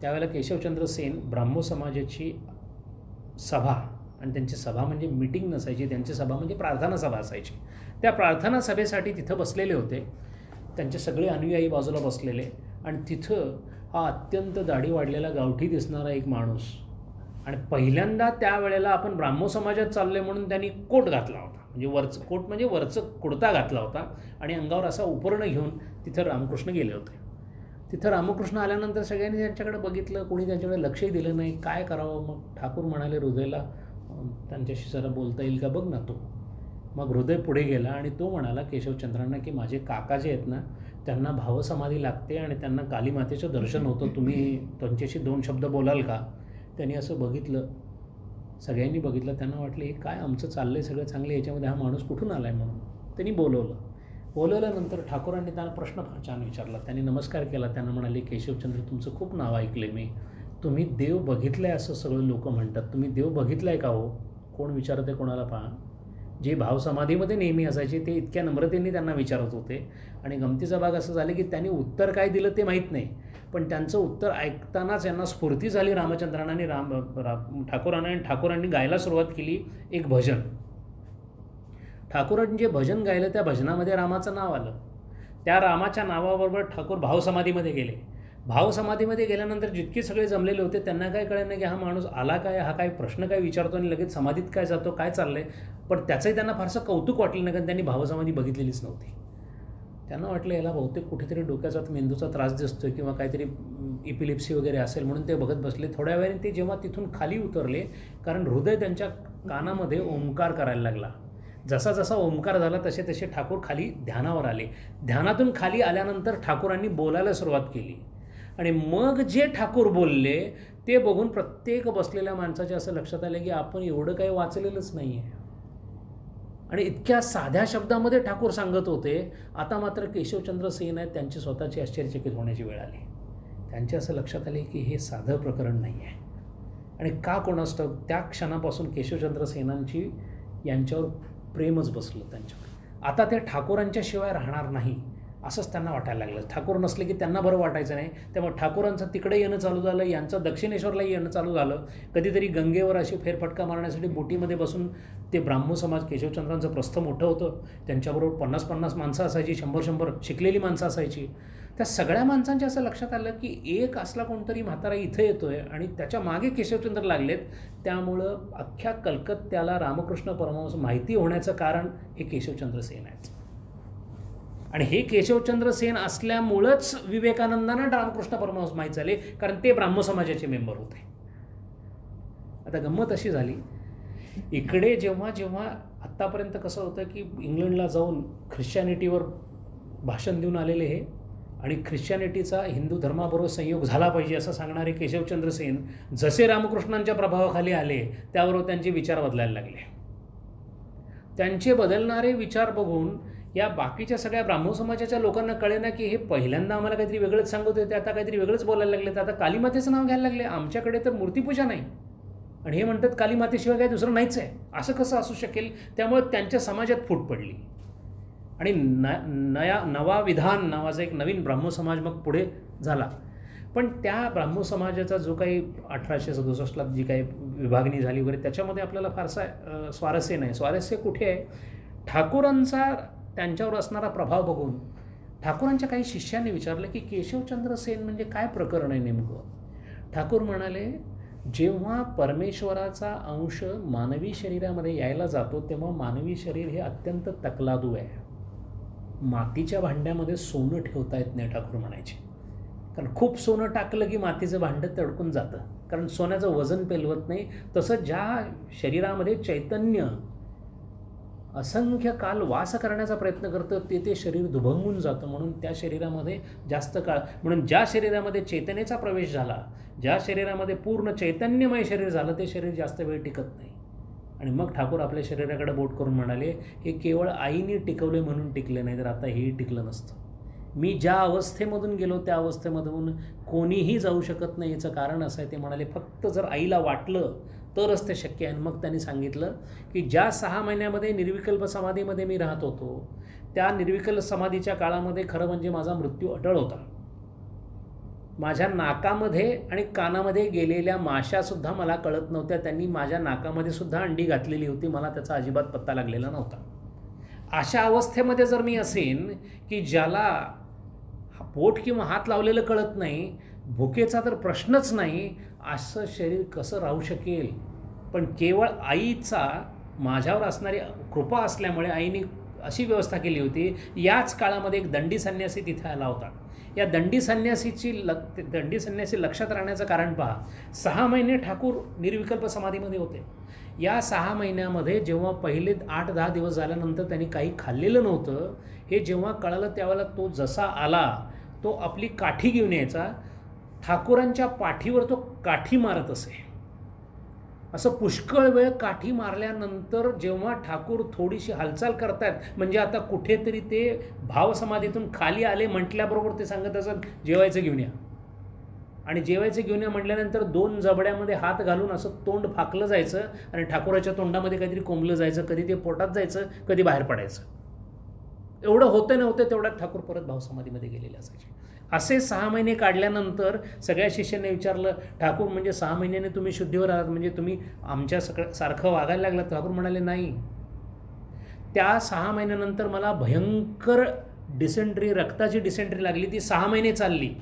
त्यावेळेला केशवचंद्र सेन ब्राह्मो समाजाची सभा, आणि त्यांची सभा म्हणजे मीटिंग नसायची, त्यांची सभा म्हणजे प्रार्थना सभा असायची. त्या प्रार्थना सभेसाठी तिथं बसलेले होते. त्यांचे सगळे अनुयायी बाजूला बसलेले आणि तिथं हा अत्यंत दाढी वाढलेला गावठी दिसणारा एक माणूस आणि पहिल्यांदा त्यावेळेला आपण ब्राह्मो समाजात चाललो आहे म्हणून त्यांनी कोट घातला होता, म्हणजे वरचं कुडता घातला होता आणि अंगावर असा उपरणं घेऊन तिथं रामकृष्ण गेले होते. तिथं रामकृष्ण आल्यानंतर सगळ्यांनी त्यांच्याकडे बघितलं, कोणी त्यांच्याकडे लक्षही दिलं नाही. काय करावं? मग ठाकूर म्हणाले हृदयला, त्यांच्याशी जरा बोलता येईल का बघ ना तू. मग हृदय पुढे गेला आणि तो म्हणाला केशवचंद्रांना की माझे काका जे आहेत ना त्यांना भावसमाधी लागते आणि त्यांना कालीमातेचं दर्शन होतं, तुम्ही त्यांच्याशी 2 शब्द बोलाल का. त्यांनी असं बघितलं, सगळ्यांनी बघितलं, त्यांना वाटलं हे काय आमचं चाललं आहे सगळं चांगलं, याच्यामध्ये हा माणूस कुठून आला आहे म्हणून. त्यांनी बोलवल्यानंतर ठाकूरांनी त्यांना प्रश्न फार छान विचारला. त्यांनी नमस्कार केला. त्यांना म्हणाले केशवचंद्र तुमचं खूप नाव ऐकलं आहे मी, तुम्ही देव बघितलं आहे असं सगळं लोक म्हणतात, तुम्ही देव बघितला आहे का हो. कोण विचारत आहे कोणाला पहा. जे भावसमाधीमध्ये नेहमी असायचे ते इतक्या नम्रतेने त्यांना विचारत होते. आणि गमतीचा भाग असं झालं की त्यांनी उत्तर काय दिलं ते माहीत नाही, पण त्यांचं उत्तर ऐकतानाच यांना स्फूर्ती झाली रामचंद्रांना आणि ठाकूरांना. आणि ठाकूरांनी गायला सुरुवात केली एक भजन. ठाकूरांनी जे भजन गायलं त्या भजनामध्ये रामाचं नाव आलं. त्या रामाच्या नावाबरोबर ठाकूर भावसमाधीमध्ये गेले. भावसमाधीमध्ये गेल्यानंतर जितके सगळे जमलेले होते त्यांना काय कळलं नाही की हा माणूस आला काय, हा काय प्रश्न काय विचारतो आणि लगेच समाधीत काय जातो, काय चाललं आहे. पण त्याचंही त्यांना फारसं कौतुक वाटलं नाही, कारण त्यांनी भावसमाधी बघितलेलीच नव्हती. त्यांना वाटलं याला बहुतेक कुठेतरी डोक्याचा मेंदूचा त्रास दिसतोय किंवा काहीतरी इपिलिप्सी वगैरे असेल म्हणून ते बघत बसले. थोड्या वेळाने ते जेव्हा तिथून खाली उतरले, कारण हृदय त्यांच्या कानामध्ये ओंकार करायला लागला. जसा जसा ओंकार झाला तसे तसे ठाकूर खाली ध्यानावर आले. ध्यानातून खाली आल्यानंतर ठाकूरांनी बोलायला सुरुवात केली आणि मग जे ठाकूर बोलले ते बघून प्रत्येक बसलेल्या माणसाच्या असं लक्षात आलं की आपण एवढं काही वाचलेलंच नाही आहे. आणि इतक्या साध्या शब्दामध्ये ठाकूर सांगत होते. आता मात्र केशवचंद्र सेन आहेत, त्यांची स्वतःची आश्चर्यचकित होण्याची वेळ आली. त्यांच्या असं लक्षात आले की हे साधं प्रकरण नाही आहे. आणि का कोणास्तव त्या क्षणापासून केशवचंद्र सेनांची यांच्यावर प्रेमच बसलं त्यांच्यावर. आता ते ठाकूरांच्या शिवाय राहणार नाही असंच त्यांना वाटायला लागलं. ठाकूर नसले की त्यांना बरं वाटायचं नाही. त्यामुळे ठाकूरांचं तिकडे येणं चालू झालं, यांचं दक्षिणेश्वरला येणं चालू झालं. कधीतरी गंगेवर अशी फेरफटका मारण्यासाठी बोटीमध्ये बसून ते ब्राह्मो समाज, केशवचंद्रांचं प्रस्थ मोठं होतं, त्यांच्याबरोबर 50-50 माणसं असायची, 100-100 शिकलेली माणसं असायची. त्या सगळ्या माणसांच्या असं लक्षात आलं की एक असला कोणतरी म्हातारा इथं येतोय आणि त्याच्या मागे केशवचंद्र लागलेत. त्यामुळं अख्ख्या कलकत्त्याला रामकृष्ण परमहंस माहिती होण्याचं कारण हे केशवचंद्र सेन आहेत. आणि हे केशवचंद्र सेन असल्यामुळंच विवेकानंदांना रामकृष्ण परमहंस माहीत झाले, कारण ते ब्राह्मो समाजाचे मेंबर होते. आता गंमत अशी झाली, इकडे जेव्हा जेव्हा आत्तापर्यंत कसं होतं की इंग्लंडला जाऊन ख्रिश्चॅनिटीवर भाषण देऊन आलेले हे आणि ख्रिश्चॅनिटीचा हिंदू धर्माबरोबर संयोग झाला पाहिजे असं सांगणारे केशवचंद्र सेन जसे रामकृष्णांच्या प्रभावाखाली आले त्याबरोबर त्यांचे विचार बदलायला लागले. त्यांचे बदलणारे विचार बघून या बाकीच्या सगळ्या ब्राह्मो समाजाच्या लोकांना कळे ना की हे पहिल्यांदा आम्हाला काहीतरी वेगळंच सांगत होते, आता काहीतरी वेगळंच बोलायला लागले, तर आता कालीमातेचं नाव घ्यायला लागले. आमच्याकडे तर मूर्तीपूजा नाही आणि हे म्हणतात कालीमातेशिवाय काही दुसरं नाहीच आहे, असं कसं असू शकेल. त्यामुळे त्यांच्या समाजात फूट पडली आणि नवा विधान नावाचा एक नवीन ब्राह्मो समाज मग पुढे झाला. पण त्या ब्राह्मो समाजाचा जो काही 1867ला जी काही विभागणी झाली वगैरे त्याच्यामध्ये आपल्याला फारसा स्वारस्य नाही. स्वारस्य कुठे आहे? ठाकूरांचा त्यांच्यावर असणारा प्रभाव बघून ठाकूरांच्या काही शिष्यांनी विचारलं की केशवचंद्र सेन म्हणजे काय प्रकरण आहे नेमकं. ठाकूर म्हणाले जेव्हा परमेश्वराचा अंश मानवी शरीरामध्ये यायला जातो तेव्हा मानवी शरीर हे अत्यंत तकलादू आहे. मातीच्या भांड्यामध्ये सोनं ठेवता येत नाही ठाकूर म्हणायचे, कारण खूप सोनं टाकलं की मातीचं भांडं तडकून जातं, कारण सोन्याचं वजन पेलवत नाही. तसं ज्या शरीरामध्ये चैतन्य असंख्य काल वास करण्याचा प्रयत्न करतं ते शरीर दुभंगून जातं. म्हणून त्या शरीरामध्ये जास्त काळ, म्हणून ज्या शरीरामध्ये चैतन्याचा प्रवेश झाला, ज्या शरीरामध्ये पूर्ण चैतन्यमय शरीर झालं ते शरीर जास्त वेळ टिकत नाही. आणि मग ठाकूर आपल्या शरीराकडे बोट करून म्हणाले हे केवळ आईने टिकवले म्हणून टिकले नाही, तर आता हेही टिकलं नसतं. मी ज्या अवस्थेमधून गेलो त्या अवस्थेमधून कोणीही जाऊ शकत नाही. याचं कारण असं आहे, ते म्हणाले फक्त जर आईला वाटलं तरच ते शक्य आहे. मग त्यांनी सांगितलं की ज्या 6 महिन्यामध्ये निर्विकल्प समाधीमध्ये मी राहत होतो त्या निर्विकल्प समाधीच्या काळामध्ये खरं म्हणजे माझा मृत्यू अटळ होता. माझ्या नाकामध्ये आणि कानामध्ये गेलेल्या माशासुद्धा मला कळत नव्हत्या. त्यांनी माझ्या नाकामध्ये सुद्धा अंडी घातलेली होती, मला त्याचा अजिबात पत्ता लागलेला नव्हता. अशा अवस्थेमध्ये जर मी असेन की ज्याला बोट किंवा हात लावलेलं कळत नाही, भुकेचा तर प्रश्नच नाही, असं शरीर कसं राहू शकेल. पण केवळ आईचा माझ्यावर असणारी कृपा असल्यामुळे आईने अशी व्यवस्था केली होती. याच काळामध्ये एक दंडी संन्यासी तिथे आला होता. या दंडी संन्यासी लक्षात राहण्याचं कारण पहा. 6 महिने ठाकूर निर्विकल्प समाधीमध्ये होते. या 6 महिन्यामध्ये जेव्हा पहिले 8-10 दिवस झाल्यानंतर त्यांनी काही खाल्लेलं नव्हतं. हे जेव्हा कळालं त्यावेळेला तो जसा आला तो आपली काठी घेऊन यायचा. ठाकूरांच्या पाठीवर तो काठी मारत असे. असं पुष्कळ वेळ काठी मारल्यानंतर जेव्हा ठाकूर थोडीशी हालचाल करतायत, म्हणजे आता कुठेतरी ते भावसमाधीतून खाली आले म्हटल्याबरोबर ते सांगत असत जेवायचं घेऊन या. आणि जेवायचं घेऊन या म्हटल्यानंतर 2 जबड्यामध्ये हात घालून असं तोंड फाकलं जायचं आणि ठाकूराच्या तोंडामध्ये काहीतरी कोंबलं जायचं. कधी ते पोटात जायचं, कधी बाहेर पडायचं. एवढं होतं नव्हतं तेवढ्यात ठाकूर परत भावसमाधीमध्ये गेलेले असायचे. असे 6 महिने काढल्यानंतर सगळ्या शिष्यांनी विचारलं, ठाकूर म्हणजे 6 महिन्याने तुम्ही शुद्धीवर आलात, म्हणजे तुम्ही आमच्या सारखं वागायला लागलात? ठाकूर म्हणाले, नाही, त्या 6 महिन्यानंतर मला भयंकर डिसेंट्री, रक्ताची डिसेंट्री लागली. ती 6 महिने चालली.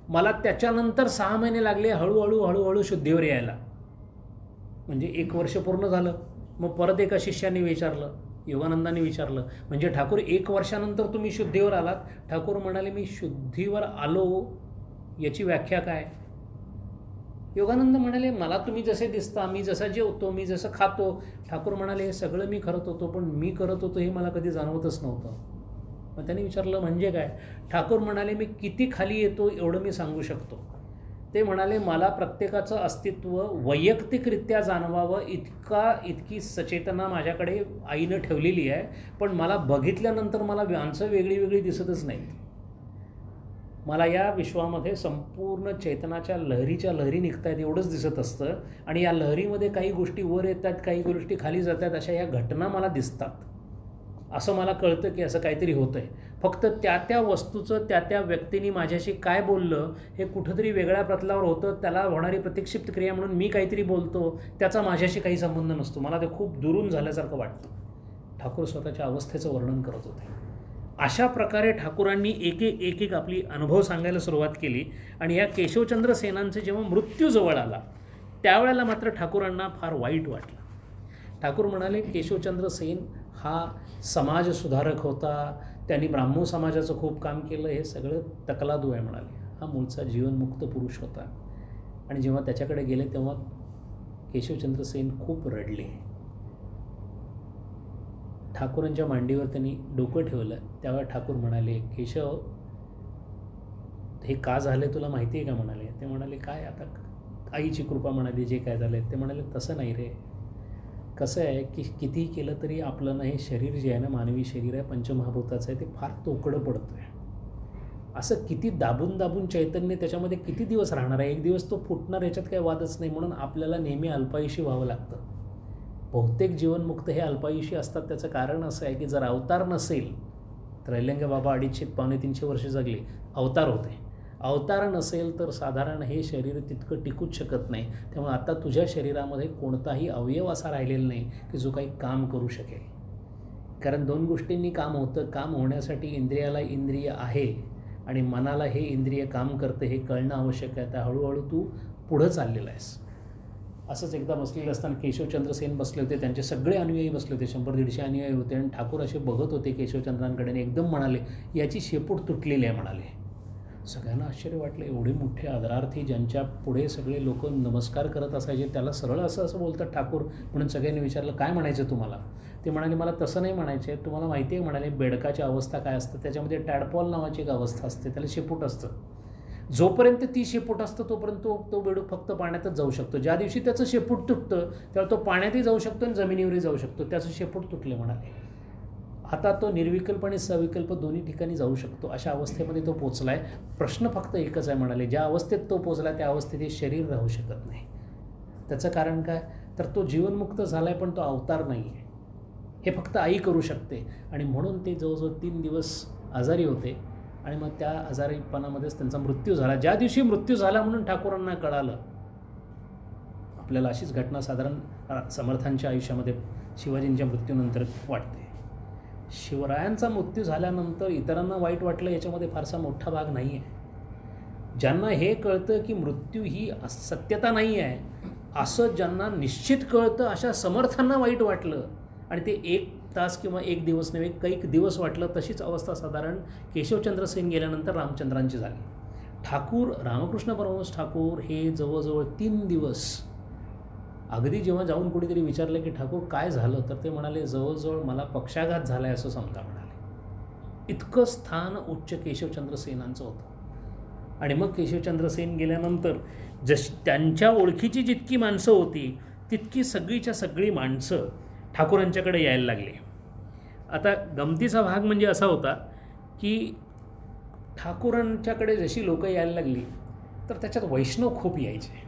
मला त्याच्यानंतर 6 महिने लागले हळूहळू शुद्धीवर यायला. म्हणजे 1 वर्ष पूर्ण झालं. मग परत एका शिष्याने विचारलं, योगानंदाने विचारलं, म्हणजे ठाकूर 1 वर्षानंतर तुम्ही शुद्धीवर आलात? ठाकूर म्हणाले, मी शुद्धीवर आलो याची व्याख्या काय? योगानंद म्हणाले, मला तुम्ही जसे दिसता, मी जसा जेवतो, मी जसं खातो. ठाकूर म्हणाले, हे सगळं मी करत होतो, पण मी करत होतो हे मला कधी जाणवतच नव्हतं. मग त्यांनी विचारलं, म्हणजे काय? ठाकूर म्हणाले, मी किती खाली येतो एवढं मी सांगू शकतो. ते म्हणाले, मला प्रत्येकाचं अस्तित्व वैयक्तिकरित्या जाणवावं इतकी सचेतना माझ्याकडे आईनं ठेवलेली आहे. पण मला बघितल्यानंतर मला माणसं वेगळी वेगळी दिसतच नाहीत. मला या विश्वामध्ये संपूर्ण चैतनाच्या लहरी निघतायत एवढंच दिसत असतं. आणि या लहरीमध्ये काही गोष्टी वर येतात, काही गोष्टी खाली जातात, अशा या घटना मला दिसतात. असं मला कळतं की असं काहीतरी होतं आहे. फक्त त्या वस्तूचं त्या व्यक्तीने माझ्याशी काय बोललं हे कुठंतरी वेगळ्या प्रतलावर होतं. त्याला होणारी प्रतिक्षिप्त क्रिया म्हणून मी काहीतरी बोलतो, त्याचा माझ्याशी काही संबंध नसतो. मला ते खूप दुरून झाल्यासारखं वाटतं. ठाकूर स्वतःच्या अवस्थेचं वर्णन करत होते. अशा प्रकारे ठाकूरांनी एक आपली अनुभव सांगायला सुरुवात केली. आणि या केशवचंद्र सेनांचे जेव्हा मृत्यू जवळ आला त्यावेळेला मात्र ठाकूरांना फार वाईट वाटलं. ठाकूर म्हणाले, केशवचंद्र सेन हा समाजसुधारक होता, त्यांनी ब्राह्मो समाजाचं खूप काम केलं, हे सगळं तकलादू आहे म्हणाले. हा मूळचा जीवनमुक्त पुरुष होता. आणि जेव्हा त्याच्याकडे गेले तेव्हा केशवचंद्र सेन खूप रडले. ठाकूरांच्या मांडीवर त्यांनी डोकं ठेवलं. त्यावेळेला ठाकूर म्हणाले, केशव, हे का झालं तुला माहिती आहे का? म्हणाले. ते म्हणाले, काय आता आईची कृपा म्हणाली, जे काय झालं. ते म्हणाले, तसं नाही रे, कसं आहे की कितीही केलं तरी आपलं ना हे शरीर जे आहे ना, मानवी शरीर आहे, पंचमहाभूताचं आहे, ते फार तोकडं पडतं आहे. असं किती दाबून चैतन्य त्याच्यामध्ये किती दिवस राहणार आहे? एक दिवस तो फुटणार, याच्यात काही वादच नाही. म्हणून आपल्याला नेहमी अल्पायुषी व्हावं लागतं. बहुतेक जीवनमुक्त हे अल्पायुषी असतात. त्याचं कारण असं आहे की जर अवतार नसेल, तर अहिल्यानंद बाबा 250-300 वर्ष जगले, अवतार होते. अवतार नसेल तर साधारण हे शरीर तितकं टिकूच शकत नाही. त्यामुळे आता तुझ्या शरीरामध्ये कोणताही अवयव असा राहिलेला नाही की जो काही काम करू शकेल. कारण 2 गोष्टींनी काम होतं. काम होण्यासाठी इंद्रियाला इंद्रिय आहे आणि मनाला हे इंद्रिय काम करतं हे कळणं आवश्यक आहे. आता हळूहळू तू पुढं चाललेला आहेस. असंच एकदा बसलेलं असताना केशवचंद्र सेन बसले होते. त्यांचे सगळे अनुयायी बसले होते, 100-150 अनुयायी होते. आणि ठाकूर असे बघत होते केशवचंद्रांकडे. एकदम म्हणाले, याची शेपूट तुटलेली आहे म्हणाले. सगळ्यांना आश्चर्य वाटलं. एवढे मोठे आदरार्थी ज्यांच्या पुढे सगळे लोक नमस्कार करत असायचे, त्याला सरळ असं बोलतात ठाकूर. म्हणून सगळ्यांनी विचारलं, काय म्हणायचं तुम्हाला? ते म्हणाले, मला तसं नाही म्हणायचं आहे. तुम्हाला माहिती आहे म्हणाले, बेडकाची अवस्था काय असतं? त्याच्यामध्ये टॅडपॉल नावाची एक अवस्था असते, त्याला शेपूट असतं. जोपर्यंत ती शेपूट असतं तोपर्यंत तो बेडूक फक्त पाण्यातच जाऊ शकतो. ज्या दिवशी त्याचं शेपूट तुटतं तेव्हा तो पाण्यातही जाऊ शकतो आणि जमिनीवरही जाऊ शकतो. त्याचं शेपूट तुटले म्हणाले. आता तो निर्विकल्प आणि सविकल्प दोन्ही ठिकाणी जाऊ शकतो. अशा अवस्थेमध्ये तो पोचला आहे. प्रश्न फक्त एकच आहे म्हणाले, ज्या अवस्थेत तो पोचला त्या अवस्थेत हे शरीर राहू शकत नाही. त्याचं कारण काय? तर तो जीवनमुक्त झाला आहे, पण तो अवतार नाही आहे. हे फक्त आई करू शकते. आणि म्हणून ते जवळजवळ 3 दिवस आजारी होते. आणि मग त्या आजारीपणामध्येच त्यांचा मृत्यू झाला. ज्या दिवशी मृत्यू झाला म्हणून ठाकूरांना कळालं. आपल्याला अशीच घटना साधारण समर्थांच्या आयुष्यामध्ये शिवाजींच्या मृत्यूनंतर वाटते. शिवरायांचा मृत्यू झाल्यानंतर इतरांना वाईट वाटलं याच्यामध्ये फारसा मोठा भाग नाही आहे. ज्यांना हे कळतं की मृत्यू ही सत्यता नाही आहे असं ज्यांना निश्चित कळतं, अशा समर्थांना वाईट वाटलं आणि ते 1 तास किंवा 1 दिवस नव्हे, कैक दिवस वाटलं. तशीच अवस्था साधारण केशवचंद्र सेन गेल्यानंतर रामचंद्रांची झाली. ठाकूर रामकृष्ण परमहंस ठाकूर हे जवळजवळ 3 दिवस, अगदी जेव्हा जाऊन कुणीतरी विचारलं की ठाकूर काय झालं, तर ते म्हणाले जवळजवळ मला पक्षाघात झाला आहे असं समजा म्हणाले. इतकं स्थान उच्च केशवचंद्र सेनांचं होतं. आणि मग केशवचंद्र सेन गेल्यानंतर त्यांच्या ओळखीची जितकी माणसं होती तितकी सगळीच्या सगळी माणसं ठाकूरांच्याकडे यायला लागली. आता गमतीचा भाग म्हणजे असा होता की ठाकूरांच्याकडे जशी लोकं यायला लागली तर त्याच्यात वैष्णव खूप यायचे,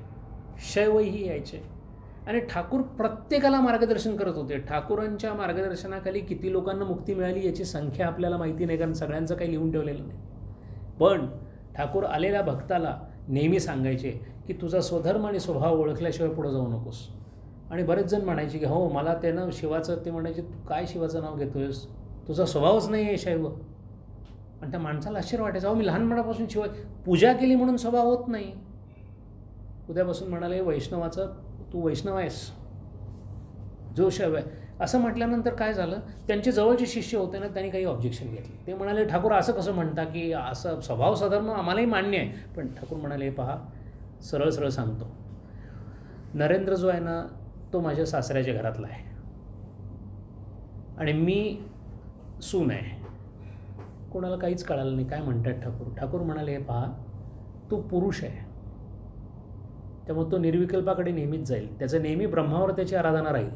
शैवही यायचे आणि ठाकूर प्रत्येकाला मार्गदर्शन करत होते. ठाकूरांच्या मार्गदर्शनाखाली किती लोकांना मुक्ती मिळाली याची संख्या आपल्याला माहिती नाही, कारण सगळ्यांचं काही लिहून ठेवलेलं नाही. पण ठाकूर आलेल्या भक्ताला नेहमी सांगायचे की तुझा स्वधर्म आणि स्वभाव ओळखल्याशिवाय पुढं जाऊ नकोस. आणि बरेच जण म्हणायचे की हो मला ते ना शिवाचं, ते म्हणायचे तू काय शिवाचं नाव घेतोयस, तुझा स्वभावच नाही आहे शैव. आणि त्या माणसाला आश्चर्य वाटायचं, अहो मी लहानपणापासून शिवाय पूजा केली म्हणून स्वभाव होत नाही. उद्यापासून म्हणाले वैष्णवाचं तू वैष्णव आहेस, जो शैव आहे असं म्हटल्यानंतर काय झालं, त्यांचे जवळचे शिष्य होते ना त्यांनी काही ऑब्जेक्शन घेतले. ते म्हणाले ठाकूर असं कसं म्हणता की असं स्वभाव स्वधर्म आम्हालाही मान्य आहे. पण ठाकूर म्हणाले पहा सरळ सरळ सांगतो, नरेंद्र जो आहे ना तो माझ्या सासऱ्याच्या घरातला आहे आणि मी सून आहे. कोणाला काहीच कळालं नाही काय म्हणतात ठाकूर. ठाकूर म्हणाले पहा तू पुरुष आहे त्यामुळे तो निर्विकल्पाकडे नेहमीच जाईल, त्याचं नेहमी ब्रह्मावर त्याची आराधना राहील.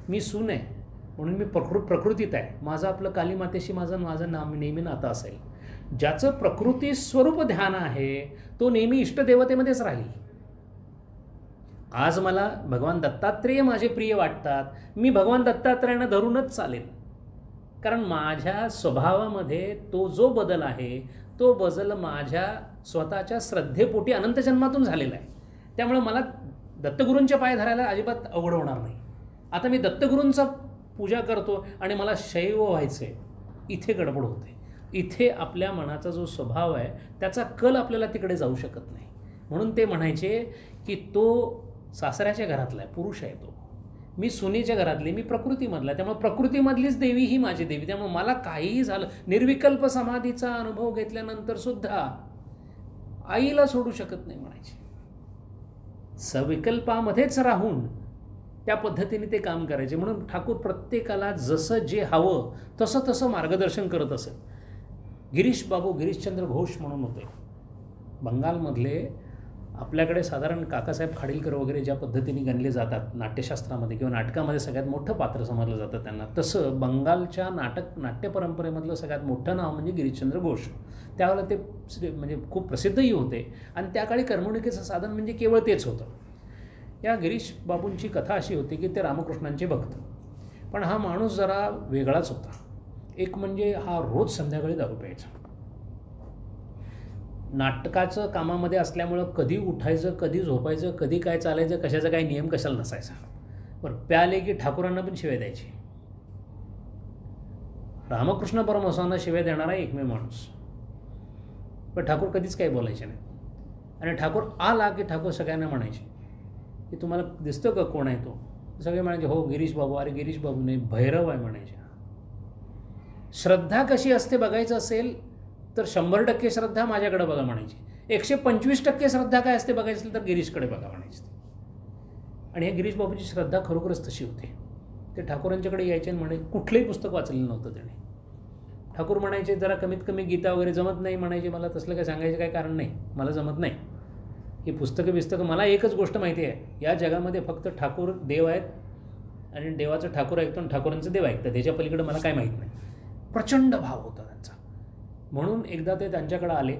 मी सून आहे म्हणून मी प्रकृतीत आहे, माझं आपलं कालीमातेशी माझं नेहमी नातं असेल. ज्याचं प्रकृती स्वरूप ध्यान आहे तो नेहमी इष्टदेवतेमध्येच राहील. आज मला भगवान दत्तात्रेय माझे प्रिय वाटतात, मी भगवान दत्तात्रेयांना धरूनच चालेल, कारण माझ्या स्वभावामध्ये तो जो बदल आहे तो बदल माझ्या स्वतःच्या श्रद्धेपोटी अनंत जन्मातून झालेला आहे. त्यामुळे मला दत्तगुरूंच्या पाय धरायला अजिबात अवघड होणार नाही. आता मी दत्तगुरूंचा पूजा करतो आणि मला शैव व्हायचं आहे, इथे गडबड होते. इथे आपल्या मनाचा जो स्वभाव आहे त्याचा कल आपल्याला तिकडे जाऊ शकत नाही. म्हणून ते म्हणायचे की तो सासऱ्याच्या घरातला आहे, पुरुष आहे तो, मी सुनेच्या घरातली, मी प्रकृतीमधला, त्यामुळे प्रकृतीमधलीच देवी ही माझी देवी. त्यामुळे मला काहीही झालं, निर्विकल्प समाधीचा अनुभव घेतल्यानंतर सुद्धा आईला सोडू शकत नाही म्हणायचे. सविकल्पामध्येच राहून त्या पद्धतीने ते काम करायचे. म्हणून ठाकूर प्रत्येकाला जसं जे हवं तसं मार्गदर्शन करत असत. गिरीशचंद्र घोष म्हणून होते बंगालमधले. आपल्याकडे साधारण काकासाहेब खाडीलकर वगैरे ज्या पद्धतीने गणले जातात नाट्यशास्त्रामध्ये किंवा नाटकामध्ये सगळ्यात मोठं पात्र समजलं जातं त्यांना, तसं बंगालच्या नाट्य परंपरेमधलं सगळ्यात मोठं नाव म्हणजे गिरीशचंद्र घोष. त्यावेळेला ते म्हणजे खूप प्रसिद्धही होते आणि त्या काळी करमणुकीचं साधन म्हणजे केवळ तेच होतं. या गिरीश बाबूंची कथा अशी होती की ते रामकृष्णांचे भक्त, पण हा माणूस जरा वेगळाच होता. एक म्हणजे हा रोज संध्याकाळी दारू प्यायचा. नाटकाचं कामामध्ये असल्यामुळं कधी उठायचं, कधी झोपायचं, कधी काय चालायचं, कशाचा काही नियम कशाला नसायचा. बरं प्याले की ठाकूरांना पण शिव्या द्यायची. रामकृष्ण परमहंसांना शिव्या देणारा एकमेव माणूस. पण ठाकूर कधीच काही बोलायचे नाही. आणि ठाकूर आला की ठाकूर सगळ्यांना म्हणायचे की तुम्हाला दिसतं का कोण आहे तो. सगळे म्हणायचे हो गिरीश बाबू. अरे गिरीश बाबू नाही, भैरव आहे म्हणायचे. श्रद्धा कशी असते बघायचं असेल तर 100% श्रद्धा माझ्याकडे बघा म्हणायची. 125% श्रद्धा काय असते बघायचं असेल तर गिरीशकडे बघा म्हणायची. आणि हे गिरीश बाबूची श्रद्धा खरोखरच तशी होती. ते ठाकूरांच्याकडे यायचे आणि म्हणे, कुठलंही पुस्तक वाचलेलं नव्हतं त्याने. ठाकूर म्हणायचे जरा कमीत कमी गीता वगैरे जमत नाही म्हणायचे. मला तसलं काय सांगायचं काही कारण नाही, मला जमत नाही ही पुस्तकं. मला एकच गोष्ट माहिती आहे, या जगामध्ये फक्त ठाकूर देव आहेत आणि देवाचं ठाकूर ऐकतो आणि ठाकूरांचं देव ऐकतं, त्याच्या पलीकडे मला काय माहीत नाही. प्रचंड भाव होता त्यांचा. म्हणून एकदा ते त्यांच्याकडे आले,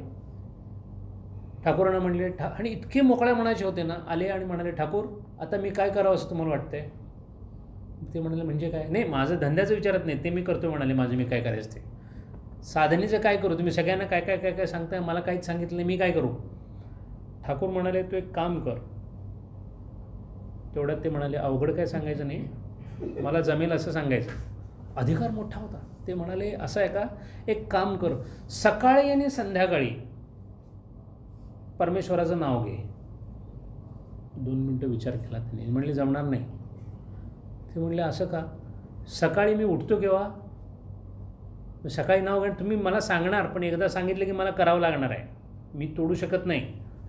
ठाकूरांना म्हणले आणि इतके मोकळ्या मनाचे होते ना, आले आणि म्हणाले ठाकूर आता मी काय करावं असं तुम्हाला वाटतंय. ते म्हणाले म्हणजे काय. नाही माझं धंद्याचं विचारत नाही, ते मी करतो म्हणाले, माझं मी काय करायचं ते. साधनेचं काय करू, तुम्ही सगळ्यांना काय काय काय काय सांगताय, मला काहीच सांगितलं नाही, मी काय करू. ठाकूर म्हणाले तू एक काम कर. तेवढ्यात ते म्हणाले अवघड काय सांगायचं नाही, मला जमेल असं सांगायचं. अधिकार मोठा होता. ते म्हणाले असं आहे का, एक काम कर, सकाळी आणि संध्याकाळी परमेश्वराचं नाव घे. 2 मिनटं विचार केला त्याने. म्हणले जमणार नाही. ते म्हणले असं का? सकाळी मी उठतो केव्हा? सकाळी नाव घ्या. तुम्ही मला सांगणार, पण एकदा सांगितलं की मला करावं लागणार आहे, मी तोडू शकत नाही.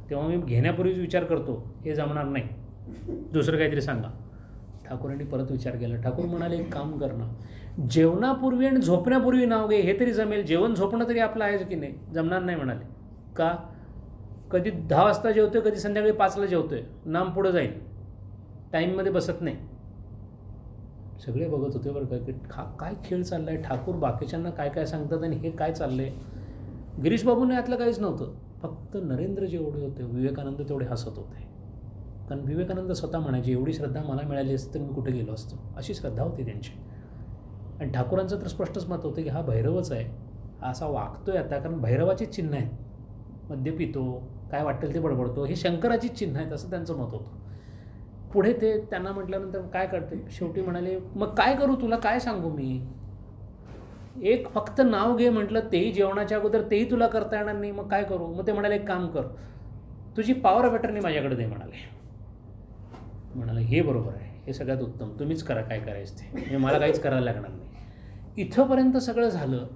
तेव्हा मी घेण्यापूर्वीच विचार करतो, हे जमणार नाही, दुसरं काहीतरी सांगा. ठाकूरांनी परत विचार केला. ठाकूर म्हणाले एक काम कर ना, जेवणापूर्वी आणि झोपण्यापूर्वी नाव घे, हे तरी जमेल. जेवण झोपणं तरी आपलं आहेच की नाही? जमणार नाही म्हणाले. का? कधी 10 वाजता जेवतोय, कधी संध्याकाळी 5ला जेवतोय, नाम पुढं जाईल, टाईममध्ये बसत नाही. सगळे बघत होते बरं का, की काय खेळ चालला आहे. ठाकूर बाकीच्यांना काय काय सांगतात आणि हे काय चाललं आहे. गिरीश बाबूने यातलं काहीच नव्हतं. फक्त नरेंद्र जेवढे होते, विवेकानंद तेवढे हसत होते. कारण विवेकानंद स्वतः म्हणायचे, एवढी श्रद्धा मला मिळाली असती तर मी कुठे गेलो असतो, अशी श्रद्धा होती त्यांची. आणि ठाकूरांचं तर स्पष्टच मत होतं की हा भैरवच आहे, हा असा वागतोय आता, कारण भैरवाचीच चिन्ह आहेत. मद्य पितो, काय वाटेल ते बडबडतो, हे शंकराचीच चिन्ह आहेत, असं त्यांचं मत होतं. पुढे ते त्यांना म्हटल्यानंतर काय करते, शेवटी म्हणाले मग काय करू, तुला काय सांगू मी. एक फक्त नाव घे म्हटलं, तेही जेवणाच्या अगोदर, तेही तुला करता येणार नाही, मग काय करू. मग ते म्हणाले एक काम कर, तुझी पॉवर ऑफ अटर्नी माझ्याकडे दे म्हणाले हे बरोबर आहे, हे सगळ्यात उत्तम, तुम्हीच करा काय करायचं ते, म्हणजे मला काहीच करायला लागणार नाही. इथंपर्यंत सगळं झालं.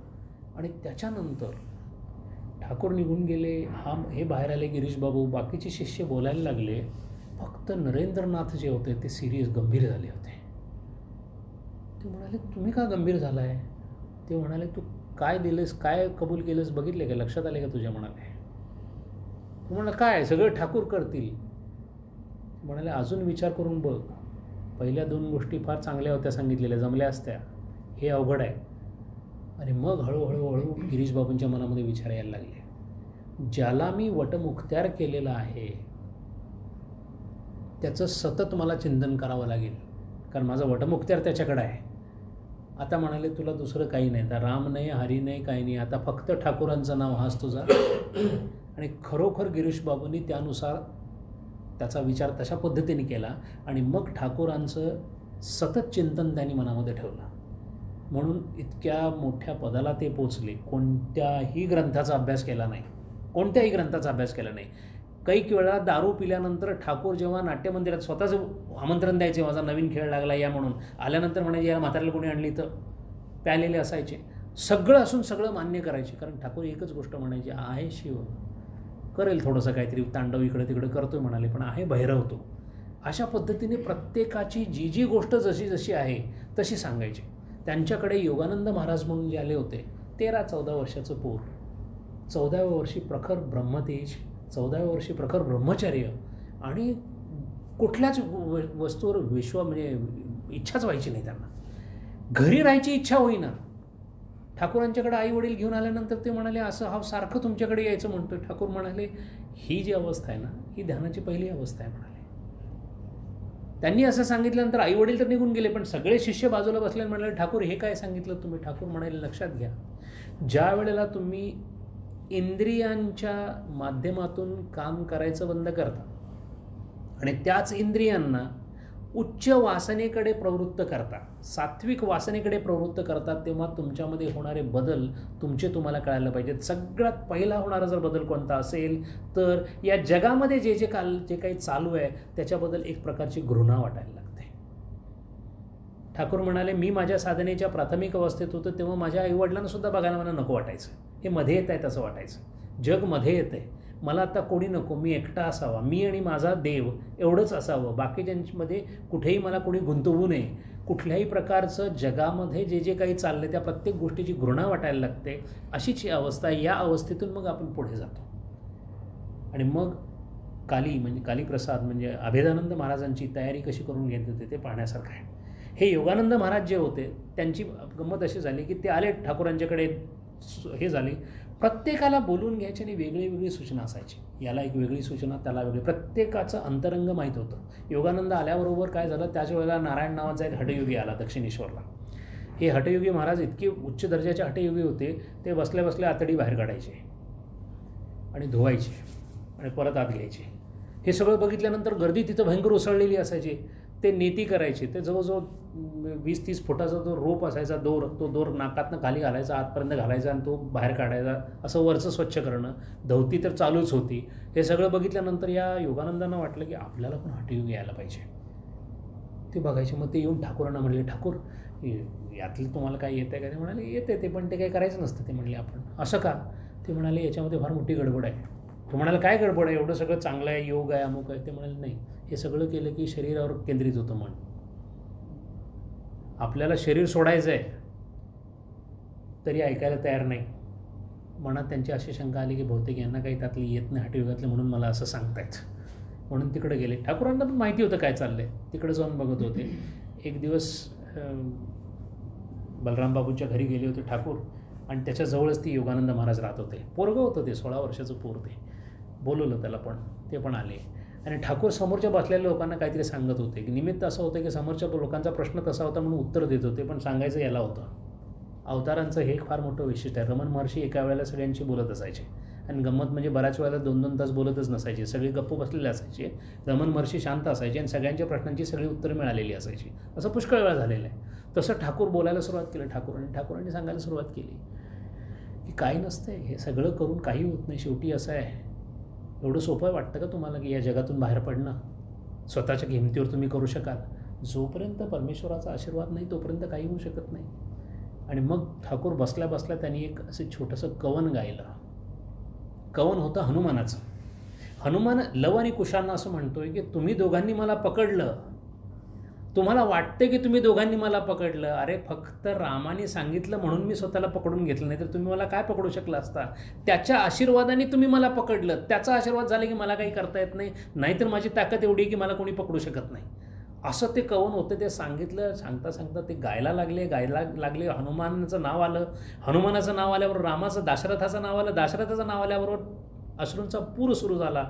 आणि त्याच्यानंतर ठाकूर निघून गेले. हे बाहेर आले गिरीश बाबू, बाकीचे शिष्य बोलायला लागले. फक्त नरेंद्रनाथ जे होते ते सिरियस गंभीर झाले होते. ते म्हणाले तुम्ही का गंभीर झाला आहे. ते म्हणाले तू काय दिलंस, काय कबूल केलंस बघितले का, लक्षात आले का तुझ्या. म्हणाले तू म्हणाला काय सगळं ठाकूर करतील. म्हणाले अजून विचार करून बघ, पहिल्या 2 गोष्टी फार चांगल्या होत्या, सांगितलेल्या जमल्या असत्या, हे अवघड आहे. आणि मग हळूहळू गिरीश बाबूंच्या मनामध्ये विचार यायला लागले, ज्याला मी वटमुखत्यार केलेलं आहे त्याचं सतत मला चिंतन करावं लागेल, कारण माझं वटमुखत्यार त्याच्याकडे आहे. आता म्हणाले तुला दुसरं काही नाही, आता राम नाही, हरी नाही, काही नाही, आता फक्त ठाकूरांचं नाव हाच तुझा. आणि खरोखर गिरीश बाबूंनी त्यानुसार त्याचा विचार तशा पद्धतीने केला. आणि मग ठाकूरांचं सतत चिंतन त्यांनी मनामध्ये ठेवलं. म्हणून इतक्या मोठ्या पदाला ते पोचले. कोणत्याही ग्रंथाचा अभ्यास केला नाही, कोणत्याही ग्रंथाचा अभ्यास केला नाही. कैक वेळा दारू पिल्यानंतर ठाकूर जेव्हा नाट्यमंदिरात स्वतःच आमंत्रण द्यायचे, माझा नवीन खेळ लागला या म्हणून, आल्यानंतर म्हणायचे या म्हाताऱ्याला कोणी आणली तर, प्यालेले असायचे. सगळं असून सगळं मान्य करायचे, कारण ठाकूर एकच गोष्ट म्हणायची, आहे शिव, करेल थोडंसं काहीतरी तांडव इकडे तिकडे करतोय म्हणाले, पण आहे भैरवतो. अशा पद्धतीने प्रत्येकाची जी जी गोष्ट जशी जशी आहे तशी सांगायची. त्यांच्याकडे योगानंद महाराज म्हणून जे आले होते, 13-14 वर्षाचं पोर, 14व्या वर्षी प्रखर ब्रह्मतेज, 14व्या वर्षी प्रखर ब्रह्मचर्य, आणि कुठल्याच वस्तूवर म्हणजे इच्छाच व्हायची नाही त्यांना, घरी राहायची इच्छा होईना. ठाकूरांच्याकडे आई वडील घेऊन आल्यानंतर ते म्हणाले असं हा सारखं तुमच्याकडे यायचं म्हणतोय. ठाकूर म्हणाले ही जी अवस्था आहे ना, ही ध्यानाची पहिली अवस्था आहे म्हणाले. त्यांनी असं सांगितल्यानंतर आई वडील तर निघून गेले, पण सगळे शिष्य बाजूला बसले. म्हणाले ठाकूर हे काय सांगितलं तुम्ही. ठाकूर म्हणाले लक्षात घ्या, ज्या वेळेला तुम्ही इंद्रियांच्या माध्यमातून काम करायचं बंद करता आणि त्याच इंद्रियांना उच्च वासनेकडे प्रवृत्त करता, सात्विक वासनेकडे प्रवृत्त करतात, तेव्हा तुमच्यामध्ये होणारे बदल तुम्हाला कळायला पाहिजेत. सगळ्यात पहिला होणारा जर बदल कोणता असेल तर या जगामध्ये जे काही चालू आहे त्याच्याबद्दल एक प्रकारची घृणा वाटायला लागते. ठाकूर म्हणाले मी माझ्या साधनेच्या प्राथमिक अवस्थेत होतो तेव्हा माझ्या आईवडिलांना सुद्धा बघायला मला नको वाटायचं, हे मध्ये येत आहे तसं वाटायचं, जग मध्ये येतं आहे, मला आता कोणी नको, मी एकटा असावा, मी आणि माझा देव एवढंच असावं, बाकीच्यांमध्ये कुठेही मला कोणी गुंतवू नये. कुठल्याही प्रकारचं जगामध्ये जे काही चाललं त्या प्रत्येक गोष्टीची घृणा वाटायला लागते. अशीच ही अवस्था आहे. या अवस्थेतून मग आपण पुढे जातो. आणि मग कालीप्रसाद म्हणजे अभेदानंद महाराजांची तयारी कशी करून घेत होते ते पाहण्यासारखं आहे. हे योगानंद महाराज जे होते त्यांची गंमत अशी झाली की ते आले ठाकूरांच्याकडे, हे झाले, प्रत्येकाला बोलून घ्यायची आणि वेगळी सूचना असायची. याला एक वेगळी सूचना, त्याला वेगळी, प्रत्येकाचं अंतरंग माहीत होतं. योगानंद आल्याबरोबर काय झालं, त्याच वेळेला नारायण नावाचा एक हठयोगी आला दक्षिणेश्वरला. हे हठयोगी महाराज इतके उच्च दर्जाचे हठयोगी होते, ते बसल्या बसल्या आतडी बाहेर काढायचे आणि धुवायचे आणि परत आत घ्यायचे. हे सगळं बघितल्यानंतर गर्दी तिथं भयंकर उसळलेली असायची. ते नेती करायचे. ते जवळजवळ 20-30 फुटाचा जो रोप असायचा दोर, तो दोर नाकातनं खाली घालायचा, आतपर्यंत घालायचा आणि तो बाहेर काढायचा, असं वरचं स्वच्छ करणं. धवती तर चालूच होती. हे सगळं बघितल्यानंतर या योगानंदांना वाटलं की आपल्याला पण हठयोग यायला पाहिजे. ते बघायचे. मग ते येऊन ठाकूरांना म्हणले, ठाकूर यातलं तुम्हाला काय येतं आहे का? ते म्हणाले येते ते, पण ते काही करायचं नसतं. ते म्हणले आपण असं का? ते म्हणाले याच्यामध्ये फार मोठी गडबड आहे. तो म्हणाला काय गडबड आहे? एवढं सगळं चांगलं आहे, योग आहे, अमुक आहे. ते म्हणाले नाही, हे सगळं केलं की शरीरावर केंद्रित होतं मन. आपल्याला शरीर सोडायचं आहे तरी ऐकायला तयार नाही. मनात त्यांची अशी शंका आली की बहुतेक यांना काही त्यातली येत नाही हठयोगातलं, म्हणून मला असं सांगतायत. म्हणून तिकडे गेले. ठाकूरांना पण माहिती होतं काय चाललं आहे. तिकडे जाऊन बघत होते. एक दिवस बलराम बाबूंच्या घरी गेले होते ठाकूर, आणि त्याच्याजवळच ती योगानंद महाराज राहत होते. पोरगं होतं ते, 16 वर्षाचं पोर. ते बोलवलं त्याला, पण ते पण आले. आणि ठाकूर समोरच्या बसलेल्या लोकांना काहीतरी सांगत होते. की निमित्त असं होतं की समोरच्या लोकांचा प्रश्न तसा होता म्हणून उत्तर देत होते, पण सांगायचं याला होतं. अवतारांचं हे एक फार मोठं वैशिष्ट्य आहे. रमण महर्षी एका वेळेला सगळ्यांशी बोलत असायचे, आणि गंमत म्हणजे बऱ्याच वेळेला 2-2 तास बोलतच नसायचे. सगळे गप्प बसलेले असायचे. रमण महर्षी शांत असायचे आणि सगळ्यांच्या प्रश्नांची सगळी उत्तरं मिळालेली असायची. असं पुष्कळ वेळा झालेलं आहे. तसं ठाकूर बोलायला सुरुवात केली ठाकूरांनी सांगायला सुरुवात केली की काही नसतंय, हे सगळं करून काही होत नाही. शेवटी असं आहे, एवढं सोपं वाटतं का तुम्हाला की या जगातून बाहेर पडणं? स्वतःच्या किमतीवर तुम्ही करू शकाल. जोपर्यंत परमेश्वराचा आशीर्वाद नाही तोपर्यंत काही होऊ शकत नाही. आणि मग ठाकूर बसल्या बसल्या त्यांनी एक असं छोटंसं कवन गायलं. कवन होतं हनुमानाचं. हनुमान लव आणि कुशांना असं म्हणतोय की तुम्ही दोघांनी मला पकडलं. तुम्हाला वाटते की तुम्ही दोघांनी मला पकडलं. अरे फक्त रामाने सांगितलं म्हणून मी स्वतःला पकडून घेतलं, नाही तर तुम्ही मला काय पकडू शकला असता? त्याच्या आशीर्वादाने तुम्ही मला पकडलं. त्याचा आशीर्वाद झाला की मला काही करता येत नाही, नाहीतर माझी ताकद एवढी की मला कोणी पकडू शकत नाही. असं ते कवन होतं. ते सांगितलं. सांगता सांगता ते गायला लागले. हनुमानाचं नाव आलं. हनुमानाचं नाव आल्यावर रामाचं, दाशरथाचं नाव आलं. दाशरथाचं नाव आल्याबरोबर अश्रूंचा पूर सुरू झाला.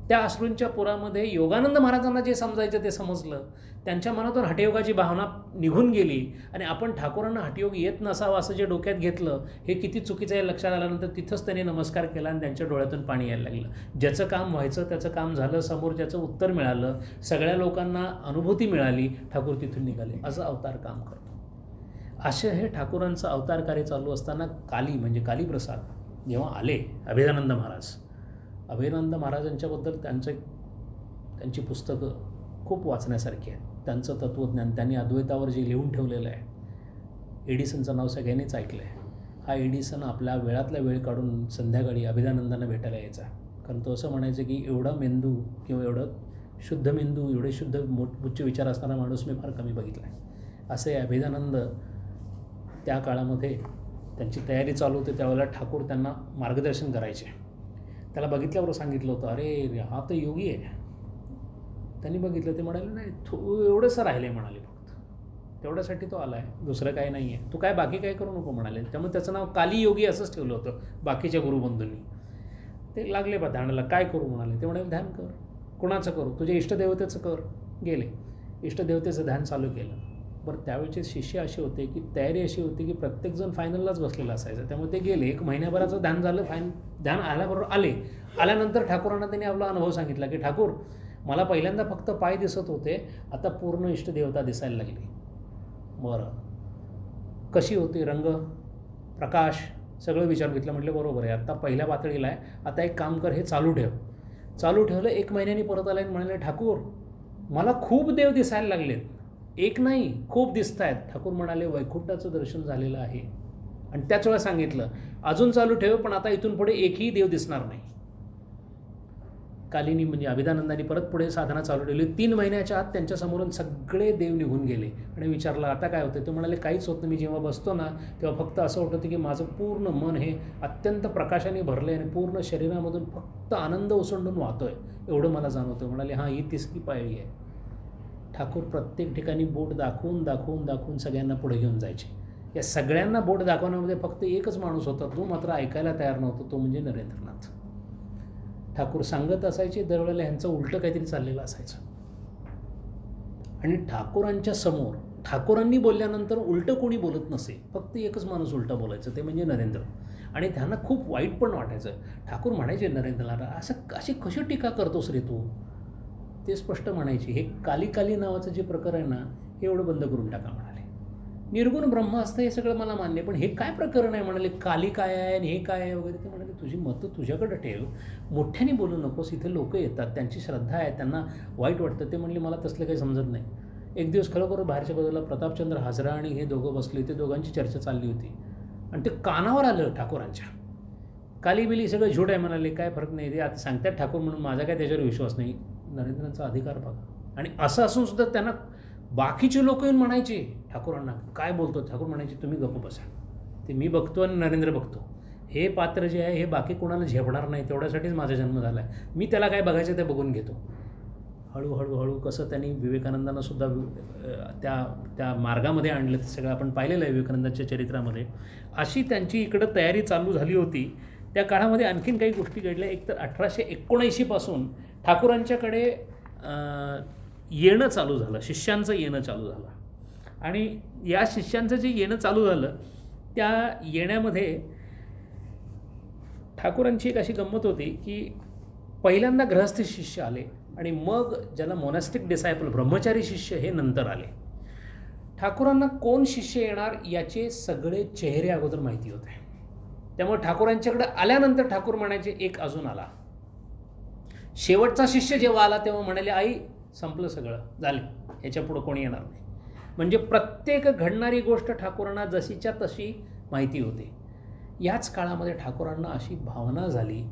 त्या अश्रूंच्या पुरामध्ये योगानंद महाराजांना जे समजायचं ते समजलं. त्यांच्या मनातून हठयोगाची भावना निघून गेली. आणि आपण ठाकूरांना हठयोग येत नसावा असं जे डोक्यात घेतलं, हे किती चुकीचं आहे लक्षात आल्यानंतर तिथंच त्यांनी नमस्कार केला आणि त्यांच्या डोळ्यातून पाणी यायला लागलं. ज्याचं काम व्हायचं त्याचं काम झालं, समोरच्याचं उत्तर मिळालं, सगळ्या लोकांना अनुभूती मिळाली, ठाकूर तिथून निघाले. असं अवतार काम करतो. असे हे ठाकूरांचं अवतार कार्य चालू असताना काली म्हणजे कालीप्रसाद जेव्हा आले, अभेदानंद महाराजांच्याबद्दल त्यांची पुस्तकं खूप वाचण्यासारखी आहेत. त्यांचं तत्त्वज्ञान, त्यांनी अद्वैतावर जे लिहून ठेवलेलं आहे. एडिसनचं नाव सगळ्यांनीच ऐकलं आहे. हा एडिसन आपल्या वेळातला वेळ काढून संध्याकाळी अभेदानंदांना भेटायला यायचा. कारण तो असं म्हणायचं की एवढा मेंदू किंवा एवढं शुद्ध मेंदू, एवढे शुद्ध उच्च विचार असणारा माणूस मी फार कमी बघितला आहे. असे अभेदानंद त्या काळामध्ये त्यांची तयारी चालू होती. त्यावेळेला ठाकूर त्यांना मार्गदर्शन करायचे. त्याला बघितल्यावर सांगितलं होतं, अरे हा तर योगी आहे. त्यांनी बघितलं. ते म्हणाले नाही, एवढंसं राहिले म्हणाले, फक्त तेवढ्यासाठी तो आला आहे, दुसरं काही नाही आहे. तू काय बाकी काय करू नको म्हणाले. त्यामुळे त्याचं नाव काली योगी असंच ठेवलं होतं बाकीच्या गुरुबंधूंनी. ते लागले बा ध्यानाला. काय करू म्हणाले. ते म्हणाले ध्यान कर. कोणाचं करू? तुझ्या इष्टदेवतेचं कर. गेले, इष्टदेवतेचं ध्यान चालू केलं. बरं, त्यावेळेचे शिष्य असे होते की तयारी अशी होती की प्रत्येकजण फायनललाच बसलेला असायचा. त्यामुळे ते गेले. 1 महिन्याभराचं ध्यान झालं. ध्यान आल्याबरोबर आल्यानंतर ठाकूरांना त्यांनी आपला अनुभव सांगितला की ठाकूर, मला पहिल्यांदा फक्त पाय दिसत होते, आता पूर्ण इष्टदेवता दिसायला लागली. बरं, कशी होती? रंग, प्रकाश सगळं विचारून घेतलं. म्हटलं बरोबर आहे, आता पहिल्या पातळीला आहे. आता एक काम कर, हे चालू ठेव. चालू ठेवलं. 1 महिन्याने परत आले आणि म्हणाले ठाकूर, मला खूप देव दिसायला लागलेत. एक नाही, खूप दिसत आहेत. ठाकूर म्हणाले वैकुंठाचं दर्शन झालेलं आहे. आणि त्याच वेळा सांगितलं अजून चालू ठेव, पण आता इथून पुढे एकही देव दिसणार नाही. कालीनी म्हणजे अभेदानंदांनी परत पुढे साधना चालू ठेवली. 3 महिन्याच्या आत त्यांच्यासमोरून सगळे देव निघून गेले. आणि विचारलं आता काय होतं? ते म्हणाले काहीच होत नाही. मी जेव्हा बसतो ना तेव्हा फक्त असं होतं की माझं पूर्ण मन हे अत्यंत प्रकाशाने भरलं आहे आणि पूर्ण शरीरामधून फक्त आनंद ओसंडून वाहतो आहे, एवढं मला जाणवतं. म्हणाले हां, ही 3री पायरी आहे. ठाकूर प्रत्येक ठिकाणी बोट दाखवून सगळ्यांना पुढे घेऊन जायचे. या सगळ्यांना बोट दाखवण्यामध्ये फक्त एकच माणूस होता, तो मात्र ऐकायला तयार नव्हता. तो म्हणजे नरेंद्रनाथ. ठाकूर सांगत असायचे, दरवेळेला ह्यांचं उलटं काहीतरी चाललेलं असायचं. आणि ठाकूरांच्या समोर ठाकूरांनी बोलल्यानंतर उलटं कोणी बोलत नसे, फक्त एकच माणूस उलटं बोलायचं, ते म्हणजे नरेंद्र. आणि त्यांना खूप वाईट पण वाटायचं. ठाकूर म्हणायचे नरेंद्रला, अशी कशी टीका करतोस रे तू? ते स्पष्ट म्हणायचे, हे काली काली नावाचं जे प्रकरण आहे ना, हे एवढं बंद करून टाका म्हणाले. निर्गुण ब्रह्म असतं हे सगळं मला मान्य, पण हे काय प्रकरण आहे म्हणाले, काली काय आहे आणि हे काय आहे वगैरे. ते म्हणाले, तुझी मतं तुझ्याकडे ठेव, मोठ्याने बोलू नकोस, इथे लोक येतात, त्यांची श्रद्धा आहे, त्यांना वाईट वाटतं. ते म्हणले, मला तसलं काही समजत नाही. एक दिवस खरोखर बाहेरच्या बाजूला प्रतापचंद्र हाजरा आणि हे दोघं बसले, ते दोघांची चर्चा चालली होती आणि ते कानावर आलं ठाकूरांच्या. काली बिली सगळं झूट आहे म्हणाले, काय फरक नाही, ते आता सांगतात ठाकूर म्हणून, माझा काय त्याच्यावर विश्वास नाही. नरेंद्रांचा अधिकार बघा. आणि असं असून सुद्धा त्यांना बाकीचे लोक येऊन म्हणायचे ठाकूरांना, काय बोलतो. ठाकूर म्हणायचे, तुम्ही गप्प बसा, ते मी बघतो आणि नरेंद्र बघतो. हे पात्र जे आहे हे बाकी कोणाला झेपणार नाही, तेवढ्यासाठीच माझा जन्म झाला आहे, मी त्याला काय बघायचं ते बघून घेतो. हळूहळू कसं त्यांनी विवेकानंदांना सुद्धा त्या मार्गामध्ये आणलं, ते सगळं आपण पाहिलेलं आहे विवेकानंदांच्या चरित्रामध्ये. अशी त्यांची इकडं तयारी चालू झाली होती. त्या काळामध्ये आणखीन काही गोष्टी घडल्या. एक तर 1879 पासून ठाकूरांच्याकडे येणं चालू झालं, शिष्यांचं येणं चालू झालं. आणि या शिष्यांचं जे येणं चालू झालं, त्या येण्यामध्ये ठाकूरांची एक अशी गंमत होती की पहिल्यांदा गृहस्थ शिष्य आले आणि मग ज्याला मोनॅस्टिक डिसायपल, ब्रह्मचारी शिष्य, हे नंतर आले. ठाकूरांना कोण शिष्य येणार याचे सगळे चेहरे अगोदर माहिती होते. त्यामुळे ठाकूरांच्याकडे आल्यानंतर ठाकूर म्हणायचे, एक अजून आला. शेवटचा शिष्य जेव्हा आला तेव्हा म्हणाले, आई संपलं सगळं, झाले, याच्या पुढं कोणी येणार नाही. म्हणजे प्रत्येक घडणारी गोष्ट ठाकूरांना जशीच्या तशी माहिती होती. याच काळामध्ये ठाकूरांना अशी भावना झाली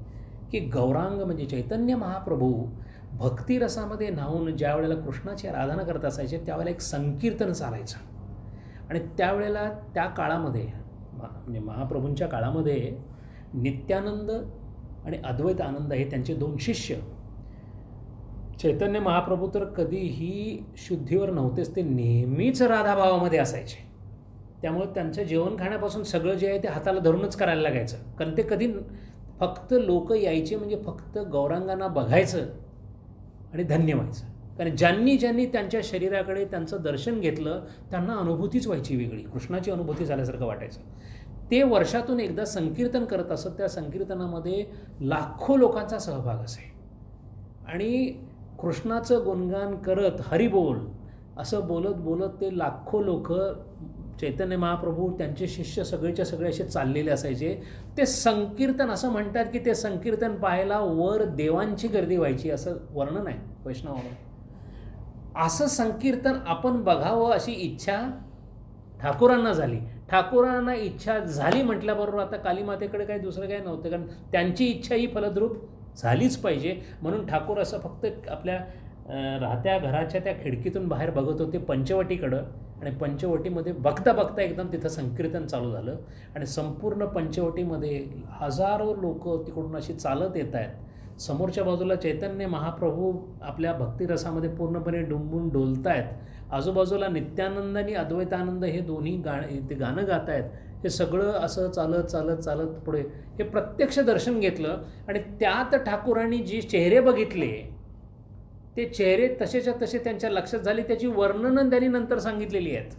की गौरांग म्हणजे चैतन्य महाप्रभू भक्तिरसामध्ये न्हावून ज्या वेळेला कृष्णाची आराधना करत असायचे त्यावेळेला एक संकीर्तन चालायचं. आणि त्यावेळेला त्या काळामध्ये म्हणजे महाप्रभूंच्या काळामध्ये नित्यानंद आणि अद्वैत आनंद हे त्यांचे दोन शिष्य. चैतन्य महाप्रभू तर कधीही शुद्धीवर नव्हतेच, ते नेहमीच राधाभावामध्ये असायचे. त्यामुळे त्यांचं जेवण खाण्यापासून सगळं जे आहे ते हाताला धरूनच करायला लागायचं. कारण ते कधी फक्त लोक यायचे म्हणजे फक्त गौरांगांना बघायचं आणि धन्य व्हायचं. कारण ज्यांनी ज्यांनी त्यांच्या शरीराकडे त्यांचं दर्शन घेतलं त्यांना अनुभूतीच व्हायची वेगळी, कृष्णाची अनुभूती झाल्यासारखं वाटायचं. ते वर्षातून एकदा संकीर्तन करत असत. त्या संकीर्तनामध्ये लाखो लोकांचा सहभाग असे आणि कृष्णाचं गुणगान करत हरिबोल असं बोलत बोलत ते लाखो लोक, चैतन्य महाप्रभू, त्यांचे शिष्य सगळेच्या सगळे असे चाललेले असायचे. ते संकीर्तन असं म्हणतात की ते संकीर्तन पाहायला वर देवांची गर्दी व्हायची, असं वर्णन आहे वैष्णवामध्ये. असं संकीर्तन आपण बघावं अशी इच्छा ठाकूरांना झाली. ठाकूरांना इच्छा झाली म्हटल्याबरोबर आता कालीमातेकडे काही दुसरं काही नव्हतं, कारण त्यांची इच्छा ही फलद्रूप झालीच पाहिजे. म्हणून ठाकूर असं फक्त आपल्या राहत्या घराच्या त्या खिडकीतून बाहेर बघत होते पंचवटीकडं. आणि पंचवटीमध्ये बघता बघता एकदम तिथं संकीर्तन चालू झालं आणि संपूर्ण पंचवटीमध्ये हजारो लोक तिकडून अशी चालत येत आहेत. समोरच्या बाजूला चैतन्य महाप्रभू आपल्या भक्तिरसामध्ये पूर्णपणे डुंबून डोलत आहेत. आजूबाजूला नित्यानंद आणि अद्वैतानंद हे दोन्ही ते गाणं गात आहेत. हे सगळं असं चालत चालत चालत पुढे हे प्रत्यक्ष दर्शन घेतलं आणि त्यात ठाकूरांनी जी चेहरे बघितले ते चेहरे तसेच्या तसे त्यांच्या लक्षात झाले. त्याची वर्णनं त्यांनी नंतर सांगितलेली आहेत.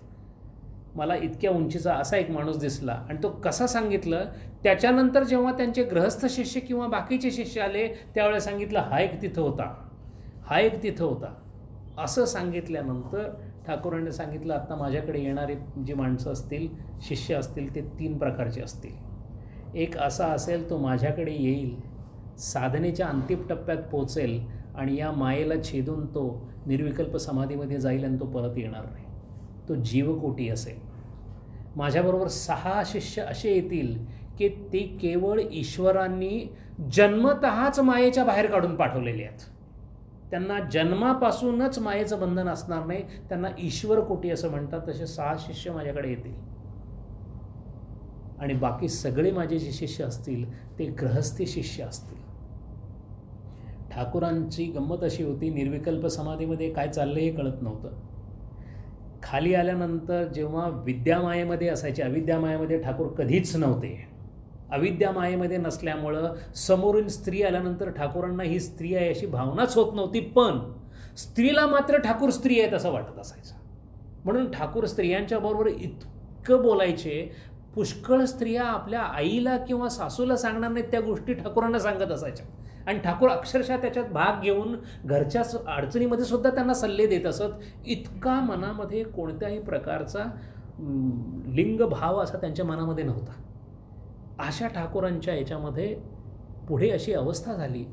मला इतक्या उंचीचा असा एक माणूस दिसला आणि तो कसा सांगितलं. त्याच्यानंतर जेव्हा त्यांचे गृहस्थ शिष्य किंवा बाकीचे शिष्य आले त्यावेळेस सांगितलं, हा एक तिथं होता, हा एक तिथं होता. असं सांगितल्यानंतर ठाकूरांनी सांगितलं, आता माझ्याकडे येणारे जी माणसं असतील, शिष्य असतील, ते 3 प्रकारचे असतील. एक असा असेल तो माझ्याकडे येईल, साधनेच्या अंतिम टप्प्यात पोचेल आणि या मायेला छेदून तो निर्विकल्प समाधीमध्ये जाईल आणि तो परत येणार नाही. तो जीवकोटी असेल. माझ्याबरोबर 6 शिष्य असे येतील की ते केवळ ईश्वरांनी जन्मतःच मायेच्या बाहेर काढून पाठवलेले आहेत. त्यांना जन्मापासूनच मायेचं बंधन असणार नाही. त्यांना ईश्वर कोटी असं म्हणतात. तसे 6 शिष्य माझ्याकडे येतील आणि बाकी सगळे माझे जे शिष्य असतील ते गृहस्थी शिष्य असतील. ठाकूरांची गंमत अशी होती, निर्विकल्प समाधीमध्ये काय चाललं हे कळत नव्हतं. खाली आल्यानंतर जेव्हा विद्यामायेमध्ये असायचे, अविद्यामायेमध्ये ठाकूर कधीच नव्हते. अविद्यामायेमध्ये नसल्यामुळं समोरील स्त्री आल्यानंतर ठाकूरांना ही स्त्री आहे अशी भावनाच होत नव्हती. पण स्त्रीला मात्र ठाकूर स्त्री आहेत असं वाटत असायचं. म्हणून ठाकूर स्त्रियांच्या बरोबर इतकं बोलायचे. पुष्कळ स्त्रिया आपल्या आईला किंवा सासूला सांगणार नाहीत त्या गोष्टी ठाकूरांना सांगत असायच्या. आणि ठाकूर अक्षरशः त्याच्यात भाग घेऊन घरच्या अडचणीमध्ये सुद्धा त्यांना सल्ले देत असत. इतका मनामध्ये कोणत्याही प्रकारचा लिंगभाव असा त्यांच्या मनामध्ये नव्हता. अशा ठाकूरांच्या याच्यामध्ये पुढे अशी अवस्था झाली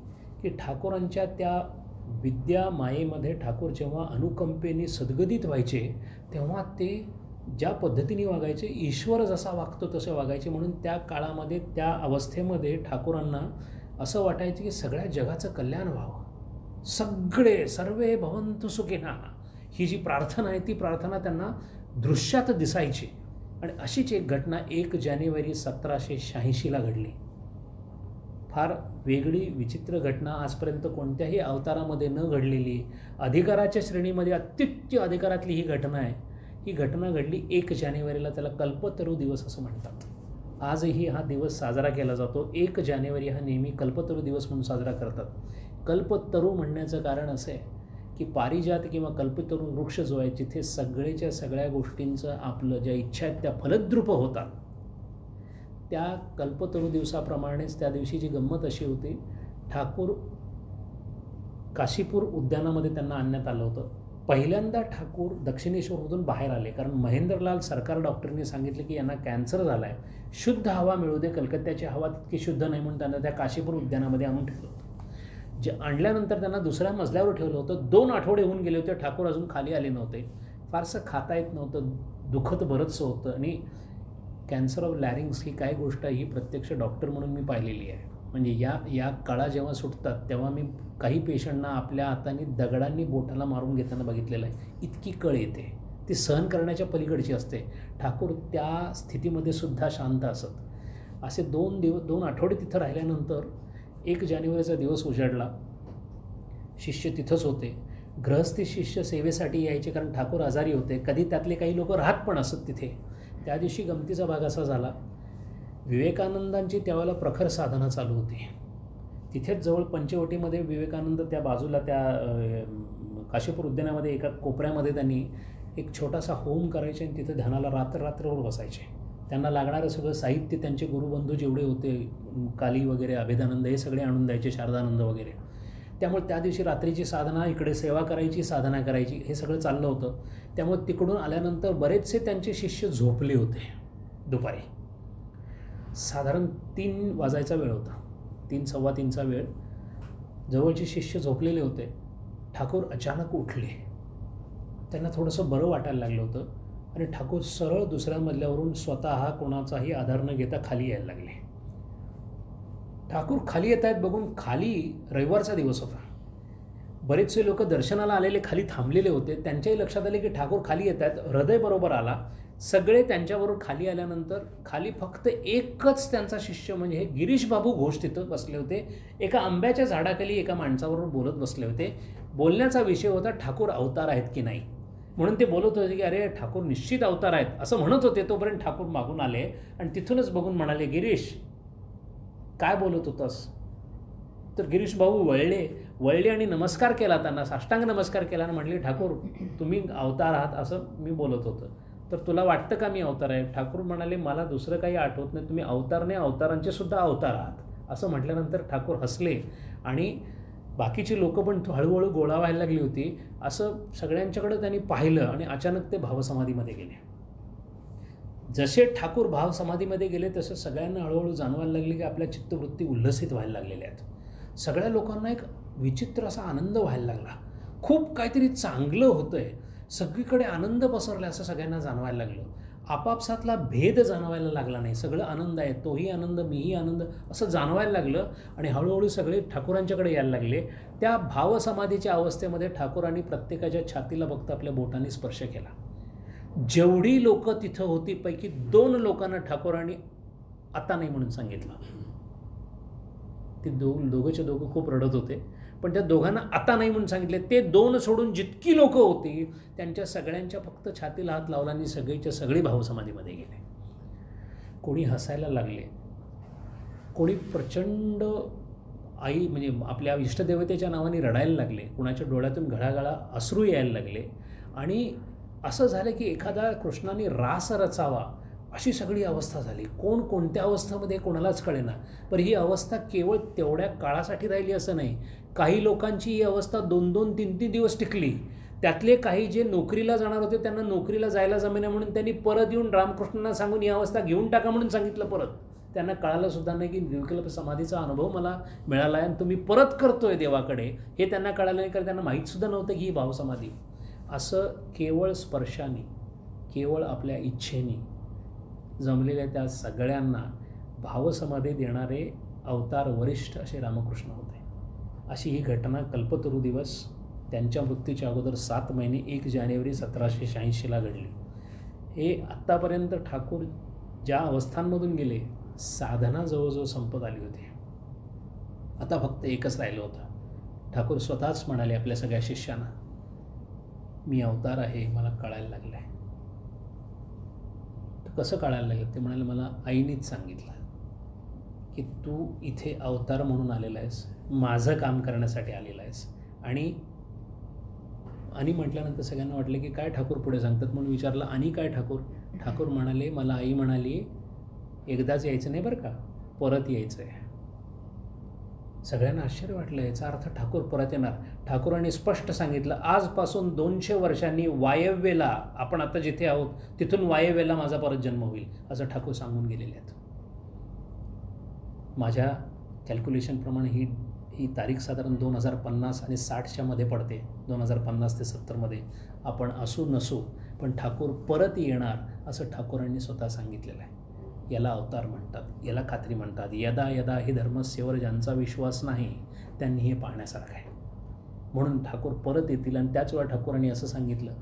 की ठाकूरांच्या त्या विद्या मायेमध्ये ठाकूर जेव्हा अनुकंपेने सद्गदित व्हायचे तेव्हा ते ज्या पद्धतीने वागायचे, ईश्वर जसा वागतो तसे वागायचे. म्हणून त्या काळामध्ये त्या अवस्थेमध्ये ठाकूरांना असं वाटायचं की सगळ्या जगाचं कल्याण व्हावं, सगळे सर्वे भवन्तु सुखिनः ही जी प्रार्थना आहे ती प्रार्थना त्यांना दृश्यात दिसायची. आणि अशीच एक घटना 1 जानेवारी 1786ला घडली. फार वेगळी विचित्र घटना, आजपर्यंत कोणत्याही अवतारामध्ये न घडलेली, अधिकाराच्या श्रेणीमध्ये अत्युच्च अधिकारातली ही घटना आहे. ही घटना घडली 1 जानेवारीला. त्याला कल्पतरू दिवस असं म्हणतात. आजही हा दिवस साजरा केला जातो. 1 जानेवारी हा नेहमी कल्पतरू दिवस म्हणून साजरा करतात. कल्पतरू म्हणण्याचं कारण असं आहे की पारिजात किंवा कल्पतरू वृक्ष जो आहे जिथे सगळेच्या सगळ्या गोष्टींचं आपलं ज्या इच्छा आहेत त्या फलद्रूप होतात, त्या कल्पतरू दिवसाप्रमाणेच त्या दिवशीची गंमत अशी होती, ठाकूर काशीपूर उद्यानामध्ये त्यांना आणण्यात आलं होतं. पहिल्यांदा ठाकूर दक्षिणेश्वरमधून बाहेर आले कारण महेंद्रलाल सरकार डॉक्टरने सांगितले की यांना कॅन्सर झाला आहे, शुद्ध हवा मिळू दे, कलकत्त्याची हवा तितकी शुद्ध नाही म्हणून त्यांना त्या काशीपूर उद्यानामध्ये आणून ठेवलं होतं. जे आणल्यानंतर त्यांना दुसऱ्या मजल्यावर ठेवलं होतं. 2 आठवडे होऊन गेले होते, ठाकूर अजून खाली आले नव्हते. फारसं खाता येत नव्हतं, दुखत बरंचसं होतं. आणि कॅन्सर ऑफ लॅरिंग्स ही काय गोष्ट आहे ही प्रत्यक्ष डॉक्टर म्हणून मी पाहिलेली आहे. म्हणजे या कळा जेव्हा सुटतात तेव्हा मी काही पेशंटना आपल्या हाताने दगडांनी बोटाला मारून घेताना बघितलेलं आहे. इतकी कळ येते, ती सहन करण्याच्या पलीकडची असते. ठाकूर त्या स्थितीमध्ये सुद्धा शांत असत. असे 2 आठवडे तिथं राहिल्यानंतर 1 जानेवारीचा दिवस उजाडला. शिष्य तिथंच होते. गृहस्थी शिष्य सेवेसाठी यायचे कारण ठाकूर आजारी होते. कधी त्यातले काही लोक राहत पण असत तिथे. त्या दिवशी गमतीचा भाग असा झाला, विवेकानंदांची त्यावेळेला प्रखर साधना चालू होती. तिथेच जवळ पंचवटीमध्ये विवेकानंद त्या बाजूला त्या काशीपूर उद्यानामध्ये एका कोपऱ्यामध्ये त्यांनी एक छोटासा होम करायचे आणि तिथे ध्यानाला रात्रभर बसायचे. त्यांना लागणारं सगळं साहित्य त्यांचे गुरुबंधू जेवढे होते, काली वगैरे, अभेदानंद, हे सगळे आणून द्यायचे, शारदानंद वगैरे. त्यामुळे त्या दिवशी रात्रीची साधना, इकडे सेवा करायची, साधना करायची, हे सगळं चाललं होतं. त्यामुळे तिकडून आल्यानंतर बरेचसे त्यांचे शिष्य झोपले होते. दुपारी साधारण 3 वाजायचा वेळ होता, 3, 3:15चा वेळ. जवळचे शिष्य झोपलेले होते. ठाकूर अचानक उठले. त्यांना थोडंसं बरं वाटायला लागलं होतं आणि ठाकूर सरळ दुसऱ्या मजल्यावरून स्वतः कोणाचाही आधार न घेता खाली यायला लागले. ठाकूर खाली येत आहेत बघून, खाली रविवारचा दिवस होता, बरेचसे लोक दर्शनाला आलेले खाली थांबलेले होते. त्यांच्याही लक्षात आले की ठाकूर खाली येत आहेत. हृदय बरोबर आला. सगळे त्यांच्याबरोबर खाली आल्यानंतर खाली फक्त एकच त्यांचा शिष्य म्हणजे हे गिरीश बाबू घोष तिथं बसले होते. एका आंब्याच्या झाडाखाली एका माणसाबरोबर बोलत बसले होते. बोलण्याचा विषय होता ठाकूर अवतार आहेत की नाही, म्हणून ते बोलत होते की अरे ठाकूर निश्चित अवतार आहेत असं म्हणत होते. तोपर्यंत ठाकूर मागून आले आणि तिथूनच बघून म्हणाले, गिरीश काय बोलत होतास? तर गिरीश भाऊ वळले आणि नमस्कार केला, त्यांना साष्टांग नमस्कार केला आणि म्हटले, ठाकूर तुम्ही अवतार आहात असं मी बोलत होतं, तर तुला वाटतं का मी अवतार आहे? ठाकूर म्हणाले, मला दुसरं काही आठवत नाही, तुम्ही अवतार नाही, अवतारांचे सुद्धा अवतार आहात असं म्हटल्यानंतर ठाकूर हसले आणि बाकीची लोकं पण हळूहळू गोळा व्हायला लागली होती. असं सगळ्यांच्याकडे त्यांनी पाहिलं आणि अचानक ते भावसमाधीमध्ये गेले. जसे ठाकूर भावसमाधीमध्ये गेले तसं सगळ्यांना हळूहळू जाणवायला लागले की आपल्या चित्तवृत्ती उल्लसित व्हायला लागलेल्या आहेत. सगळ्या लोकांना एक विचित्र असा आनंद व्हायला लागला. खूप काहीतरी चांगलं होतं आहे, सगळीकडे आनंद पसरला असं सगळ्यांना जाणवायला लागलं. आपापसातला भेद जाणवायला लागला नाही. सगळं आनंद आहे, तोही आनंद, मीही आनंद असं जाणवायला लागलं आणि हळूहळू सगळे ठाकूरांच्याकडे यायला लागले. त्या भावसमाधीच्या अवस्थेमध्ये ठाकूरांनी प्रत्येकाच्या छातीला फक्त आपल्या बोटांनी स्पर्श केला. जेवढी लोकं तिथं होती पैकी 2 लोकांना ठाकूरांनी आता नाही म्हणून सांगितलं. ते दोघंच्या दोघं खूप रडत होते, पण त्या दोघांना आता नाही म्हणून सांगितले. ते 2 सोडून जितकी लोकं होती त्यांच्या सगळ्यांच्या फक्त छातीला हात लावला आणि सगळीच्या सगळी भावसमाधीमध्ये गेले. कोणी हसायला लागले, कोणी प्रचंड आई म्हणजे आपल्या इष्टदेवतेच्या नावाने रडायला लागले, कुणाच्या डोळ्यातून घळाघळा अश्रू यायला लागले. आणि असं झालं की एखादा कृष्णाने रास रचावा अशी सगळी अवस्था झाली. कोण कोणत्या अवस्थेमध्ये कोणालाच कळेना. पण ही अवस्था केवळ तेवढ्या काळासाठी राहिली असं नाही. काही लोकांची ही अवस्था 2-2, 3-3 दिवस टिकली. त्यातले काही जे नोकरीला जाणार होते त्यांना नोकरीला जायला जमेना म्हणून त्यांनी परत येऊन रामकृष्णांना सांगून ही अवस्था घेऊन टाका म्हणून सांगितलं परत. त्यांना कळालं सुद्धा नाही की निर्विकल्प समाधीचा अनुभव मला मिळाला आहे आणि तुम्ही परत करतोय देवाकडे हे त्यांना कळालं नाही, कारण त्यांना माहीतसुद्धा नव्हतं की ही भावसमाधी. असं केवळ स्पर्शाने, केवळ आपल्या इच्छेने जमलेल्या त्या सगळ्यांना भावसमाधी देणारे अवतार वरिष्ठ असे रामकृष्ण होते. अशी ही घटना कल्पतरू दिवस त्यांच्या मृत्यूच्या अगोदर 7 महिने 1 जानेवारी 1786ला घडली. हे आत्तापर्यंत ठाकूर ज्या अवस्थांमधून गेले, साधना जवळजवळ संपत आली होती. आता फक्त एकच राहिलं होतं. ठाकूर स्वतःच म्हणाले आपल्या सगळ्या शिष्यांना, मी अवतार आहे, मला कळायला लागलं आहे. कसं कळायला लागलं ते म्हणाले, मला आईनीच सांगितलं की तू इथे अवतार म्हणून आलेला आहेस, माझं काम करण्यासाठी आलेला आहेस. आणि म्हटल्यानंतर सगळ्यांना वाटलं की काय ठाकूर पुढे सांगतात म्हणून विचारलं, आणि काय ठाकूर? ठाकूर म्हणाले, मला आई म्हणाली एकदाच यायचं नाही बरं का, परत यायचं आहे. सगळ्यांना आश्चर्य वाटलं, याचा अर्थ ठाकूर परत येणार. ठाकूरांनी स्पष्ट सांगितलं, आजपासून 200 वर्षांनी वायव्येला, आपण आता जिथे आहोत तिथून वायव्येला माझा परत जन्म होईल, असं ठाकूर सांगून गेलेले आहेत. माझ्या कॅल्क्युलेशनप्रमाणे ही तारीख साधारण 2050 आणि 60च्या मध्ये पडते. 2050 ते 70मध्ये आपण असू नसू, पण ठाकूर परत येणार असं ठाकूरांनी स्वतः सांगितलेलं आहे. याला अवतार म्हणतात, याला खात्री म्हणतात. यदा यदा ही धर्मस्येवर ज्यांचा विश्वास नाही त्यांनी हे पाहण्यासारखं आहे. म्हणून ठाकूर परत येतील. आणि त्याच वेळा ठाकूरांनी असं सांगितलं,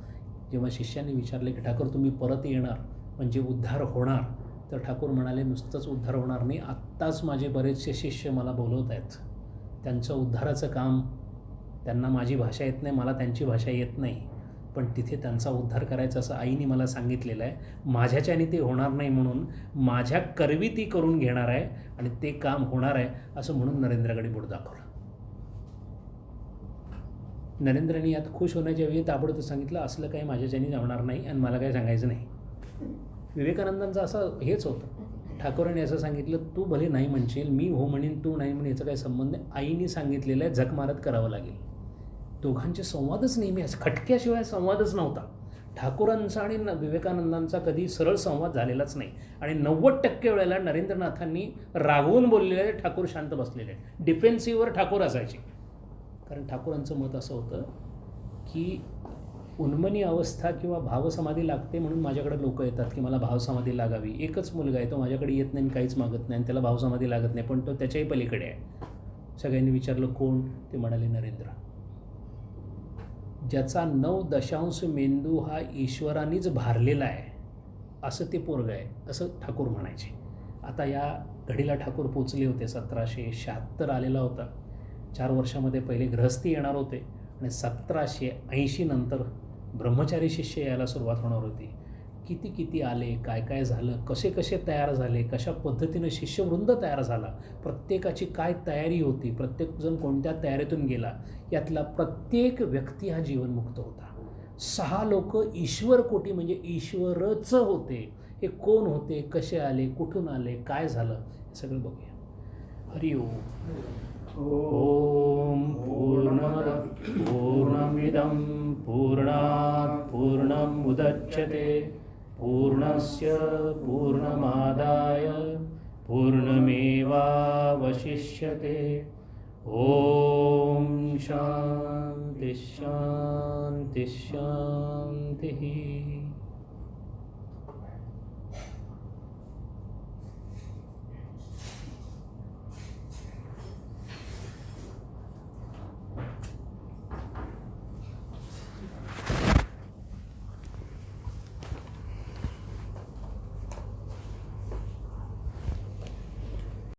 जेव्हा शिष्यांनी विचारले की ठाकूर तुम्ही परत येणार म्हणजे उद्धार होणार, तर ठाकूर म्हणाले नुसतंच उद्धार होणार नाही, आत्ताच माझे बरेचसे शिष्य मला बोलवत आहेत, त्यांचं उद्धाराचं काम, त्यांना माझी भाषा येत नाही, मला त्यांची भाषा येत नाही, पण तिथे त्यांचा उद्धार करायचा असं आईने मला सांगितलेलं आहे. माझ्याच्याने ते होणार नाही म्हणून माझ्या करवी ती करून घेणार आहे आणि ते काम होणार आहे असं म्हणून नरेंद्राकडे बोट दाखवलं. नरेंद्राने यात खुश होण्याच्या वेळी ताबडतोब सांगितलं, असलं काही माझ्याच्याने होणार नाही आणि मला काही सांगायचं नाही. विवेकानंदांचं असं हेच होतं. ठाकूरांनी असं सांगितलं, तू भले नाही म्हणशील, मी हो म्हणेन, तू नाही म्हणे, याचा काही संबंध नाही. आईने सांगितलेलं आहे, झक मारत करावं लागेल. दोघांचे संवादच नेहमी असं खटक्याशिवाय संवादच नव्हता. ठाकूरांचा आणि विवेकानंदांचा कधी सरळ संवाद झालेलाच नाही. आणि 90% वेळेला नरेंद्रनाथांनी रागवून बोललेले, ठाकूर शांत बसलेले. डिफेन्सिव्हवर ठाकूर असायचे. कारण ठाकूरांचं मत असं होतं की उन्मनी अवस्था किंवा भावसमाधी लागते म्हणून माझ्याकडे लोक येतात की मला भावसमाधी लागावी. एकच मुलगा आहे, तो माझ्याकडे येत नाही, काहीच मागत नाही आणि त्याला भावसमाधी लागत नाही, पण तो त्याच्याही पलीकडे आहे. सगळ्यांनी विचारलं कोण? ते म्हणाले नरेंद्र. ज्याचा 9 दशांश मेंदू हा ईश्वरानेच भारलेला आहे असं ते पोरगं आहे, असं ठाकूर म्हणायचे. आता या घडीला ठाकूर पोचले होते. 1776 आलेला होता. 4 वर्षामध्ये पहिले गृहस्थी येणार होते आणि 1780 नंतर ब्रह्मचारी शिष्य यायला सुरुवात होणार होती. किती किती आले, काय काय झालं, कसे कसे तयार झाले, कशा पद्धतीनं शिष्यवृंद तयार झाला, प्रत्येकाची काय तयारी होती, प्रत्येकजण कोणत्या तयारीतून गेला, यातला प्रत्येक व्यक्ती हा जीवनमुक्त होता. 6 लोक ईश्वर कोटी म्हणजे ईश्वरच होते. हे कोण होते, कसे आले, कुठून आले, काय झालं, हे सगळं बघूया. हरि ओम. ओम पूर्णमद पूर्णमिदं पूर्णात् पूर्णमुदच्यते पूर्णस्य पूर्णमादाय पूर्णमेवावशिष्यते. ओम शांति शांति शांति.